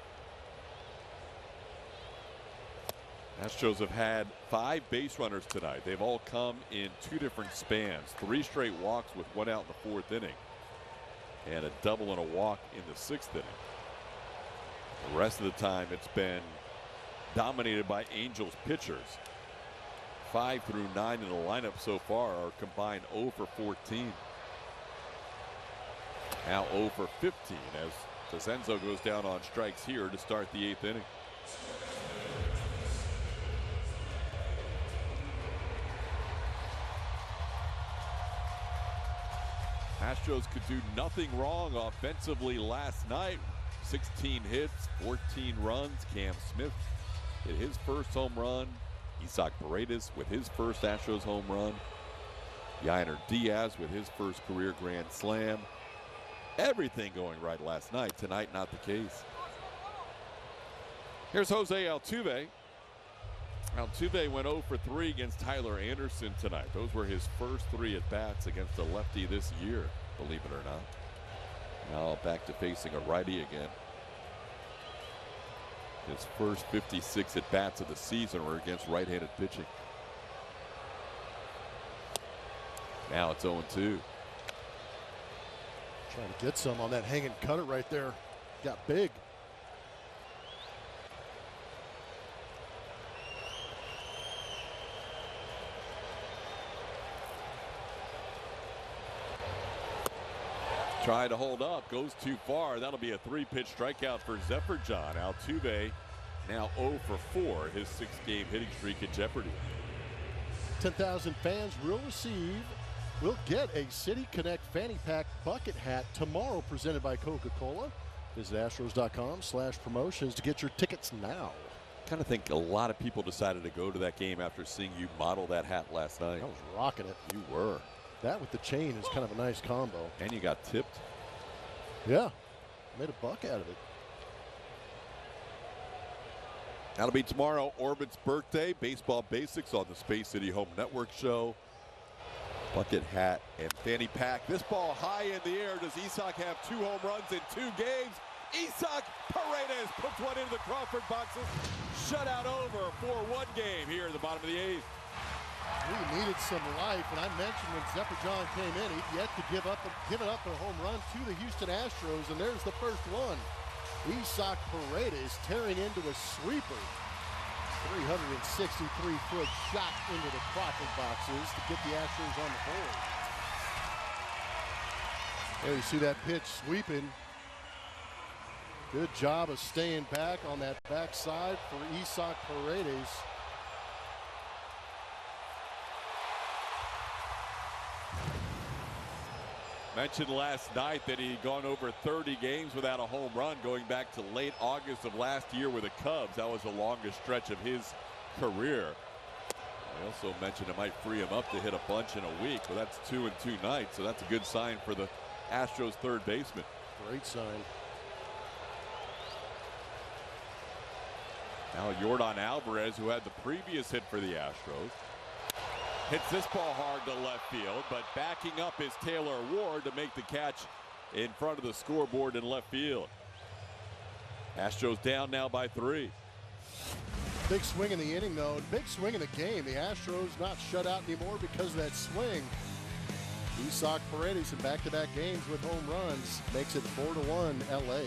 Astros have had 5 base runners tonight. They've all come in 2 different spans. 3 straight walks with 1 out in the 4th inning, and a double and a walk in the 6th inning. The rest of the time it's been dominated by Angels pitchers. 5 through 9 in the lineup so far are combined 0 for 14. Now 0 for 15 as DeCenzo goes down on strikes here to start the 8th inning. Astros could do nothing wrong offensively last night. 16 hits, 14 runs. Cam Smith hit his first home run. Isaac Paredes with his first Astros home run. Yainer Diaz with his first career grand slam. Everything going right last night. Tonight, not the case. Here's Jose Altuve. Altuve went 0 for 3 against Tyler Anderson tonight. Those were his first 3 at-bats against a lefty this year, believe it or not. Now back to facing a righty again. His first 56 at-bats of the season were against right-handed pitching. Now it's 0-2. Trying to get some on that hanging cutter right there. Got big. Try to hold up, goes too far. That'll be a 3-pitch strikeout for Zephyr John. Altuve now 0 for 4, his 6-game hitting streak in jeopardy. 10,000 fans will get a City Connect Fanny Pack bucket hat tomorrow, presented by Coca-Cola. Visit Astros.com/promotions to get your tickets now. Kind of think a lot of people decided to go to that game after seeing you model that hat last night. I was rocking it. You were. That with the chain is kind of a nice combo. And you got tipped. Yeah, made a buck out of it. That'll be tomorrow, Orbit's birthday. Baseball Basics on the Space City Home Network show. Bucket hat and fanny pack. This ball high in the air. Does Isaac have 2 home runs in 2 games? Isaac Paredes puts one into the Crawford boxes. Shutout over, 4-1 game here in the bottom of the 8th. We needed some life, and I mentioned when Zephyr John came in, he'd yet to give up a home run to the Houston Astros, and there's the first one. Isaac Paredes tearing into a sweeper. 363-foot shot into the Crawford boxes to get the Astros on the board. There you see that pitch sweeping. Good job of staying back on that backside for Isaac Paredes. Mentioned last night that he'd gone over 30 games without a home run going back to late August of last year with the Cubs. That was the longest stretch of his career. I also mentioned it might free him up to hit a bunch in a week, but that's 2 in 2 nights, so that's a good sign for the Astros third baseman. Great sign. Now Yordan Alvarez, who had the previous hit for the Astros, hits this ball hard to left field, but backing up is Taylor Ward to make the catch in front of the scoreboard in left field. Astros down now by 3. Big swing in the inning, though. Big swing in the game. The Astros not shut out anymore because of that swing. Isaac Paredes in back-to-back games with home runs makes it 4-1 LA.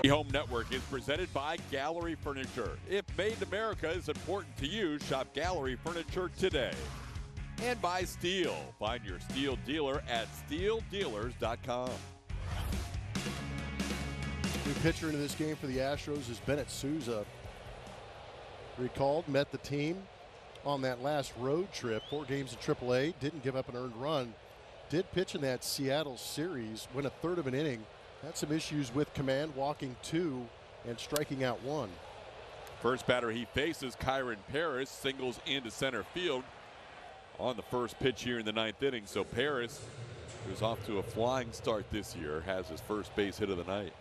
The Home Network is presented by Gallery Furniture. If made in America is important to you, shop Gallery Furniture today. and by Steel. Find your Steel dealer at steeldealers.com. New pitcher into this game for the Astros is Bennett Sousa. Recalled, met the team on that last road trip, 4 games in AAA, didn't give up an earned run. Did pitch in that Seattle series, went a third of an inning. Had some issues with command, walking 2 and striking out 1. First batter he faces, Kyron Paredes, singles into center field on the first pitch here in the 9th inning. So Paredes, who's off to a flying start this year, has his first base hit of the night.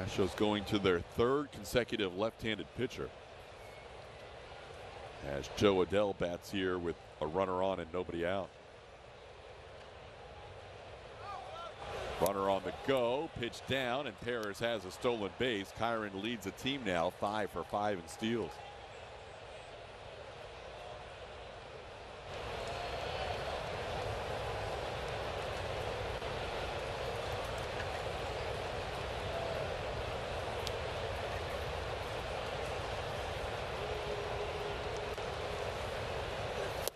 Astros going to their 3rd consecutive left-handed pitcher, as Joe Adell bats here with a runner on and nobody out. Runner on the go, pitch down, and Paredes has a stolen base. Kyron leads the team now 5 for 5 in steals.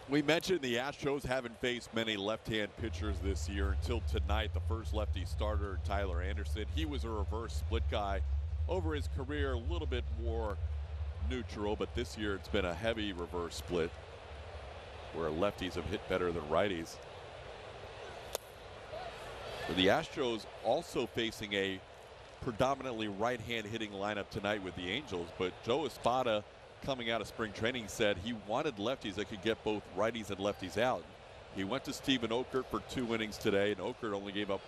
We mentioned the Astros haven't faced many left-hand pitchers this year until tonight. The first lefty starter, Tyler Anderson. He was a reverse split guy over his career, a little bit more neutral, but this year it's been a heavy reverse split where lefties have hit better than righties. For the Astros, also facing a predominantly right-hand hitting lineup tonight with the Angels, but Joe Espada, coming out of spring training, said he wanted lefties that could get both righties and lefties out. He went to Steven Okert for 2 innings today, and Okert only gave up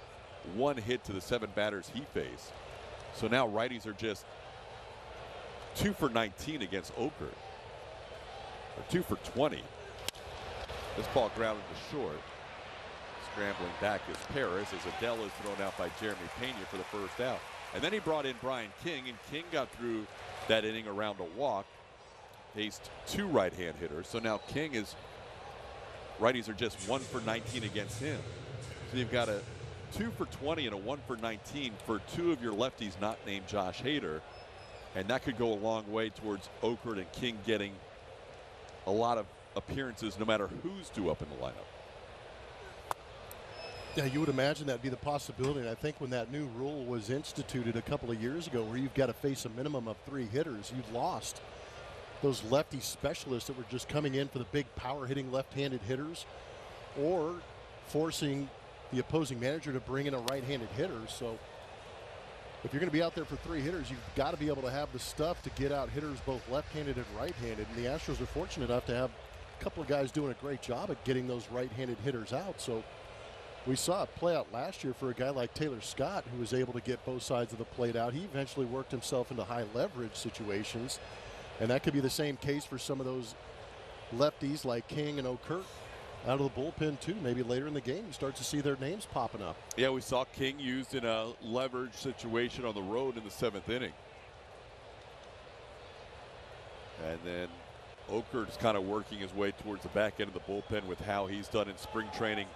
1 hit to the 7 batters he faced. So now righties are just 2 for 19 against Okert, or 2 for 20. This ball grounded to short. Scrambling back is Paredes as Adell is thrown out by Jeremy Pena for the first out. And then he brought in Brian King, and King got through that inning around a walk. Faced 2 right-hand hitters, so now King is, righties are just 1 for 19 against him. So you've got a 2 for 20 and a 1 for 19 for 2 of your lefties not named Josh Hader, and that could go a long way towards Okert and King getting a lot of appearances no matter who's due up in the lineup. Yeah, you would imagine that'd be the possibility. And I think when that new rule was instituted a couple of years ago, where you've got to face a minimum of 3 hitters, you've lost those lefty specialists that were just coming in for the big power hitting left-handed hitters, or forcing the opposing manager to bring in a right-handed hitter. So if you're going to be out there for 3 hitters, you've got to be able to have the stuff to get out hitters both left-handed and right-handed. And the Astros are fortunate enough to have a couple of guys doing a great job at getting those right-handed hitters out. So we saw it play out last year for a guy like Taylor Scott, who was able to get both sides of the plate out. He eventually worked himself into high leverage situations. And that could be the same case for some of those lefties like King and Okert out of the bullpen too. Maybe later in the game you start to see their names popping up. Yeah, we saw King used in a leverage situation on the road in the 7th inning. And then Okert's kind of working his way towards the back end of the bullpen with how he's done in spring training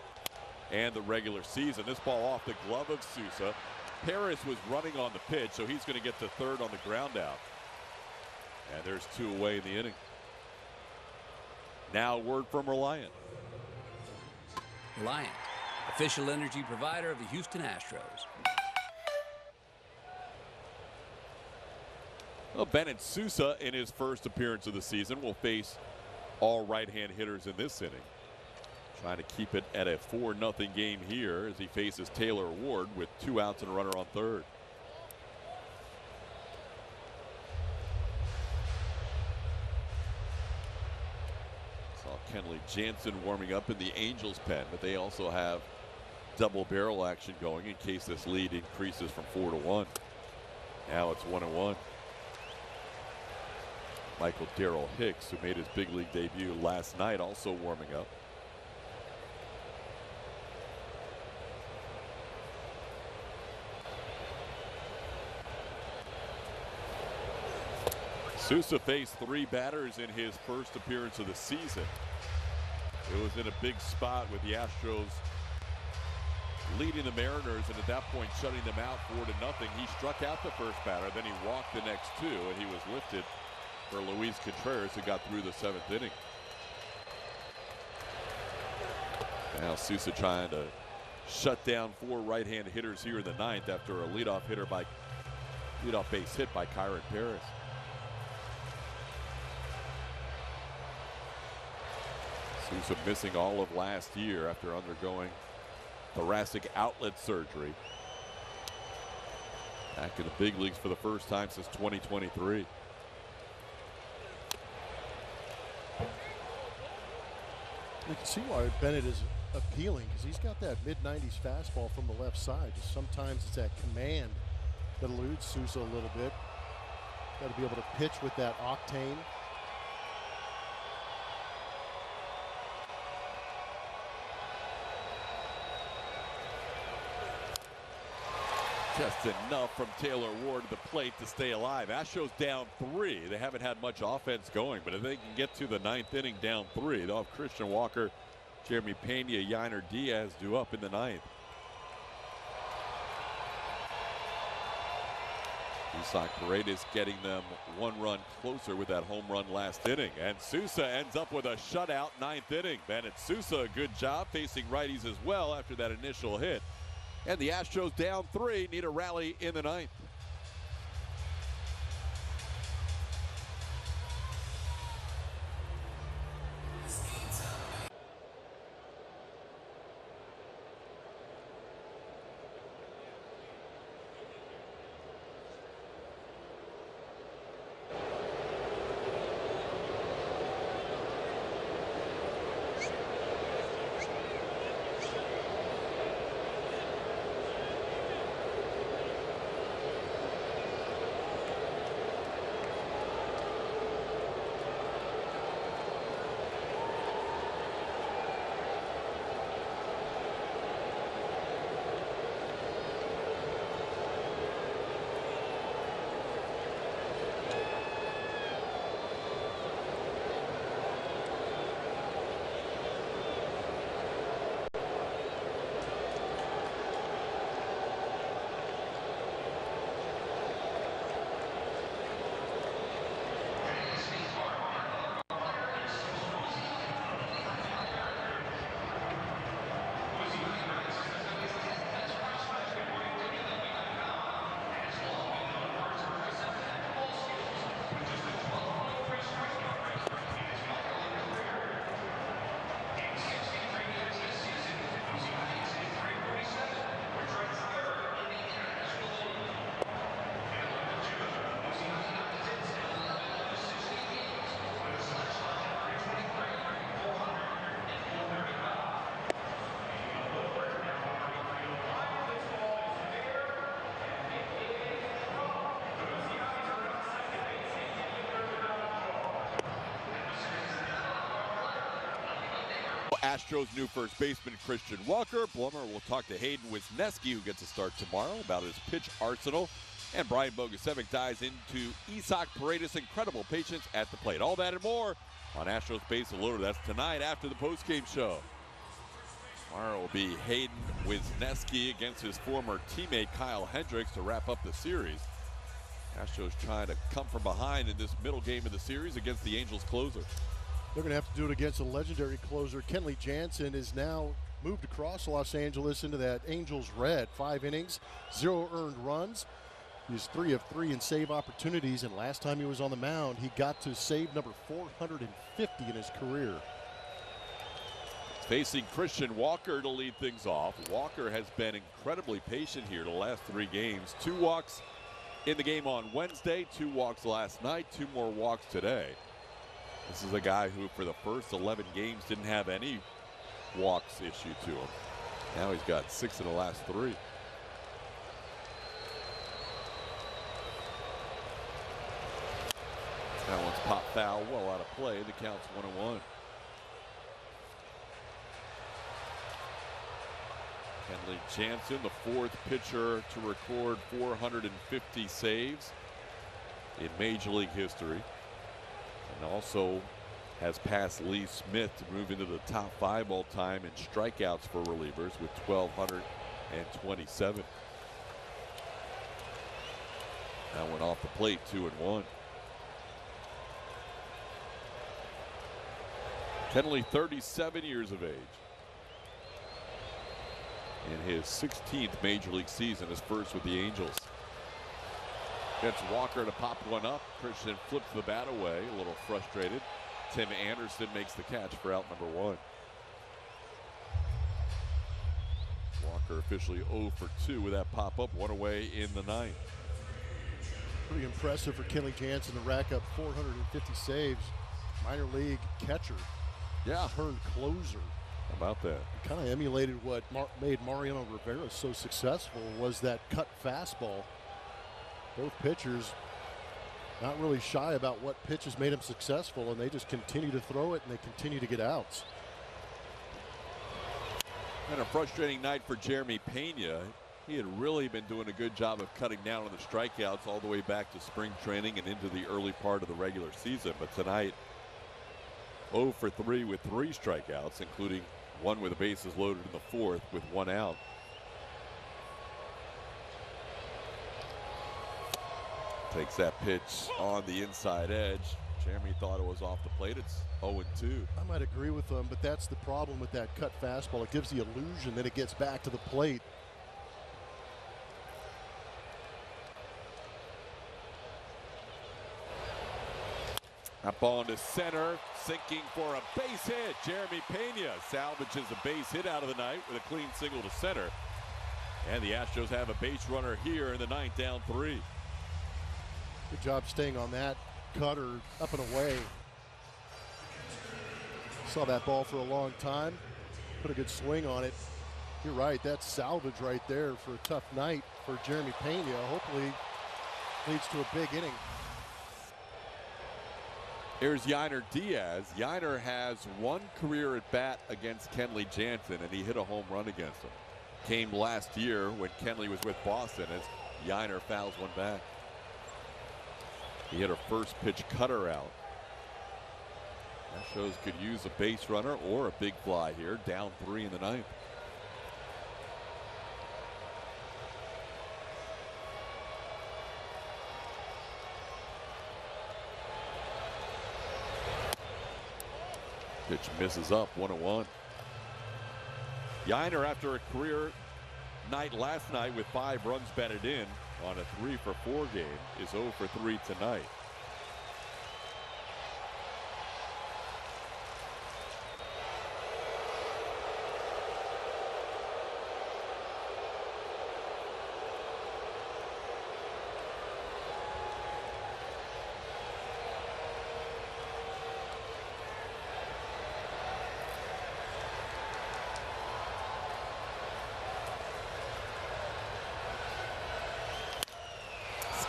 and the regular season. This ball off the glove of Sousa. Paredes was running on the pitch, so he's going to get to third on the ground out. And there's 2 away in the inning. Now a word from Reliant. Reliant, official energy provider of the Houston Astros. Well, Bennett Sousa, in his first appearance of the season, will face all right-hand hitters in this inning. Trying to keep it at a 4-0 game here as he faces Taylor Ward with 2 outs and a runner on third. Kenley Jansen warming up in the Angels pen, but they also have double barrel action going in case this lead increases from 4-1. Now it's 1-1. Michael Darrell Hicks, who made his big league debut last night, also warming up. Sousa faced 3 batters in his first appearance of the season. It was in a big spot with the Astros leading the Mariners, and at that point shutting them out 4-0. He struck out the first batter, then he walked the next two, and he was lifted for Luis Contreras, who got through the 7th inning. Now Sousa trying to shut down 4 right-hand hitters here in the 9th after a leadoff base hit by Kyron Paredes. Sousa missing all of last year after undergoing thoracic outlet surgery. Back in the big leagues for the first time since 2023. You can see why Bennett is appealing, because he's got that mid-90s fastball from the left side. Just sometimes it's that command that eludes Sousa a little bit. Got to be able to pitch with that octane. Just enough from Taylor Ward to the plate to stay alive. Astros down 3. They haven't had much offense going, but if they can get to the 9th inning down 3, they'll have Christian Walker, Jeremy Pena, Yainer Diaz due up in the 9th. Isaac Paredes getting them 1 run closer with that home run last inning. And Sousa ends up with a shutout 9th inning. Bennett Sousa, a good job facing righties as well after that initial hit. And the Astros down 3, need a rally in the 9th. Astros new first baseman Christian Walker. Blummer will talk to Hayden Wisniewski, who gets a start tomorrow, about his pitch arsenal. And Brian Bogusevic dives into Isaac Paredes' incredible patience at the plate. All that and more on Astros Base Loaded. That's tonight after the postgame show. Tomorrow will be Hayden Wisniewski against his former teammate Kyle Hendricks to wrap up the series. Astros trying to come from behind in this middle game of the series against the Angels closer. They're going to have to do it against a legendary closer. Kenley Jansen is now moved across Los Angeles into that Angels red. 5 innings, 0 earned runs. He's 3 of 3 in save opportunities, and last time he was on the mound, he got to save number 450 in his career. Facing Christian Walker to lead things off. Walker has been incredibly patient here the last 3 games. 2 walks in the game on Wednesday, 2 walks last night, 2 more walks today. This is a guy who for the first 11 games didn't have any walks issued to him. Now he's got 6 in the last 3. That one's popped foul, well out of play. The count's 1-1. Kenley Jansen, the 4th pitcher to record 450 saves in Major League history. And also has passed Lee Smith to move into the top 5 all time in strikeouts for relievers with and 27. That one off the plate, 2-1. Kenley, 37 years of age. In his 16th major league season, his first with the Angels. Gets Walker to pop one up. Christian flips the bat away, a little frustrated. Tim Anderson makes the catch for out number 1. Walker officially 0 for 2 with that pop-up, one away in the 9th. Pretty impressive for Kenley Jansen to rack up 450 saves. Minor league catcher. Yeah. Turned closer. How about that? Kind of emulated what made Mariano Rivera so successful, was that cut fastball. Both pitchers not really shy about what pitches made him successful, and they just continue to throw it and they continue to get outs. And a frustrating night for Jeremy Pena. He had really been doing a good job of cutting down on the strikeouts all the way back to spring training and into the early part of the regular season. But tonight, 0 for 3 with 3 strikeouts, including one with the bases loaded in the 4th with 1 out. Takes that pitch on the inside edge. Jeremy thought it was off the plate. It's 0-2. I might agree with them, but that's the problem with that cut fastball. It gives the illusion that it gets back to the plate. Up ball into center, sinking for a base hit. Jeremy Pena salvages a base hit out of the night with a clean single to center. And the Astros have a base runner here in the 9th, down 3. Good job staying on that cutter up and away. Saw that ball for a long time. Put a good swing on it. You're right, that's salvage right there for a tough night for Jeremy Pena. Hopefully leads to a big inning. Here's Yainer Diaz. Yainer has 1 career at bat against Kenley Jansen, and he hit a home run against him. Came last year when Kenley was with Boston as Yainer fouls one back. He hit a first pitch cutter out. Astros could use a base runner or a big fly here, down 3 in the 9th. Pitch misses up, 1-1. Yainer, after a career night last night with 5 runs batted in on a 3 for 4 game, is 0 for 3 tonight.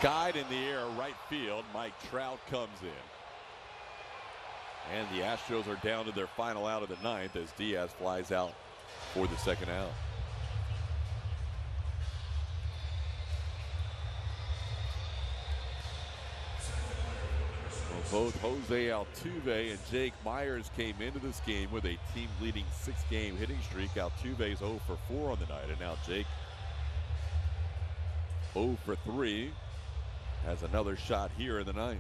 Skied in the air, right field. Mike Trout comes in. And the Astros are down to their final out of the 9th as Diaz flies out for the 2nd out. Well, both Jose Altuve and Jake Myers came into this game with a team-leading 6-game hitting streak. Altuve's 0 for 4 on the night, and now Jake 0 for 3. Has another shot here in the 9th.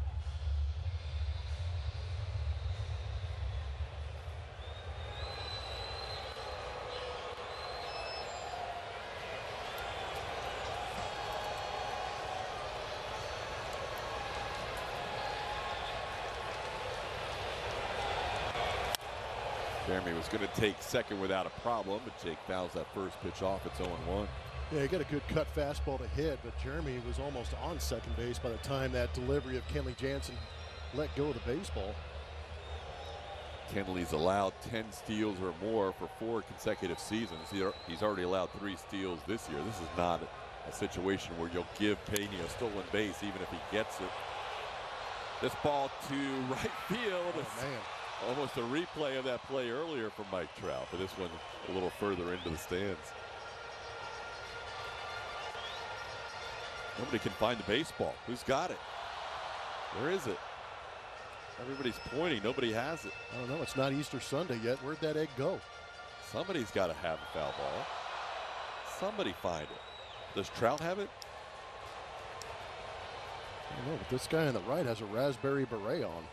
Jeremy was going to take second without a problem, but Jake fouls that first pitch off. It's 0-1. Yeah, he got a good cut fastball to hit, but Jeremy was almost on second base by the time that delivery of Kenley Jansen let go of the baseball. Kenley's allowed 10 steals or more for 4 consecutive seasons. He's already allowed 3 steals this year. This is not a situation where you'll give Pena a stolen base even if he gets it. This ball to right field. Oh, man. Almost a replay of that play earlier from Mike Trout, but this one a little further into the stands. Nobody can find the baseball. Who's got it? Where is it? Everybody's pointing. Nobody has it. I don't know. It's not Easter Sunday yet. Where'd that egg go? Somebody's got to have a foul ball. Somebody find it. Does Trout have it? I don't know, but this guy on the right has a raspberry beret on.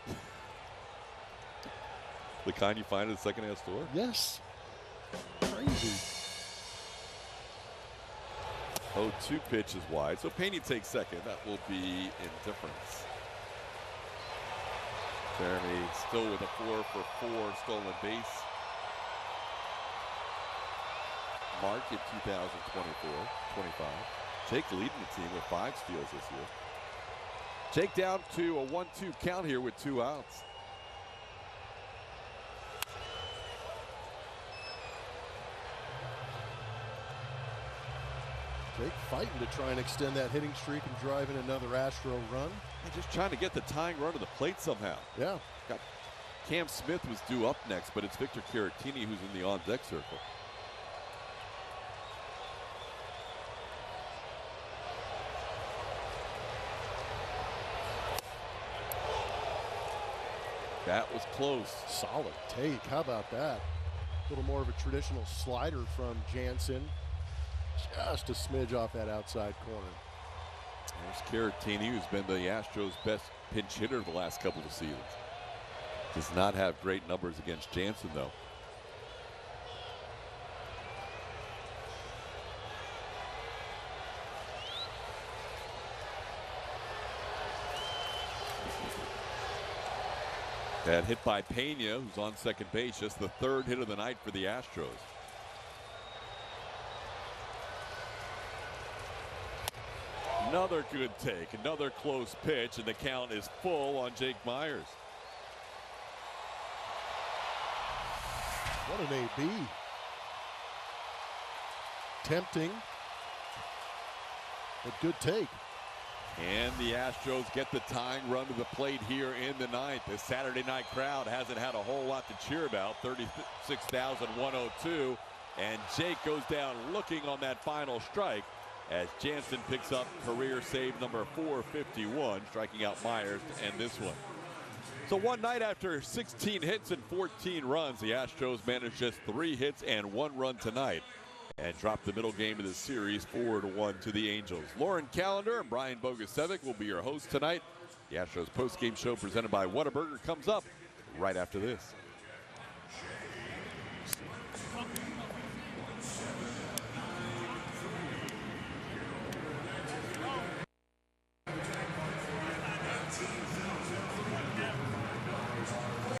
The kind you find at the secondhand store? Yes. Crazy. 0-2 pitch is wide. So Pena takes second. That will be indifference. Jeremy still with a 4-for-4 stolen base mark in 2024-25. Jake leading the team with 5 steals this year. Jake down to a 1-2 count here with 2 outs. Jake fighting to try and extend that hitting streak and drive in another Astro run. And just trying to get the tying run to the plate somehow. Yeah. Cam Smith was due up next, but it's Victor Caratini who's in the on-deck circle. That was close. Solid take. How about that? A little more of a traditional slider from Jansen. Just a smidge off that outside corner. There's Caratini, who's been the Astros' best pinch hitter the last couple of seasons. Does not have great numbers against Jansen, though. That hit by Pena, who's on second base, just the 3rd hit of the night for the Astros. Another good take, another close pitch, and the count is full on Jake Myers. What an AB. Tempting, but good take. And the Astros get the tying run to the plate here in the 9th. The Saturday night crowd hasn't had a whole lot to cheer about. 36,102. And Jake goes down looking on that final strike as Jansen picks up career save number 451, striking out Myers to end this one. So one night after 16 hits and 14 runs, the Astros managed just 3 hits and 1 run tonight and dropped the middle game of the series 4-1 to the Angels. Lauren Callender and Brian Bogusevic will be your hosts tonight. The Astros postgame show presented by Whataburger comes up right after this.